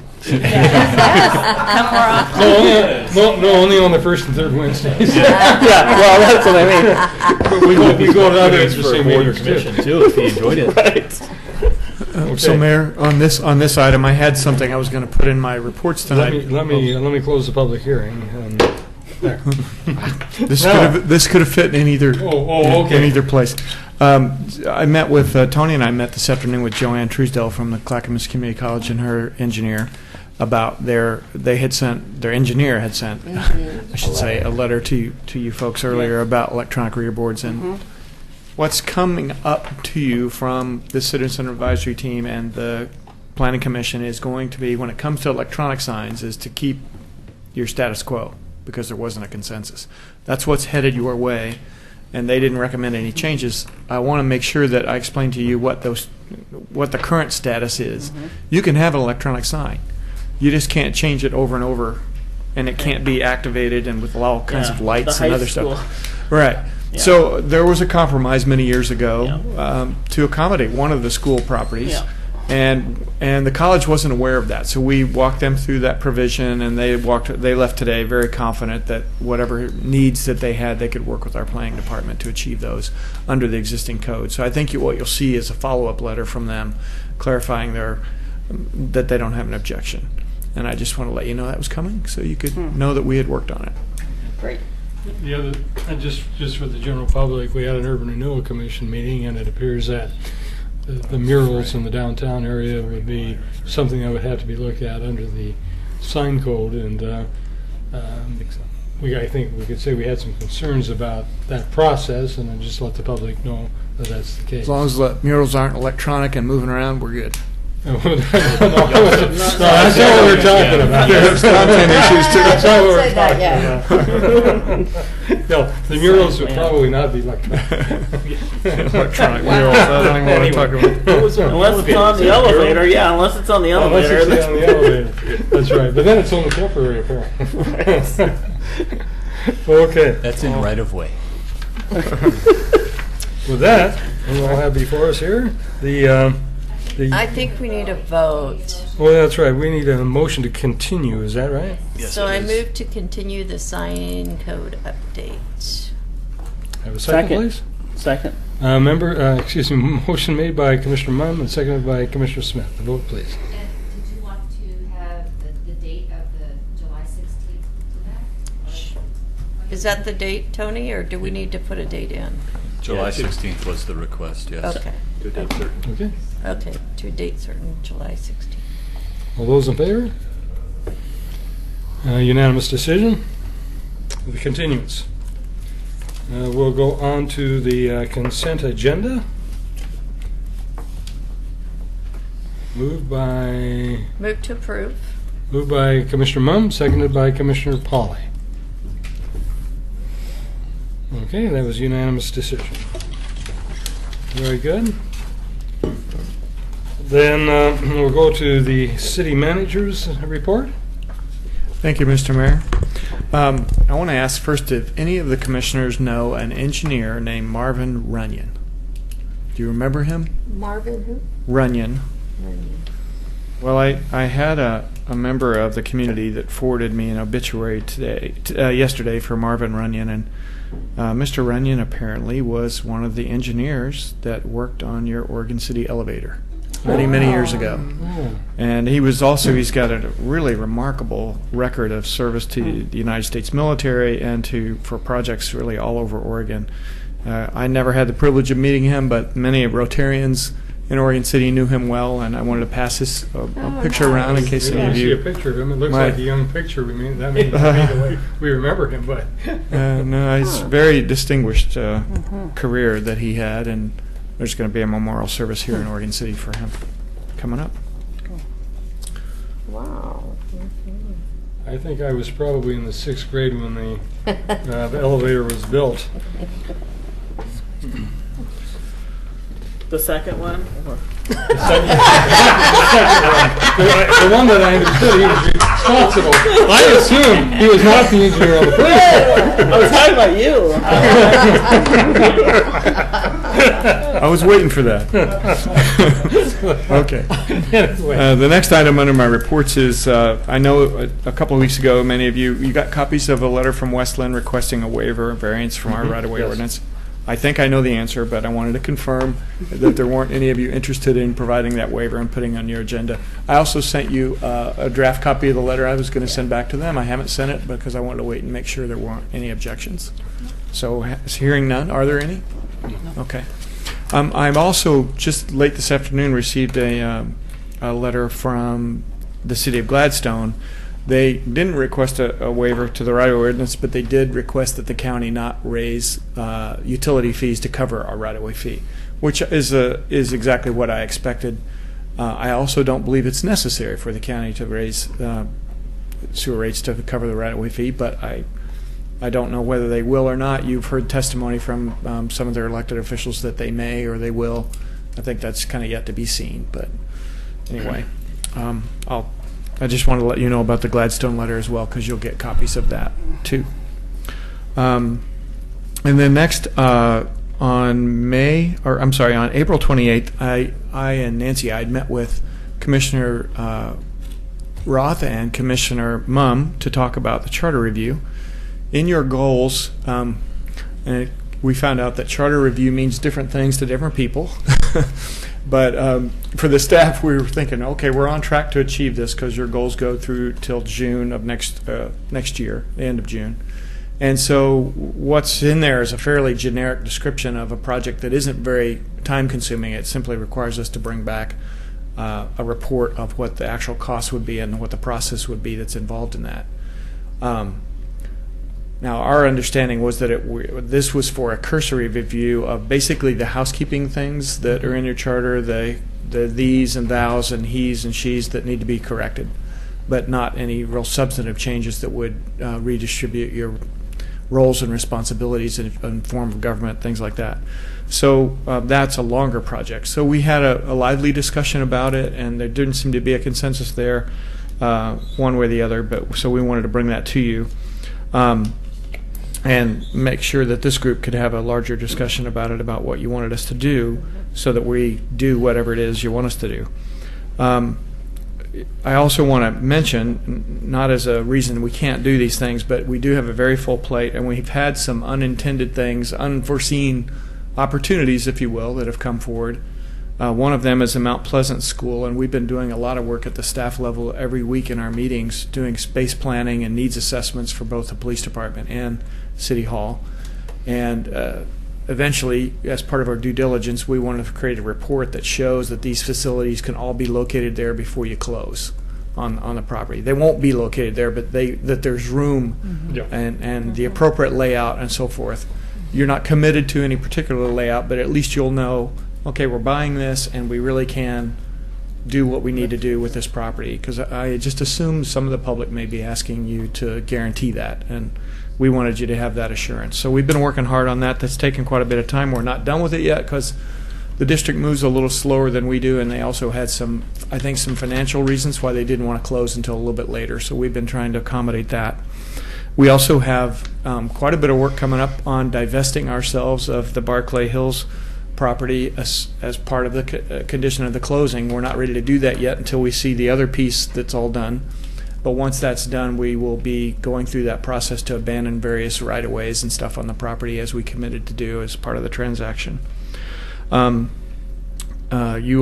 A: Only on the first and third Wednesdays.
D: Yeah, well, that's what I mean.
A: But we go to other
G: It's for
A: interesting
G: board or
A: meetings
G: commission too, if he enjoyed it.
D: Right.
M: So, Mayor, on this item, I had something I was going to put in my reports tonight.
A: Let me close the public hearing.
M: This could have fit in either
A: okay.
M: in either place. I met with Tony and I met this afternoon with Joanne Truesdale from the Clackamas Community College and her engineer about their engineer had sent I should say a letter to you folks earlier about electronic reader boards and what's coming up to you from the Citizen Advisory Team and the Planning Commission is going to be, when it comes to electronic signs, is to keep your status quo because there wasn't a consensus. That's what's headed your way, and they didn't recommend any changes. I want to make sure that I explain to you what the current status is. You can have an electronic sign. You just can't change it over and over, and it can't be activated and with all kinds of lights and other stuff. Right.
D: Yeah.
M: So there was a compromise many years ago to accommodate one of the school properties.
D: Yeah.
M: And the college wasn't aware of that, so we walked them through that provision, and they left today very confident that whatever needs that they had, they could work with our planning department to achieve those under the existing code. So I think what you'll see is a follow-up letter from them clarifying that they don't have an objection. And I just want to let you know that was coming, so you could know that we had worked on it.
D: Great.
A: The other, and just for the general public, we had an Urban Renewal Commission meeting, and it appears that the murals in the downtown area would be something that would have to be looked at under the sign code, and I think we could say we had some concerns about that process, and then just let the public know that that's the case.
M: As long as the murals aren't electronic and moving around, we're good.
A: No, that's not what we're talking about.
M: There's content issues too.
A: That's not what we're
H: Say that
A: talking about. No, the murals would probably not be electronic.
M: Electronic murals. I don't even want to talk about.
D: Unless it's on the elevator, unless it's on the elevator.
A: Unless it's on the elevator. That's right. But then it's only temporary, apparently. Okay.
G: That's in right of way.
A: With that, we'll have before us here
H: I think we need a vote.
A: Well, that's right. We need a motion to continue. Is that right?
H: Yes, so I move to continue the sign code update.
A: Have a second, please.
D: Second.
A: Motion made by Commissioner Munn and seconded by Commissioner Smith. The vote, please.
B: And did you want to have the date of the July 16th to that?
H: Is that the date, Tony, or do we need to put a date in?
T: July 16th was the request, yes.
H: Okay.
T: To a date certain.
A: Okay.
H: Okay, to a date certain, July 16th.
A: All those in favor? Unanimous decision. The continuance. We'll go on to the consent agenda. Moved
H: to approve.
A: Moved by Commissioner Mumm, seconded by Commissioner Pauly. Okay, that was unanimous decision. Very good. Then we'll go to the city manager's report.
M: Thank you, Mr. Mayor. I want to ask first if any of the commissioners know an engineer named Marvin Runyon. Do you remember him?
H: Marvin who?
M: Runyon. Well, I had a member of the community that forwarded me an obituary yesterday for Marvin Runyon, and Mr. Runyon apparently was one of the engineers that worked on your Oregon City elevator many years ago. And he's got a really remarkable record of service to the United States military and for projects really all over Oregon. I never had the privilege of meeting him, but many Rotarians in Oregon City knew him well, and I wanted to pass this picture around in case any of
A: see a
M: you.
A: picture of him. It looks
M: might-
A: like a young picture. We mean that means the way we remember him, but
M: No, he's very distinguished career that he had, and there's going to be a memorial service here in Oregon City for him coming up.
H: Wow.
A: I think I was probably in the 6th grade when the elevator was built.
D: The second one?
A: The one that I understood he was responsible. I assumed he was not the engineer on the
D: I was talking about you.
M: I was waiting for that. Okay. The next item under my reports is, I know a couple of weeks ago, many of you got copies of a letter from Westland requesting a waiver, a variance from our right-of-way
A: Yes.
M: ordinance. I think I know the answer, but I wanted to confirm that there weren't any of you interested in providing that waiver and putting on your agenda. I also sent you a draft copy of the letter I was going to send back to them. I haven't sent it because I wanted to wait and make sure there weren't any objections. So, hearing none, are there any? Okay. I've also, just late this afternoon, received a letter from the city of Gladstone. They didn't request a waiver to the right-of-way ordinance, but they did request that the county not raise utility fees to cover our right-of-way fee, which is exactly what I expected. I also don't believe it's necessary for the county to raise sewer rates to cover the right-of-way fee, but I don't know whether they will or not. You've heard testimony from some of their elected officials that they may or they will. I think that's kind of yet to be seen, but anyway, I just want to let you know about the Gladstone letter as well, because you'll get copies of that too. And then next, on April 28th, I and Nancy, I'd met with Commissioner Roth and Commissioner Mumm to talk about the charter review. In your goals, we found out that charter review means different things to different people. But for the staff, we were thinking, okay, we're on track to achieve this because your goals go through till June of next year, the end of June. And so what's in there is a fairly generic description of a project that isn't very time-consuming. It simply requires us to bring back a report of what the actual cost would be and what the process would be that's involved in that. Now, our understanding was that this was for a cursory review of basically the housekeeping things that are in your charter, the these and thous and he's and she's that need to be corrected, but not any real substantive changes that would redistribute your roles and responsibilities in form of government, things like that. So that's a longer project. So we had a lively discussion about it, and there didn't seem to be a consensus there one way or the other, but so we wanted to bring that to you. And make sure that this group could have a larger discussion about it, about what you wanted us to do, so that we do whatever it is you want us to do. I also want to mention, not as a reason we can't do these things, but we do have a very full plate, and we've had some unintended things, unforeseen opportunities, if you will, that have come forward. One of them is the Mount Pleasant School, and we've been doing a lot of work at the staff level every week in our meetings, doing space planning and needs assessments for both the police department and City Hall. And eventually, as part of our due diligence, we wanted to create a report that shows that these facilities can all be located there before you close on the property. They won't be located there, but that there's room and the appropriate layout and so forth. You're not committed to any particular layout, but at least you'll know, okay, we're buying this and we really can do what we need to do with this property, because I just assume some of the public may be asking you to guarantee that, and we wanted you to have that assurance. So we've been working hard on that. That's taken quite a bit of time. We're not done with it yet because the district moves a little slower than we do, and they also had some financial reasons why they didn't want to close until a little bit later. So we've been trying to accommodate that. We also have quite a bit of work coming up on divesting ourselves of the Barclay Hills property as part of the condition of the closing. We're not ready to do that yet until we see the other piece that's all done. But once that's done, we will be going through that process to abandon various right-of-ways and stuff on the property as we committed to do as part of the transaction. You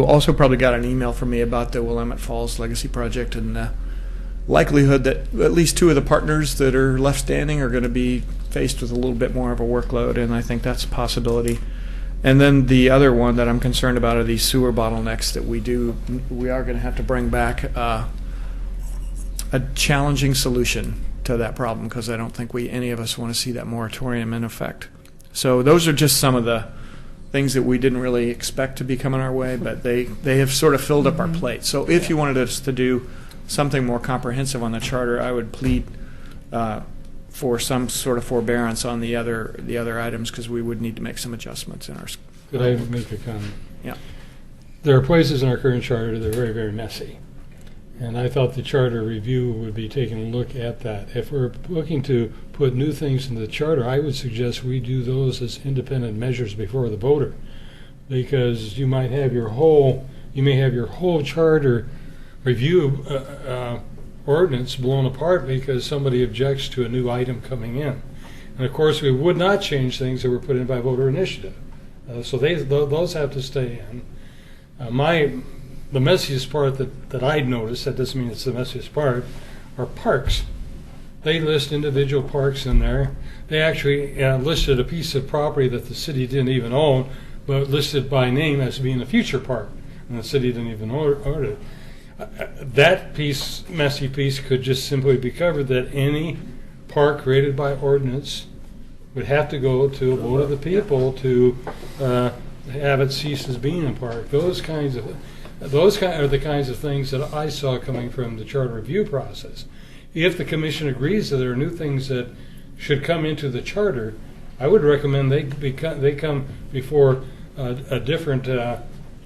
M: also probably got an email from me about the Willamette Falls Legacy Project and the likelihood that at least two of the partners that are left standing are going to be faced with a little bit more of a workload, and I think that's a possibility. And then the other one that I'm concerned about are these sewer bottlenecks that we are going to have to bring back a challenging solution to that problem, because I don't think any of us want to see that moratorium in effect. So those are just some of the things that we didn't really expect to be coming our way, but they have sort of filled up our plate. So if you wanted us to do something more comprehensive on the charter, I would plead for some sort of forbearance on the other items, because we would need to make some adjustments in our.
A: Could I make a comment?
M: Yeah.
A: There are places in our current charter that are very, very messy. And I thought the charter review would be taking a look at that. If we're looking to put new things in the charter, I would suggest we do those as independent measures before the voter, because you may have your whole charter review ordinance blown apart because somebody objects to a new item coming in. And of course, we would not change things that were put in by voter initiative. So those have to stay in. The messiest part that I'd noticed, that doesn't mean it's the messiest part, are parks. They list individual parks in there. They actually listed a piece of property that the city didn't even own, but listed by name as being a future park, and the city didn't even own it. That messy piece could just simply be covered, that any park created by ordinance would have to go to a vote of the people to have it cease as being a park. Those are the kinds of things that I saw coming from the charter review process. If the commission agrees that there are new things that should come into the charter, I would recommend they come before a different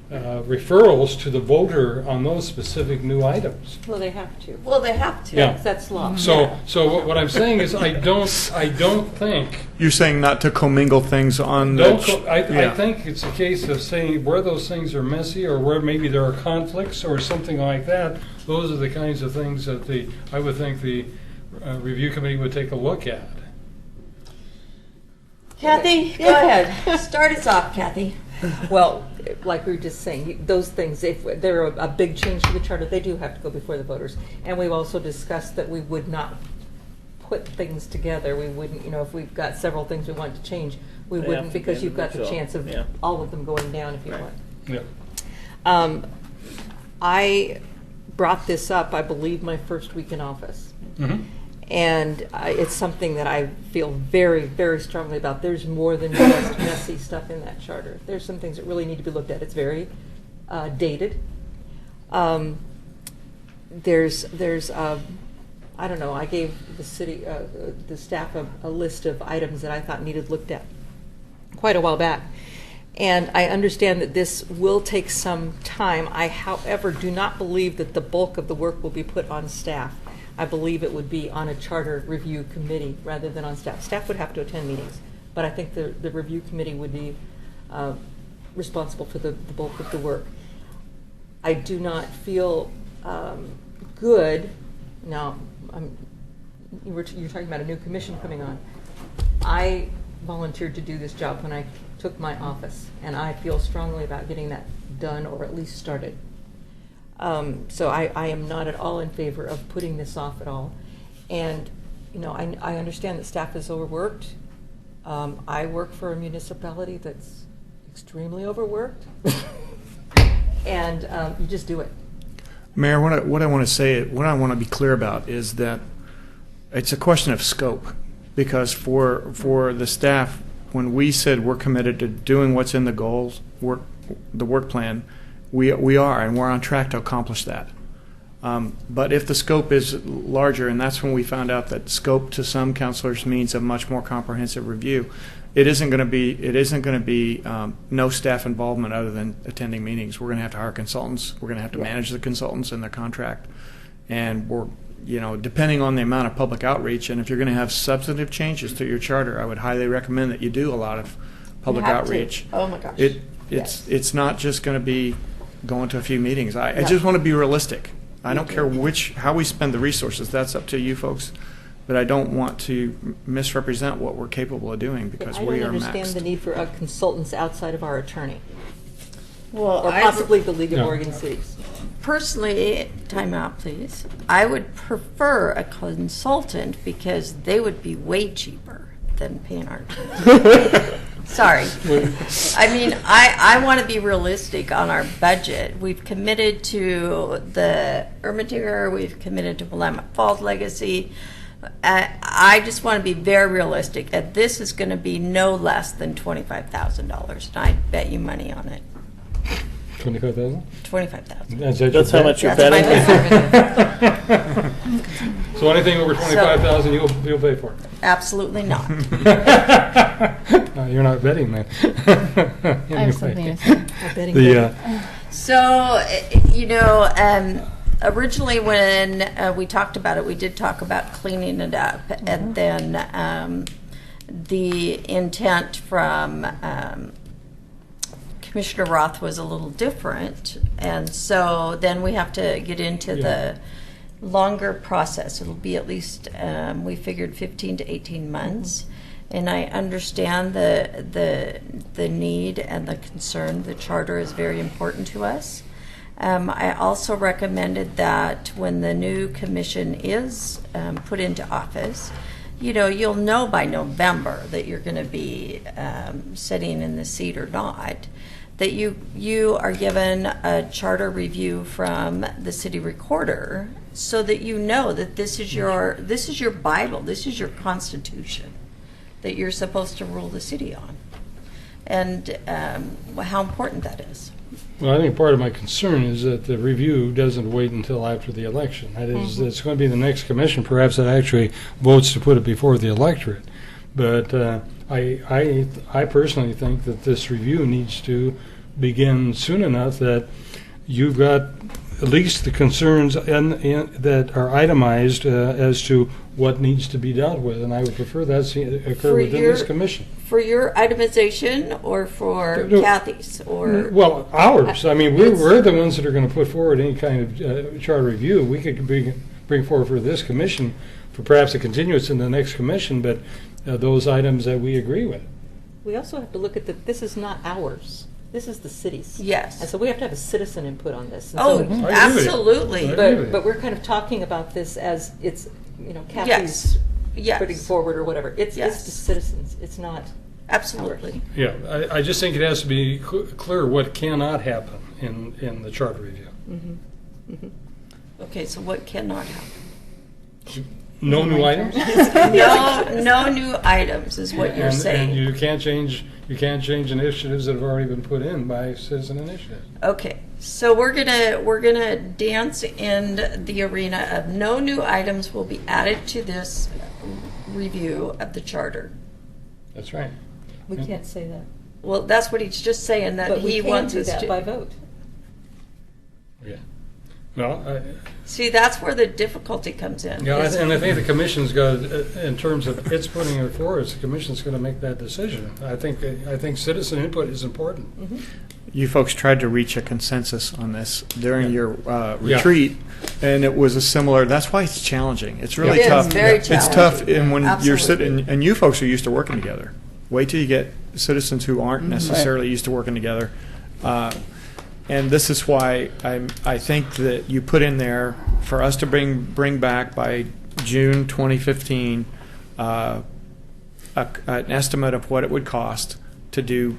A: referrals to the voter on those specific new items.
J: Well, they have to.
H: Well, they have to.
A: Yeah.
J: That's law.
A: So what I'm saying is, I don't think.
M: You're saying not to commingle things on
A: I think it's a case of saying where those things are messy, or where maybe there are conflicts or something like that. Those are the kinds of things that I would think the review committee would take a look at.
H: Kathy, go ahead. Start us off, Kathy.
J: Well, like we were just saying, those things, if they're a big change to the charter, they do have to go before the voters. And we've also discussed that we would not put things together. We wouldn't, if we've got several things we want to change, we wouldn't, because you've got the chance of all of them going down if you want.
A: Yeah.
J: I brought this up, I believe, my first week in office.
A: Mm-hmm.
J: And it's something that I feel very, very strongly about. There's more than just messy stuff in that charter. There's some things that really need to be looked at. It's very dated. There's I don't know, I gave the city, the staff a list of items that I thought needed looked at quite a while back. And I understand that this will take some time. I, however, do not believe that the bulk of the work will be put on staff. I believe it would be on a charter review committee rather than on staff. Staff would have to attend meetings, but I think the review committee would be responsible for the bulk of the work. I do not feel good. Now, you're talking about a new commission coming on. I volunteered to do this job when I took my office, and I feel strongly about getting that done, or at least started. So I am not at all in favor of putting this off at all. And, I understand that staff is overworked. I work for a municipality that's extremely overworked. And you just do it.
M: Mayor, what I want to be clear about is that it's a question of scope, because for the staff, when we said we're committed to doing what's in the goals, the work plan, we are, and we're on track to accomplish that. But if the scope is larger, and that's when we found out that scope to some counselors means a much more comprehensive review, it isn't going to be no staff involvement other than attending meetings. We're going to have to hire consultants. We're going to have to manage the consultants and their contract, and we're depending on the amount of public outreach. And if you're going to have substantive changes to your charter, I would highly recommend that you do a lot of public outreach.
H: Oh my gosh!
M: It's not just going to be going to a few meetings. I just want to be realistic. I don't care how we spend the resources. That's up to you folks. But I don't want to misrepresent what we're capable of doing, because we are maxed.
J: I don't understand the need for consultants outside of our attorney.
H: Well,
J: or possibly the League of Oregon Cities.
H: Personally, time out, please. I would prefer a consultant because they would be way cheaper. than paying our attorneys. Sorry. I mean, I want to be realistic on our budget. We've committed to the Ermitanger, we've committed to Willamette Falls Legacy. I just want to be very realistic. And this is going to be no less than $25,000. And I bet you money on it.
A: 25,000?
H: 25,000.
D: That's how much you're betting?
A: So anything over 25,000, you'll pay for it?
H: Absolutely not.
A: You're not betting, man.
I: I have something to say.
H: So, originally when we talked about it, we did talk about cleaning it up. And then the intent from Commissioner Roth was a little different. And so then we have to get into the longer process. It'll be at least, we figured 15 to 18 months. And I understand the need and the concern. The charter is very important to us. I also recommended that when the new commission is put into office, you'll know by November that you're going to be sitting in the seat or not. That you are given a charter review from the city recorder, so that you know that this is your Bible, this is your constitution, that you're supposed to rule the city on, and how important that is.
A: Well, I think part of my concern is that the review doesn't wait until after the election. That is, it's going to be the next commission, perhaps, that actually votes to put it before the electorate. But I personally think that this review needs to begin soon enough that you've got at least the concerns that are itemized as to what needs to be dealt with, and I would prefer that occur within this commission.
H: For your itemization, or for Kathy's, or
A: ours. I mean, we're the ones that are going to put forward any kind of charter review. We could bring forward for this commission for perhaps a continuance in the next commission, but those items that we agree with.
J: We also have to look at that. This is not ours. This is the city's.
H: Yes.
J: And so we have to have a citizen input on this. And
H: absolutely.
J: But we're kind of talking about this as it's, Kathy's putting forward or whatever. It's the citizens. It's not.
H: Absolutely.
A: Yeah, I just think it has to be clear what cannot happen in the charter review.
H: Okay, so what cannot happen?
A: No new items?
H: No new items is what you're saying.
A: And you can't change initiatives that have already been put in by citizen initiative.
H: Okay, so we're gonna dance in the arena of no new items will be added to this review of the charter.
A: That's right.
J: We can't say that.
H: Well, that's what he's just saying, that
J: But we
H: he
J: can
H: wants
J: do
H: us
J: that
H: to
J: by vote.
A: Yeah. Well,
H: see, that's where the difficulty comes in.
A: Yeah, and I think the commission's got, in terms of its putting it forward, the commission's going to make that decision. I think citizen input is important.
M: You folks tried to reach a consensus on this during your retreat, and it was a similar. That's why it's challenging. It's really tough.
H: It's very
M: It's tough, and when you're
H: Absolutely.
M: sitting, and you folks are used to working together. Wait till you get citizens who aren't necessarily used to working together. And this is why I think that you put in there for us to bring back by June 2015 an estimate of what it would cost to do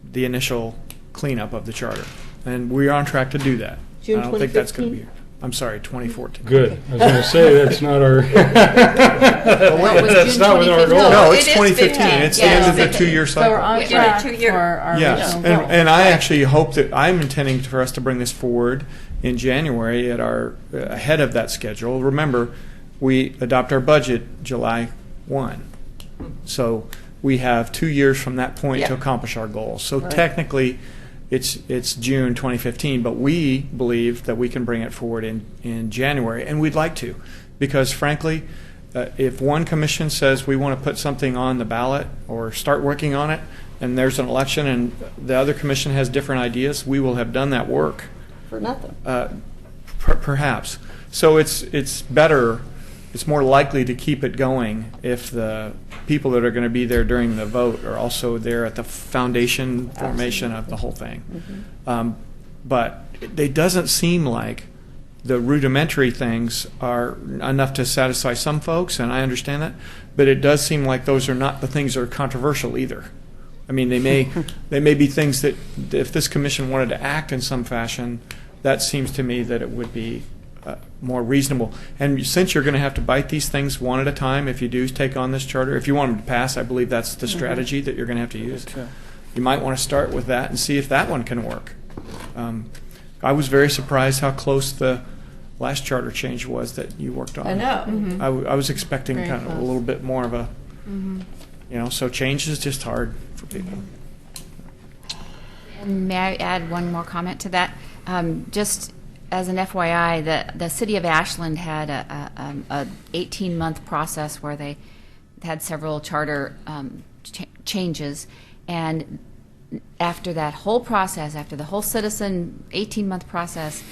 M: the initial cleanup of the charter, and we're on track to do that.
J: June
M: I don't think that's going to
J: 2015?
M: be. I'm sorry, 2014.
A: Good. I was going to say that's not our.
H: That's
A: not within our goal.
M: No,
H: it
M: it's
H: is
M: 2015.
H: 15.
M: It's the
H: Yes.
M: end of the 2-year cycle.
I: So we're on
H: Yeah.
I: track
H: 2 year.
I: for our
M: Yes,
I: original goal.
M: and I actually hope that I'm intending for us to bring this forward in January at our ahead of that schedule. Remember, we adopt our budget July 1, so we have 2 years from that point to accomplish our goals. So technically, it's June 2015, but we believe that we can bring it forward in January, and we'd like to, because frankly, if one commission says we want to put something on the ballot or start working on it, and there's an election and the other commission has different ideas, we will have done that work.
H: For nothing.
M: Perhaps. So it's better, it's more likely to keep it going if the people that are going to be there during the vote are also there at the foundation formation of the whole thing. But it doesn't seem like the rudimentary things are enough to satisfy some folks, and I understand that, but it does seem like those are not the things that are controversial either. I mean, they may be things that if this commission wanted to act in some fashion, that seems to me that it would be more reasonable. And since you're going to have to bite these things one at a time, if you do take on this charter, if you want them to pass, I believe that's the strategy that you're going to have to use. You might want to start with that and see if that one can work. I was very surprised how close the last charter change was that you worked on.
H: I know.
M: I was expecting
H: Very
M: kind of a
H: close.
M: little bit more of a, so change is just hard for people.
B: And may I add one more comment to that? Just as an FYI, the city of Ashland had a 18-month process where they had several charter changes, and after that whole process, after the whole citizen 18-month process,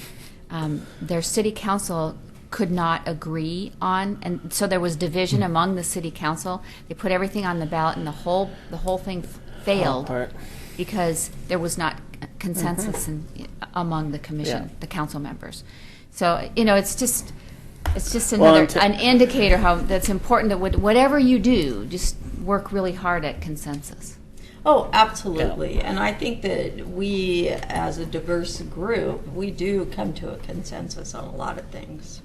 B: their city council could not agree on, and so there was division among the city council. They put everything on the ballot, and the whole thing failed because there was not consensus among the commission, the council members. So it's just another an indicator how that's important that whatever you do, just work really hard at consensus.
H: Oh, absolutely. And I think that we, as a diverse group, we do come to a consensus on a lot of things.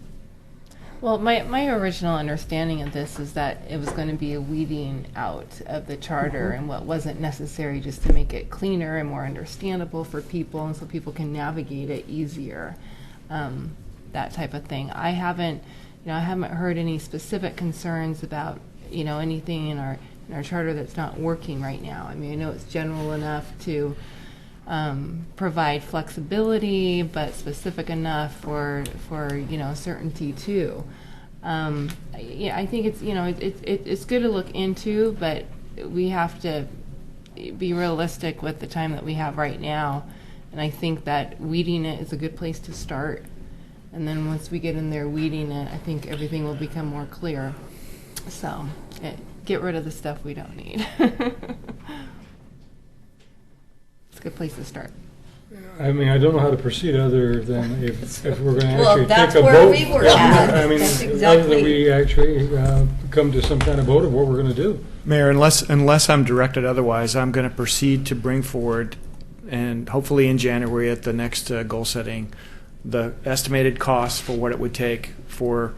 I: Well, my original understanding of this is that it was going to be a weeding out of the charter and what wasn't necessary, just to make it cleaner and more understandable for people, and so people can navigate it easier, that type of thing. I haven't heard any specific concerns about anything in our charter that's not working right now. I mean, I know it's general enough to provide flexibility, but specific enough for certainty too. I think it's good to look into, but we have to be realistic with the time that we have right now. And I think that weeding it is a good place to start. And then once we get in there weeding it, I think everything will become more clear. So get rid of the stuff we don't need. It's a good place to start.
A: I mean, I don't know how to proceed other than if we're going to
H: Well,
A: actually
H: that's
A: take a
H: where
A: vote.
H: we were at.
A: I mean,
H: That's
A: other
H: exactly.
A: than we actually come to some kind of vote of what we're going to do.
M: Mayor, unless I'm directed otherwise, I'm going to proceed to bring forward, and hopefully in January at the next goal setting, the estimated costs for what it would take for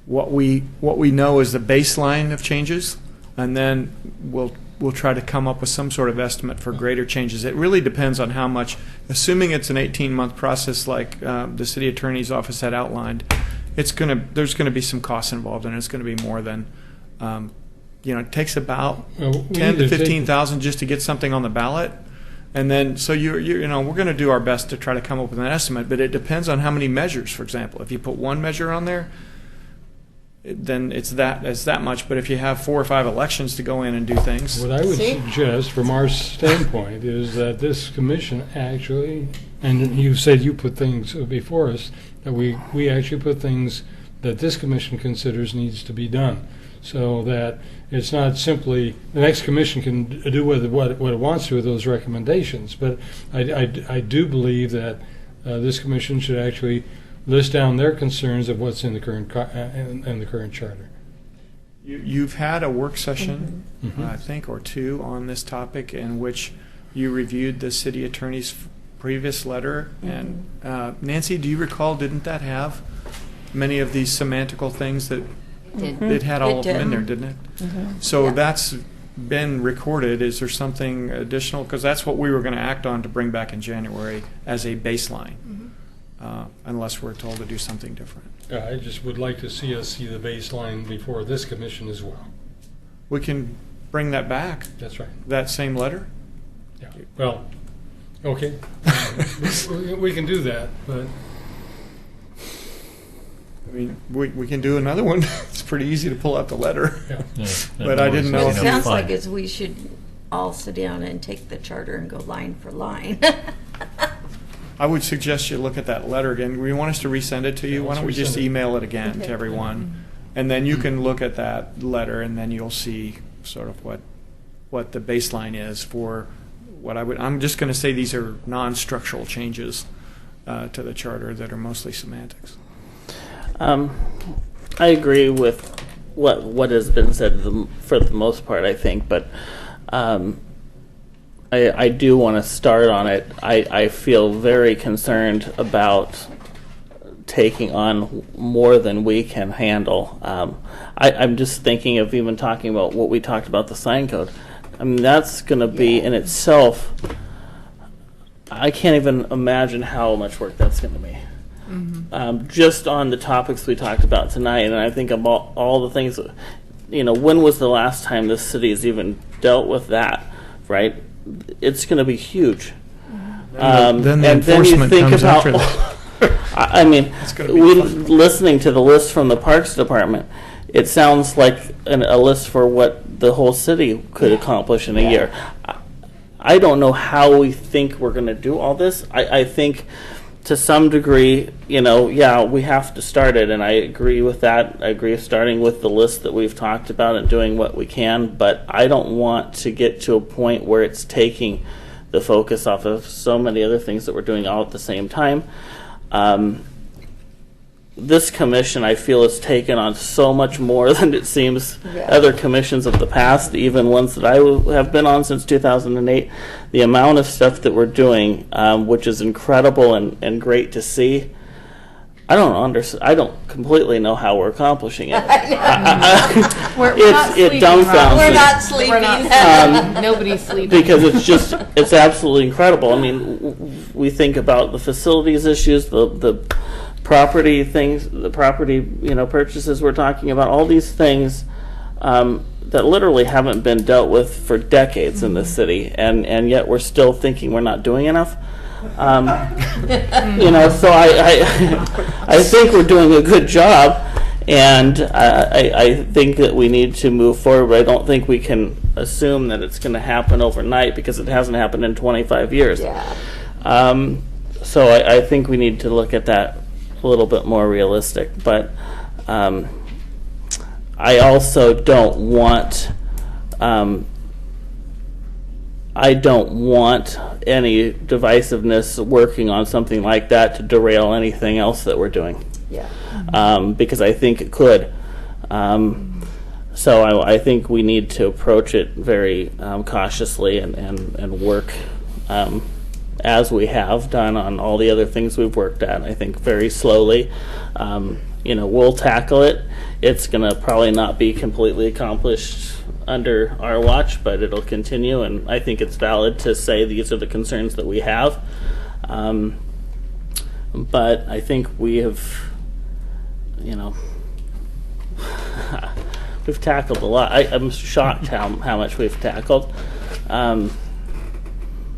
M: what we know is the baseline of changes, and then we'll try to come up with some sort of estimate for greater changes. It really depends on how much, assuming it's an 18-month process like the city attorney's office had outlined, there's going to be some costs involved, and it's going to be more than, it takes about $10,000 to $15,000 just to get something on the ballot. And then, so we're going to do our best to try to come up with an estimate, but it depends on how many measures. For example, if you put one measure on there, then it's that much. But if you have 4 or 5 elections to go in and do things,
A: What I would suggest from our standpoint is that this commission actually, and you said you put things before us, that we actually put things that this commission considers needs to be done. So that it's not simply, the next commission can do what it wants to with those recommendations. But I do believe that this commission should actually list down their concerns of what's in the current in the current charter.
M: You've had a work session, I think, or 2 on this topic in which you reviewed the city attorney's previous letter. And Nancy, do you recall, didn't that have many of these semantical things that it had all of them in there, didn't it? So that's been recorded. Is there something additional? Because that's what we were going to act on to bring back in January as a baseline. Unless we're told to do something different.
A: I just would like to see us see the baseline before this commission as well.
M: We can bring that back.
A: That's right.
M: That same letter?
A: Yeah. Well, okay. we can do that, but
M: I mean, we can do another one. It's pretty easy to pull out the letter.
A: Yeah.
M: But I didn't know.
H: What it sounds like is we should all sit down and take the charter and go line for line.
M: I would suggest you look at that letter again. Do you want us to resend it to you? Why don't we just email it again to everyone? And then you can look at that letter, and then you'll see sort of what the baseline is for what I'm just going to say these are non-structural changes to the charter that are mostly semantics.
D: I agree with what has been said for the most part, I think, but I do want to start on it. I feel very concerned about taking on more than we can handle. I'm just thinking of even talking about what we talked about, the sign code. I mean, that's going to be in itself, I can't even imagine how much work that's going to be. Just on the topics we talked about tonight, and I think about all the things, when was the last time this city has even dealt with that, right? It's going to be huge.
M: Then the
D: and then you
M: enforcement
D: think
M: comes
D: about,
M: after that.
D: I mean, listening to the list from the Parks Department, it sounds like a list for what the whole city could accomplish in a year. I don't know how we think we're going to do all this. I think to some degree, we have to start it, and I agree with that. I agree with starting with the list that we've talked about and doing what we can, but I don't want to get to a point where it's taking the focus off of so many other things that we're doing all at the same time. This commission, I feel, has taken on so much more than it seems other commissions of the past, even ones that I have been on since 2008. The amount of stuff that we're doing, which is incredible and great to see, I don't completely know how we're accomplishing it.
I: We're not sleeping,
D: it dumbfounds
H: We're
D: me.
H: not sleeping.
I: We're not nobody's sleeping.
D: Because it's absolutely incredible. I mean, we think about the facilities issues, the property things, the property purchases we're talking about, all these things that literally haven't been dealt with for decades in this city, and yet we're still thinking we're not doing enough. So I think we're doing a good job, and I think that we need to move forward. But I don't think we can assume that it's going to happen overnight, because it hasn't happened in 25 years. So I think we need to look at that a little bit more realistic. But I also don't want any divisiveness working on something like that to derail anything else that we're doing. Because I think it could. So I think we need to approach it very cautiously and work as we have done on all the other things we've worked at. I think very slowly. We'll tackle it. It's going to probably not be completely accomplished under our watch, but it'll continue, and I think it's valid to say these are the concerns that we have. But I think we have, we've tackled a lot. I'm shocked how much we've tackled.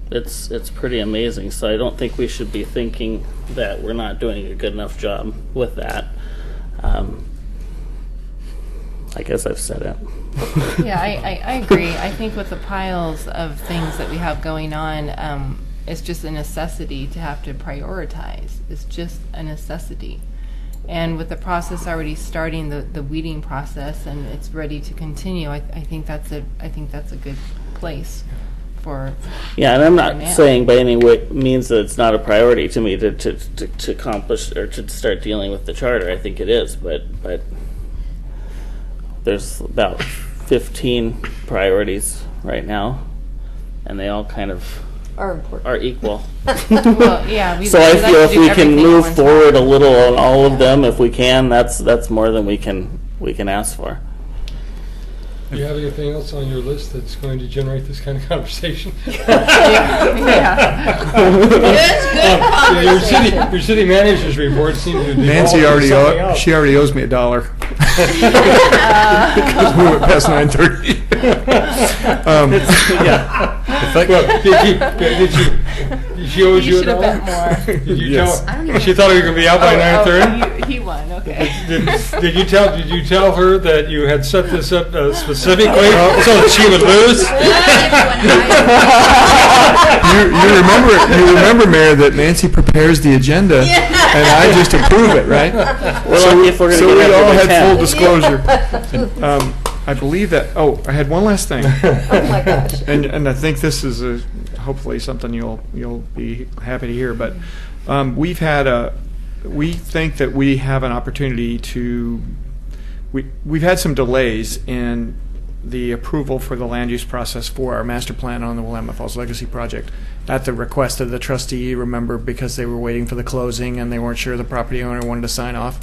D: It's pretty amazing, so I don't think we should be thinking that we're not doing a good enough job with that. I guess I've said it.
I: Yeah, I agree. I think with the piles of things that we have going on, it's just a necessity to have to prioritize. It's just a necessity. And with the process already starting, the weeding process, and it's ready to continue, I think that's a good place for.
D: Yeah, and I'm not saying by any means that it's not a priority to me to accomplish or to start dealing with the charter. I think it is, but there's about 15 priorities right now, and they all kind of are equal.
I: Well, yeah.
D: So I feel if we can move forward a little on all of them, if we can, that's more than we can ask for.
A: Do you have anything else on your list that's going to generate this kind of conversation? Your city manager's report seems to be
M: Nancy already owes me $1. Let's move it past 9:30.
A: Did she owe you $1? Did you tell her? She thought we were going to be out by 9:30.
I: He won. Okay.
A: Did you tell her that you had set this up specifically so that she would lose?
M: You remember, Mayor, that Nancy prepares the agenda, and I just approve it, right?
D: So we
M: all had full disclosure. I believe that. Oh, I had one last thing.
H: Oh my gosh.
M: And I think this is hopefully something you'll be happy to hear. But We think that we have an opportunity to, we've had some delays in the approval for the land use process for our master plan on the Willamette Falls Legacy project at the request of the trustee, remember, because they were waiting for the closing and they weren't sure the property owner wanted to sign off.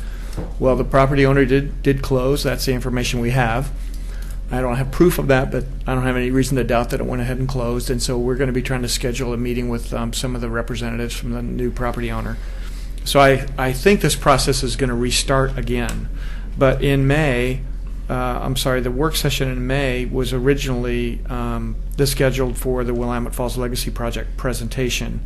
M: Well, the property owner did close. That's the information we have. I don't have proof of that, but I don't have any reason to doubt that it went ahead and closed. And so we're going to be trying to schedule a meeting with some of the representatives from the new property owner. So I think this process is going to restart again. But in May, the work session in May was originally scheduled for the Willamette Falls Legacy Project presentation.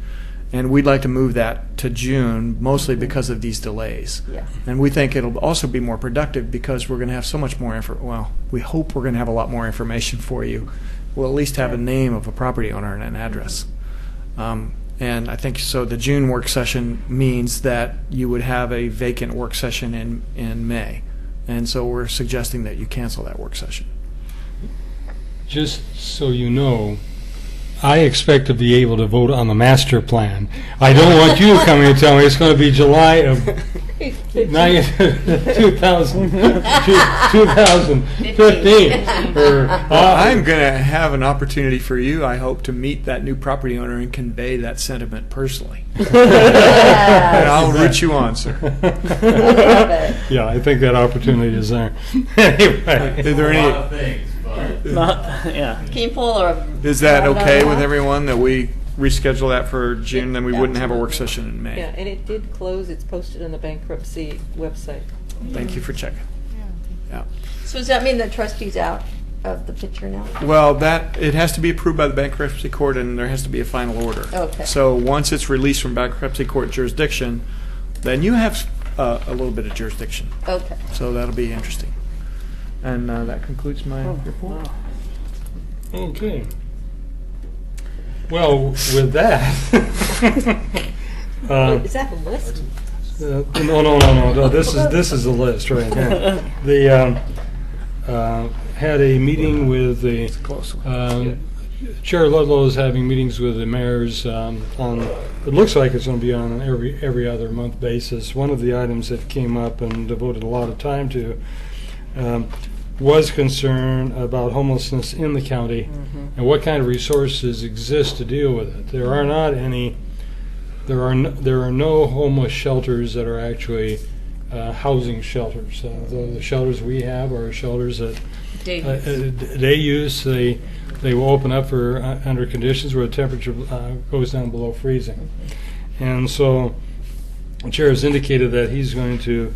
M: And we'd like to move that to June, mostly because of these delays.
H: Yeah.
M: And we think it'll also be more productive because we're going to have so much more we hope we're going to have a lot more information for you. We'll at least have a name of a property owner and an address. And I think so the June work session means that you would have a vacant work session in May. And so we're suggesting that you cancel that work session.
A: Just so you know, I expect to be able to vote on the master plan. I don't want you coming and telling me it's going to be July of 2015.
M: I'm going to have an opportunity for you, I hope, to meet that new property owner and convey that sentiment personally. And I'll root you on, sir.
A: Yeah, I think that opportunity is there. Anyway.
M: Is there any...
H: People or
M: Is that okay with everyone that we reschedule that for June? Then we wouldn't have a work session in May.
J: Yeah, and it did close. It's posted on the bankruptcy website.
M: Thank you for checking. Yeah.
H: So does that mean the trustee's out of the picture now?
M: Well, it has to be approved by the bankruptcy court, and there has to be a final order.
H: Okay.
M: So once it's released from bankruptcy court jurisdiction, then you have a little bit of jurisdiction.
H: Okay.
M: So that'll be interesting. And that concludes my report.
A: Okay. Well, with that,
J: Is that a list?
A: no. This is a list right here. Had a meeting with the Chair Ludlow is having meetings with the mayors on. It looks like it's going to be on an every other month basis. One of the items that came up and devoted a lot of time to. Was concern about homelessness in the county and what kind of resources exist to deal with it. There are not any. There are no homeless shelters that are actually housing shelters. The shelters we have are shelters that they use. They will open up for under conditions where the temperature goes down below freezing, and so the chair has indicated that he's going to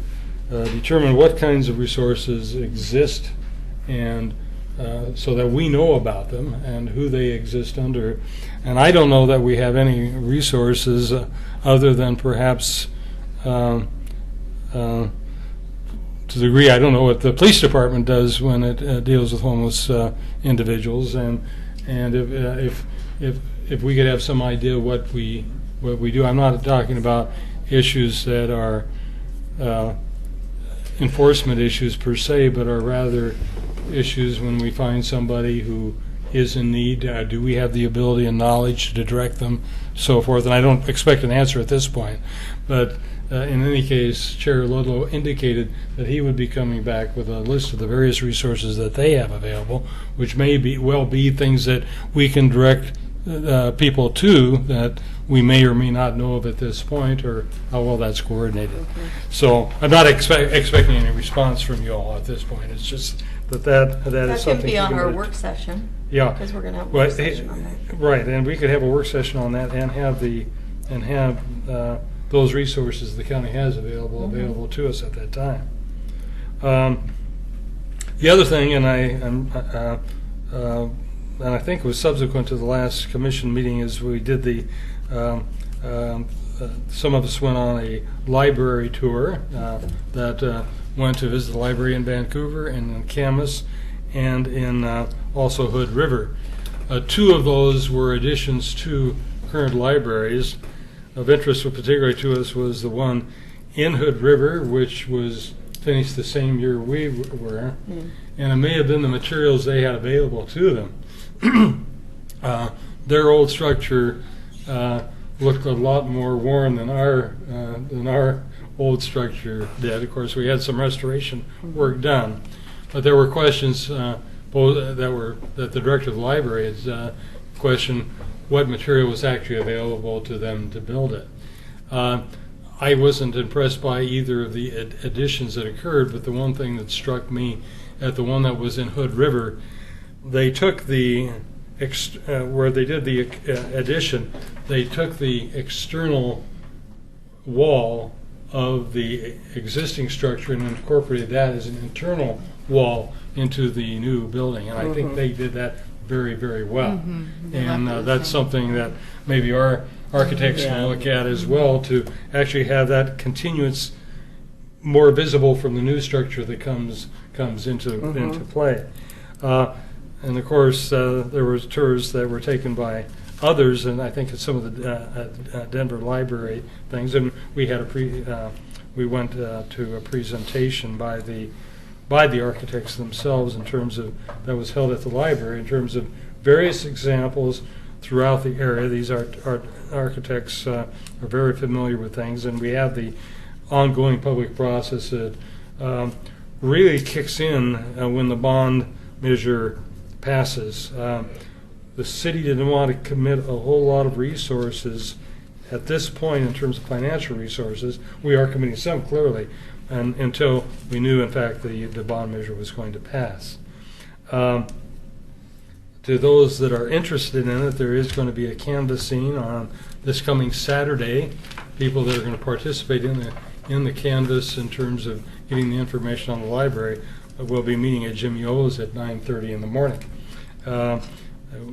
A: determine what kinds of resources exist and so that we know about them and who they exist under. And I don't know that we have any resources other than perhaps to the degree I don't know what the police department does when it deals with homeless individuals, and if we could have some idea what we do. I'm not talking about issues that are enforcement issues per se, but are rather issues when we find somebody who is in need. Do we have the ability and knowledge to direct them, so forth? And I don't expect an answer at this point, but in any case, Chair Ludlow indicated that he would be coming back with a list of the various resources that they have available, which may be things that we can direct people to that we may or may not know of at this point, or how well that's coordinated. Okay. So I'm not expecting any response from you all at this point. It's just that is something.
H: That can be on our work session.
A: Yeah,
H: because we're going to have a work session on that.
A: Right, and we could have a work session on that and have those resources the county has available to us at that time. The other thing, and I think it was subsequent to the last commission meeting, is we did some of us went on a library tour that went to visit the library in Vancouver and in Camas and in also Hood River. Two of those were additions to current libraries. Of interest, particularly to us, was the one in Hood River, which was finished the same year we were, and it may have been the materials they had available to them. Their old structure looked a lot more worn than our old structure did. Of course, we had some restoration work done, but there were questions both that the director of the library had questioned what material was actually available to them to build it. I wasn't impressed by either of the additions that occurred, but the one thing that struck me at the one that was in Hood River, they took the where they did the addition, they took the external wall of the existing structure and incorporated that as an internal wall into the new building, and I think they did that very, very well. And that's something that maybe our architects can look at as well, to actually have that continuance more visible from the new structure that comes into play. And of course, there were tours that were taken by others, and I think it's some of the Denver Library things. And we had we went to a presentation by the architects themselves in terms of that was held at the library in terms of various examples throughout the area. These architects are very familiar with things, and we have the ongoing public process that really kicks in when the bond measure passes. The city didn't want to commit a whole lot of resources at this point in terms of financial resources. We are committing some, clearly, and until we knew, in fact, the bond measure was going to pass. To those that are interested in it, there is going to be a canvassing on this coming Saturday. People that are going to participate in the canvass in terms of getting the information on the library will be meeting at Jimmy O's at 9:30 in the morning.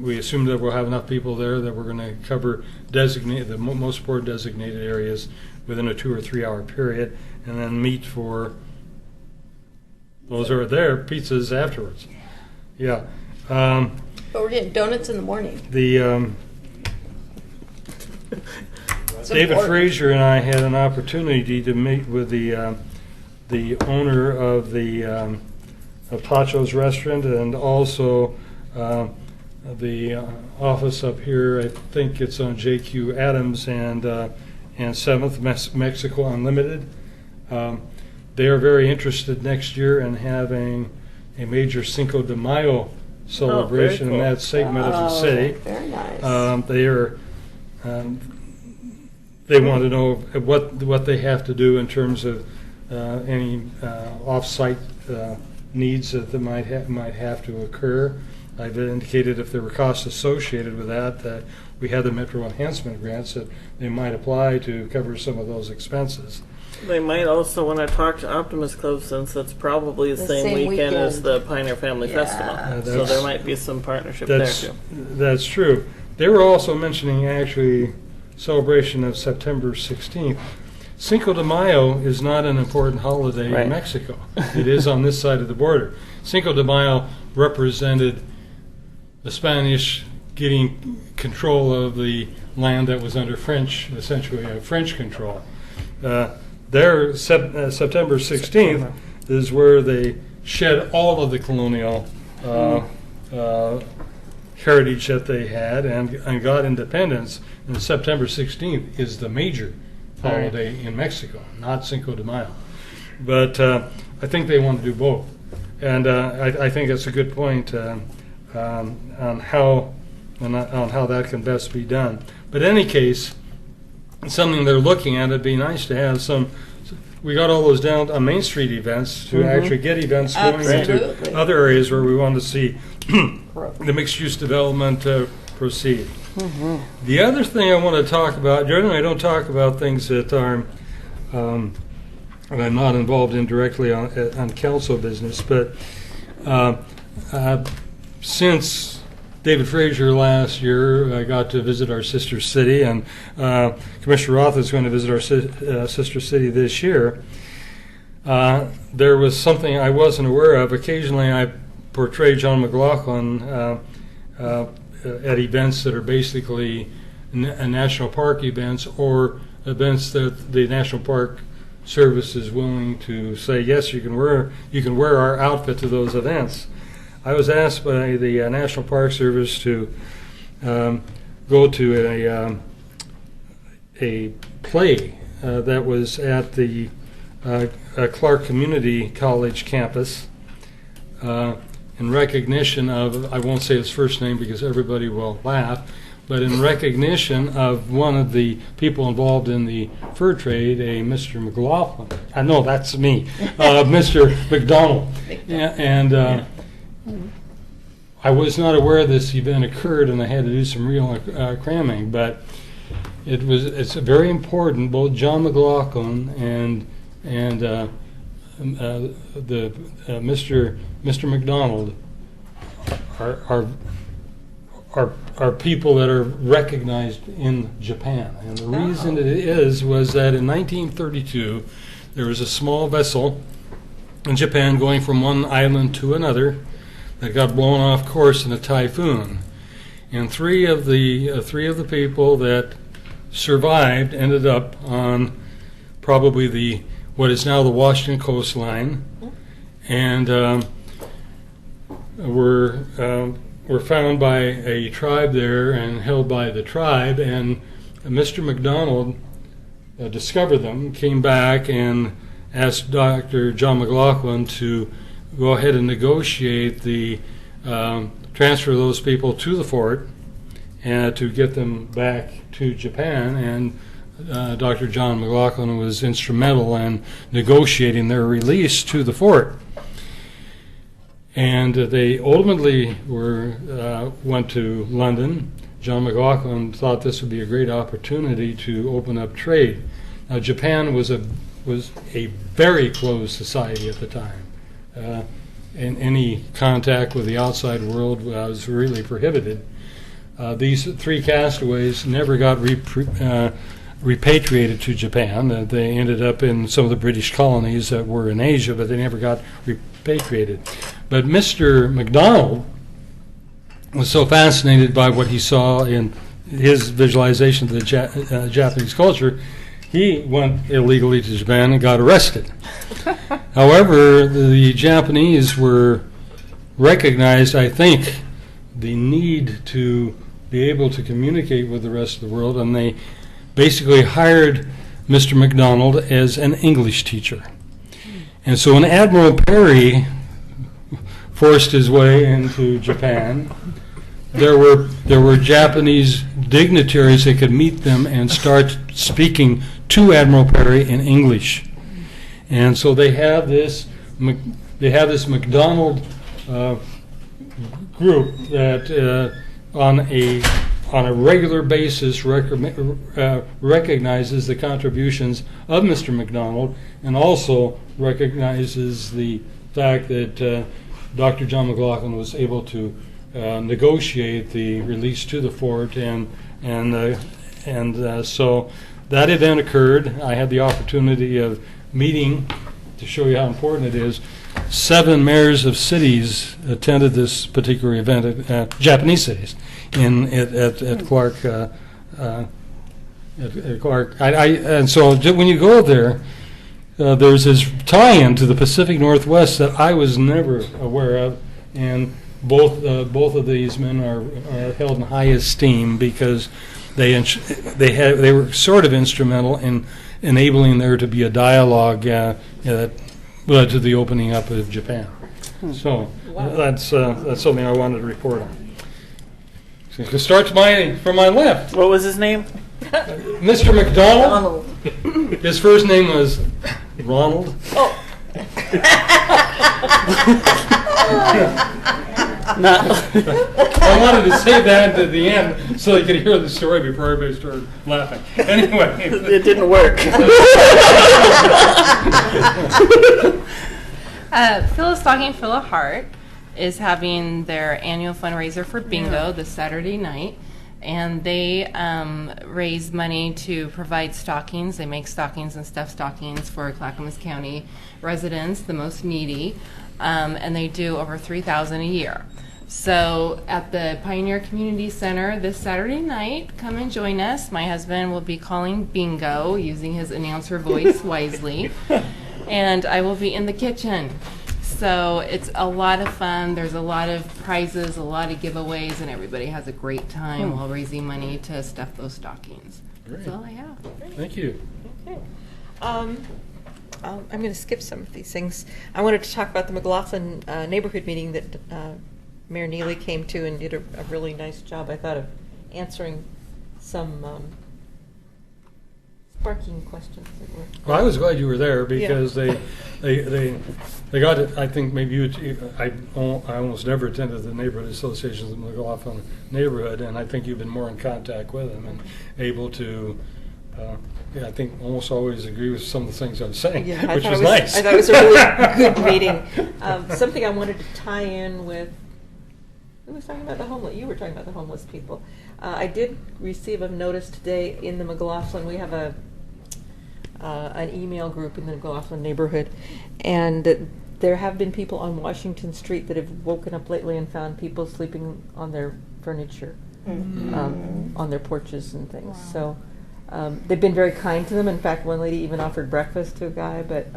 A: We assume that we'll have enough people there that we're going to cover the most important designated areas within a 2 or 3 hour period, and then meet for those who are there pizzas afterwards. Yeah.
H: But we're getting donuts in the morning.
A: David Frazier and I had an opportunity to meet with the owner of the of Pacho's Restaurant, and also the office up here. I think it's on JQ Adams and 7th Mexico Unlimited. They are very interested next year in having a major Cinco de Mayo celebration in that segment of the city.
H: Very nice.
A: They want to know what they have to do in terms of any off-site needs that might have to occur. I've indicated if there were costs associated with that we have the Metro Enhancement Grants that they might apply to cover some of those expenses.
D: They might also want to talk to Optimist Club, since it's probably the same weekend as the Pioneer Family Festival. So there might be some partnership there too.
A: That's true. They were also mentioning actually celebration of September 16th. Cinco de Mayo is not an important holiday in Mexico. It is on this side of the border. Cinco de Mayo represented the Spanish getting control of the land that was under French, essentially French control. There, September 16th is where they shed all of the colonial heritage that they had and got independence. And September 16th is the major holiday in Mexico, not Cinco de Mayo. But I think they want to do both. And I think that's a good point on how that can best be done. But in any case, something they're looking at, it'd be nice to have some. We got all those down on Main Street events to actually get events going into other areas where we want to see the mixed-use development proceed. The other thing I want to talk about, generally I don't talk about things that are I'm not involved in directly on council business, but since David Frazier last year, I got to visit our sister city, and Commissioner Roth is going to visit our sister city this year. There was something I wasn't aware of. Occasionally I portray John McLaughlin at events that are basically national park events, or events that the National Park Service is willing to say, yes, you can wear our outfit to those events. I was asked by the National Park Service to go to a play that was at the Clark Community College campus in recognition of, I won't say his first name because everybody will laugh, but in recognition of one of the people involved in the fur trade, a Mr. McLaughlin. I know that's me, Mr. McDonald. And I was not aware this event occurred, and I had to do some real cramming, but it's very important. Both John McLaughlin and Mr. McDonald are people that are recognized in Japan. And the reason it was that in 1932 there was a small vessel in Japan going from one island to another that got blown off course in a typhoon. And three of the people that survived ended up on probably what is now the Washington coastline, and were found by a tribe there and held by the tribe. And Mr. McDonald discovered them, came back and asked Dr. John McLaughlin to go ahead and negotiate the transfer of those people to the fort and to get them back to Japan. And Dr. John McLaughlin was instrumental in negotiating their release to the fort. And they ultimately went to London. John McLaughlin thought this would be a great opportunity to open up trade. Now, Japan was a very closed society at the time. And any contact with the outside world was really prohibited. These three castaways never got repatriated to Japan. They ended up in some of the British colonies that were in Asia, but they never got repatriated. But Mr. McDonald was so fascinated by what he saw in his visualization of the Japanese culture, he went illegally to Japan and got arrested. However, the Japanese were recognized, I think, the need to be able to communicate with the rest of the world, and they basically hired Mr. McDonald as an English teacher. And so when Admiral Perry forced his way into Japan, there were Japanese dignitaries that could meet them and start speaking to Admiral Perry in English. And so they have this McDonald group that on a regular basis recognizes the contributions of Mr. McDonald, and also recognizes the fact that Dr. John McLaughlin was able to negotiate the release to the fort, and so that event occurred. I had the opportunity of meeting, to show you how important it is, 7 mayors of cities attended this particular event, Japanese cities, at Clark. At Clark, and so when you go there, there's this tie-in to the Pacific Northwest that I was never aware of, and both of these men are held in high esteem because they were sort of instrumental in enabling there to be a dialogue that led to the opening up of Japan. So that's something I wanted to report on. So you can start from my left.
D: What was his name?
A: Mr. McDonald. His first name was Ronald.
D: Oh.
A: I wanted to say that at the end so you could hear the story before everybody started laughing. Anyway.
D: It didn't work.
I: Phyllis Stocking Fill a Heart is having their annual fundraiser for bingo this Saturday night. And they raise money to provide stockings. They make stockings and stuffed stockings for Clackamas County residents, the most needy. And they do over 3,000 a year. So at the Pioneer Community Center this Saturday night, come and join us. My husband will be calling bingo, using his announcer voice wisely. And I will be in the kitchen. So it's a lot of fun. There's a lot of prizes, a lot of giveaways, and everybody has a great time while raising money to stuff those stockings.
A: Great.
I: That's all I have.
A: Thank you.
J: Okay. I'm going to skip some of these things. I wanted to talk about the McLaughlin neighborhood meeting that Mayor Neely came to and did a really nice job, I thought, of answering some sparking questions that were.
A: Well, I was glad you were there because they got it. I think maybe I almost never attended the neighborhood associations in the McLaughlin neighborhood, and I think you've been more in contact with them and able to. I think almost always agree with some of the things I'm saying, which was nice.
J: I thought it was a really good meeting. Something I wanted to tie in with. Who was talking about the homeless? You were talking about the homeless people. I did receive a notice today in the McLaughlin. We have an email group in the McLaughlin neighborhood, and there have been people on Washington Street that have woken up lately and found people sleeping on their furniture, on their porches and things.
B: Wow.
J: So they've been very kind to them. In fact, one lady even offered breakfast to a guy, but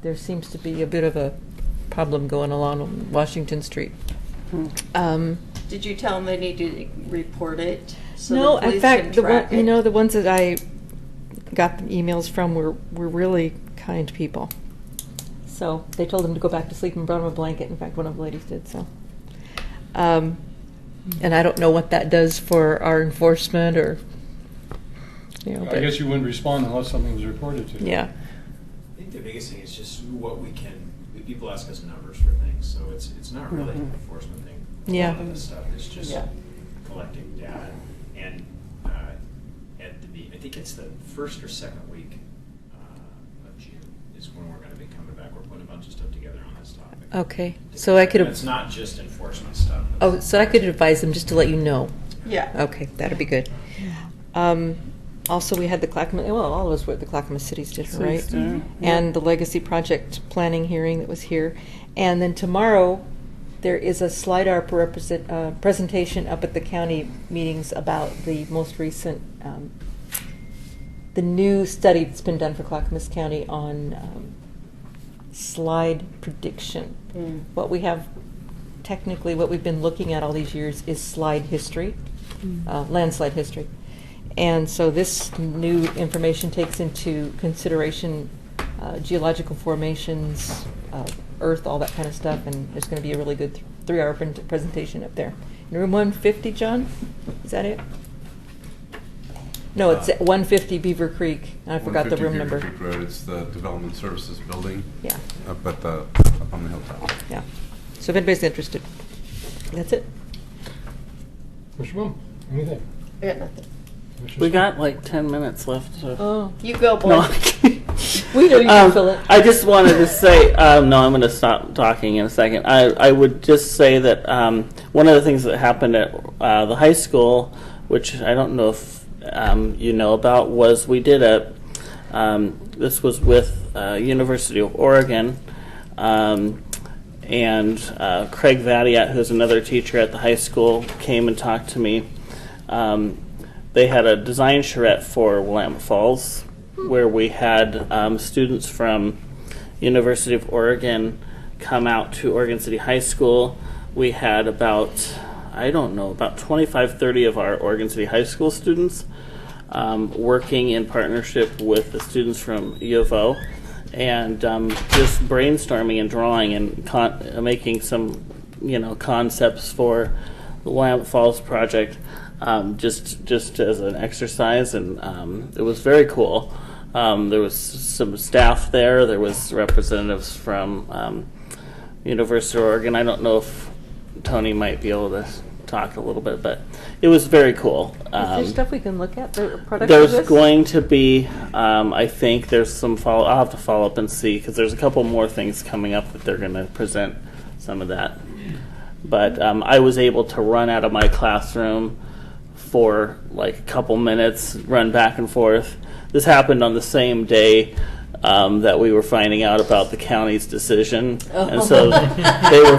J: there seems to be a bit of a problem going along Washington Street.
H: Did you tell them they need to report it? So
J: No,
H: the police
J: in fact,
H: can
J: the
H: track
J: one,
H: it?
J: the ones that I got the emails from were really kind people. So they told them to go back to sleep and brought them a blanket. In fact, one of the ladies did so. And I don't know what that does for our enforcement or,
A: I guess you wouldn't respond unless something was reported to you.
J: Yeah.
N: I think the biggest thing is just what we can. People ask us numbers for things, so it's not really an enforcement thing.
J: Yeah.
N: A lot of this stuff is just collecting data, and I think it's the first or second week of June is when we're going to be coming back. We're putting a bunch of stuff together on this topic.
J: Okay, so I could.
N: It's not just enforcement stuff.
J: Oh, so I could advise them just to let you know.
H: Yeah.
J: Okay, that'd be good. Also, we had the Clackamas. Well, all of us were at the Clackamas Cities Dinner, right?
H: Mhm.
J: And the Legacy Project planning hearing that was here, and then tomorrow there is a slide art presentation up at the county meetings about the most recent, the new study that's been done for Clackamas County on slide prediction. What we have, technically, what we've been looking at all these years is slide history, landslide history. And so this new information takes into consideration geological formations, Earth, all that kind of stuff, and there's going to be a really good 3-hour presentation up there. In room 150, John? Is that it? No, it's at 150 Beaver Creek. I forgot the room
K: 150
J: number.
K: Beaver Creek Road. It's the Development Services Building.
J: Yeah.
K: Up on the hilltop.
J: Yeah. So if anybody's interested, that's it.
A: Mr. Boom, anything?
H: Yeah, nothing.
D: We got like 10 minutes left. So.
H: Oh, you go, boy.
D: No.
J: We know you can fill it.
D: I just wanted to say, no, I'm going to stop talking in a second. I would just say that one of the things that happened at the high school, which I don't know if you know about, was we did this was with University of Oregon, and Craig Vadiat, who's another teacher at the high school, came and talked to me. They had a design charrette for Willamette Falls, where we had students from University of Oregon come out to Oregon City High School. We had about 25, 30 of our Oregon City High School students working in partnership with the students from U of O, and just brainstorming and drawing and making some, concepts for the Willamette Falls project. Just as an exercise, and it was very cool. There was some staff there. There was representatives from University of Oregon. I don't know if Tony might be able to talk a little bit, but it was very cool.
J: Is there stuff we can look at? The product
D: There's
J: of this?
D: going to be, I think there's some follow. I'll have to follow up and see, because there's a couple more things coming up that they're going to present some of that. But I was able to run out of my classroom for like a couple minutes, run back and forth. This happened on the same day that we were finding out about the county's decision, and so they were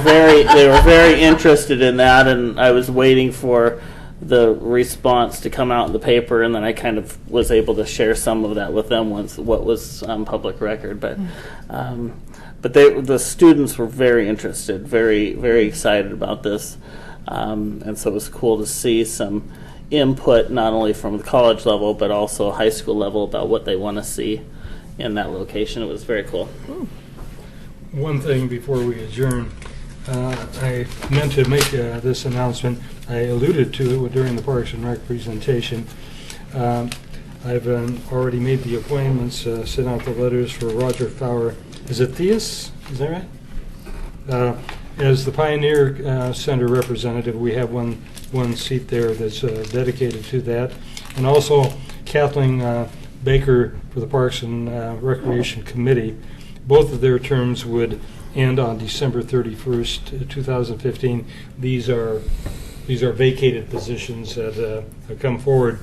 D: very interested in that. And I was waiting for the response to come out in the paper, and then I kind of was able to share some of that with them once what was public record. But but the students were very interested, very excited about this, and so it was cool to see some input not only from the college level but also high school level about what they want to see in that location. It was very cool.
A: One thing before we adjourn, I meant to make this announcement. I alluded to it during the Parks and Rec presentation. I've already made the appointments, sent out the letters for Roger Fowler. Is it Theus? Is that right? As the Pioneer Center representative, we have one seat there that's dedicated to that. And also Kathleen Baker for the Parks and Recreation Committee. Both of their terms would end on December 31st, 2015. These are vacated positions that have come forward.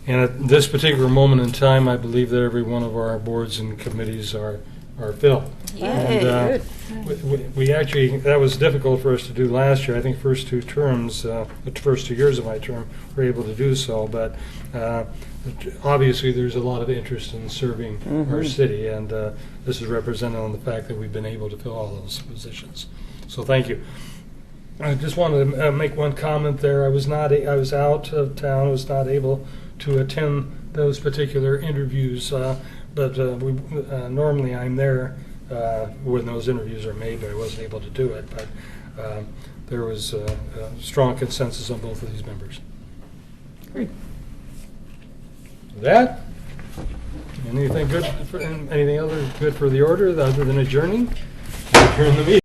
A: And at this particular moment in time, I believe that every one of our boards and committees are filled.
H: Yay,
A: And we actually, that was difficult for us to do last year. I think first 2 terms, the first 2 years of my term, were able to do so. But obviously, there's a lot of interest in serving our city, and this is represented on the fact that we've been able to fill all those positions. So thank you. I just wanted to make one comment there. I was out of town. I was not able to attend those particular interviews, but normally I'm there when those interviews are made, but I wasn't able to do it. But there was a strong consensus on both of these members.
U: Great.
A: That? Anything good? Anything other good for the order other than adjourning? Adjourn the meeting.